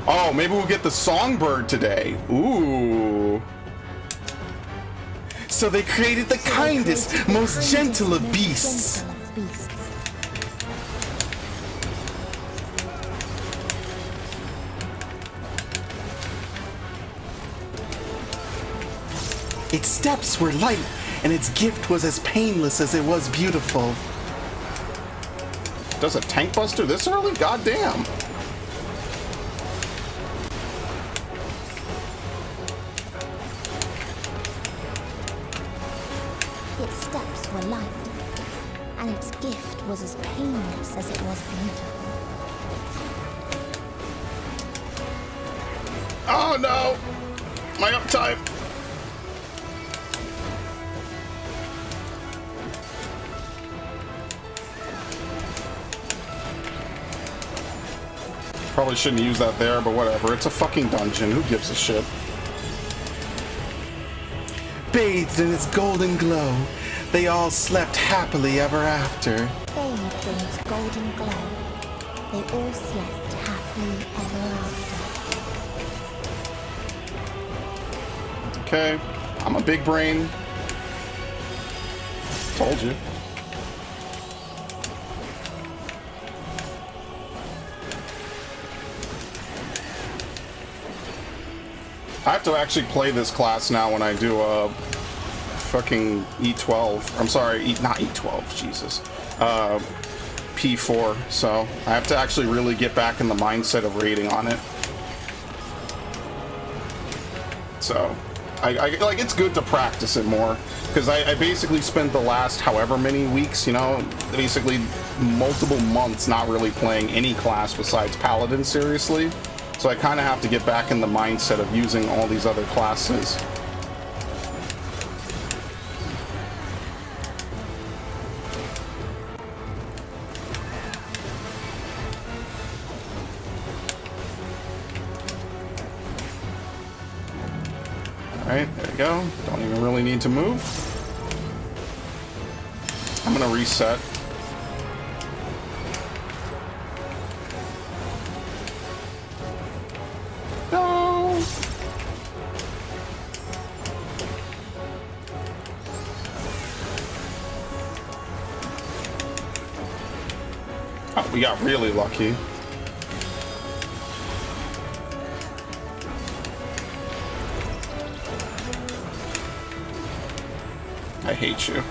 Oh, maybe we'll get the songbird today. Ooh. So they created the kindest, most gentle of beasts. Its steps were light, and its gift was as painless as it was beautiful. Does a tank buster this early? Goddamn. Its steps were light, and its gift was as painless as it was beautiful. Oh no! My uptime! Probably shouldn't use that there, but whatever. It's a fucking dungeon. Who gives a shit? Bathed in its golden glow, they all slept happily ever after. Bathed in its golden glow, they all slept happily ever after. Okay, I'm a big brain. Told you. I have to actually play this class now when I do a fucking E12. I'm sorry, not E12, Jesus. P4, so I have to actually really get back in the mindset of raiding on it. So, I like, it's good to practice it more, because I basically spent the last however many weeks, you know, basically multiple months not really playing any class besides Paladin seriously. So I kind of have to get back in the mindset of using all these other classes. Alright, there we go. Don't even really need to move. I'm gonna reset. No! Oh, we got really lucky. I hate you.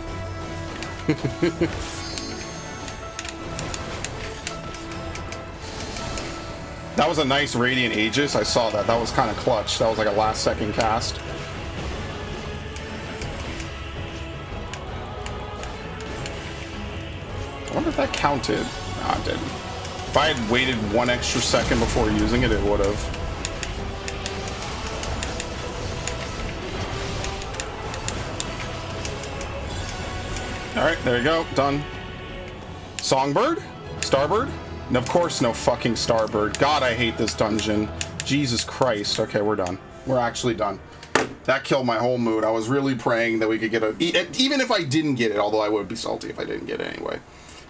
That was a nice Radiant Aegis. I saw that. That was kind of clutch. That was like a last second cast. I wonder if that counted. No, it didn't. If I had waited 1 extra second before using it, it would have. Alright, there you go. Done. Songbird? Starbird? And of course no fucking Starbird. God, I hate this dungeon. Jesus Christ. Okay, we're done. We're actually done. That killed my whole mood. I was really praying that we could get a... Even if I didn't get it, although I would be salty if I didn't get it anyway.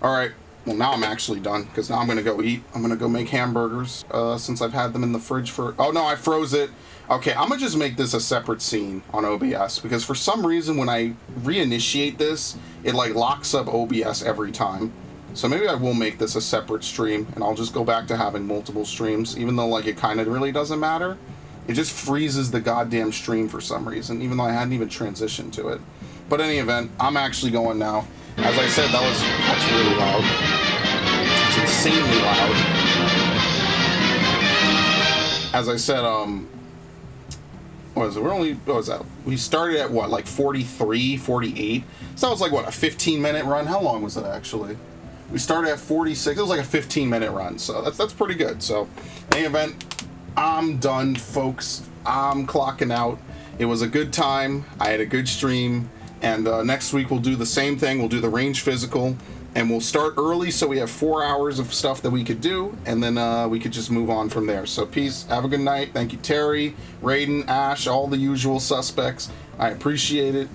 Alright. Well, now I'm actually done, because now I'm going to go eat. I'm going to go make hamburgers, since I've had them in the fridge for... Oh, no, I froze it. Okay, I'm going to just make this a separate scene on OBS, because for some reason when I reinitiate this, it, like, locks up OBS every time. So maybe I will make this a separate stream, and I'll just go back to having multiple streams, even though, like, it kind of really doesn't matter. It just freezes the goddamn stream for some reason, even though I hadn't even transitioned to it. But in any event, I'm actually going now. As I said, that's really loud. It's insanely loud. As I said, what is it? What was that? We started at what, like 43, 48? So that was like, what, a 15-minute run? How long was it actually? We started at 46. It was like a 15-minute run, so that's pretty good. So, in any event, I'm done, folks. I'm clocking out. It was a good time. I had a good stream. And next week we'll do the same thing. We'll do the range physical, and we'll start early so we have 4 hours of stuff that we could do, and then we could just move on from there. So peace. Have a good night. Thank you, Terry, Raiden, Ash, all the usual suspects. I appreciate it.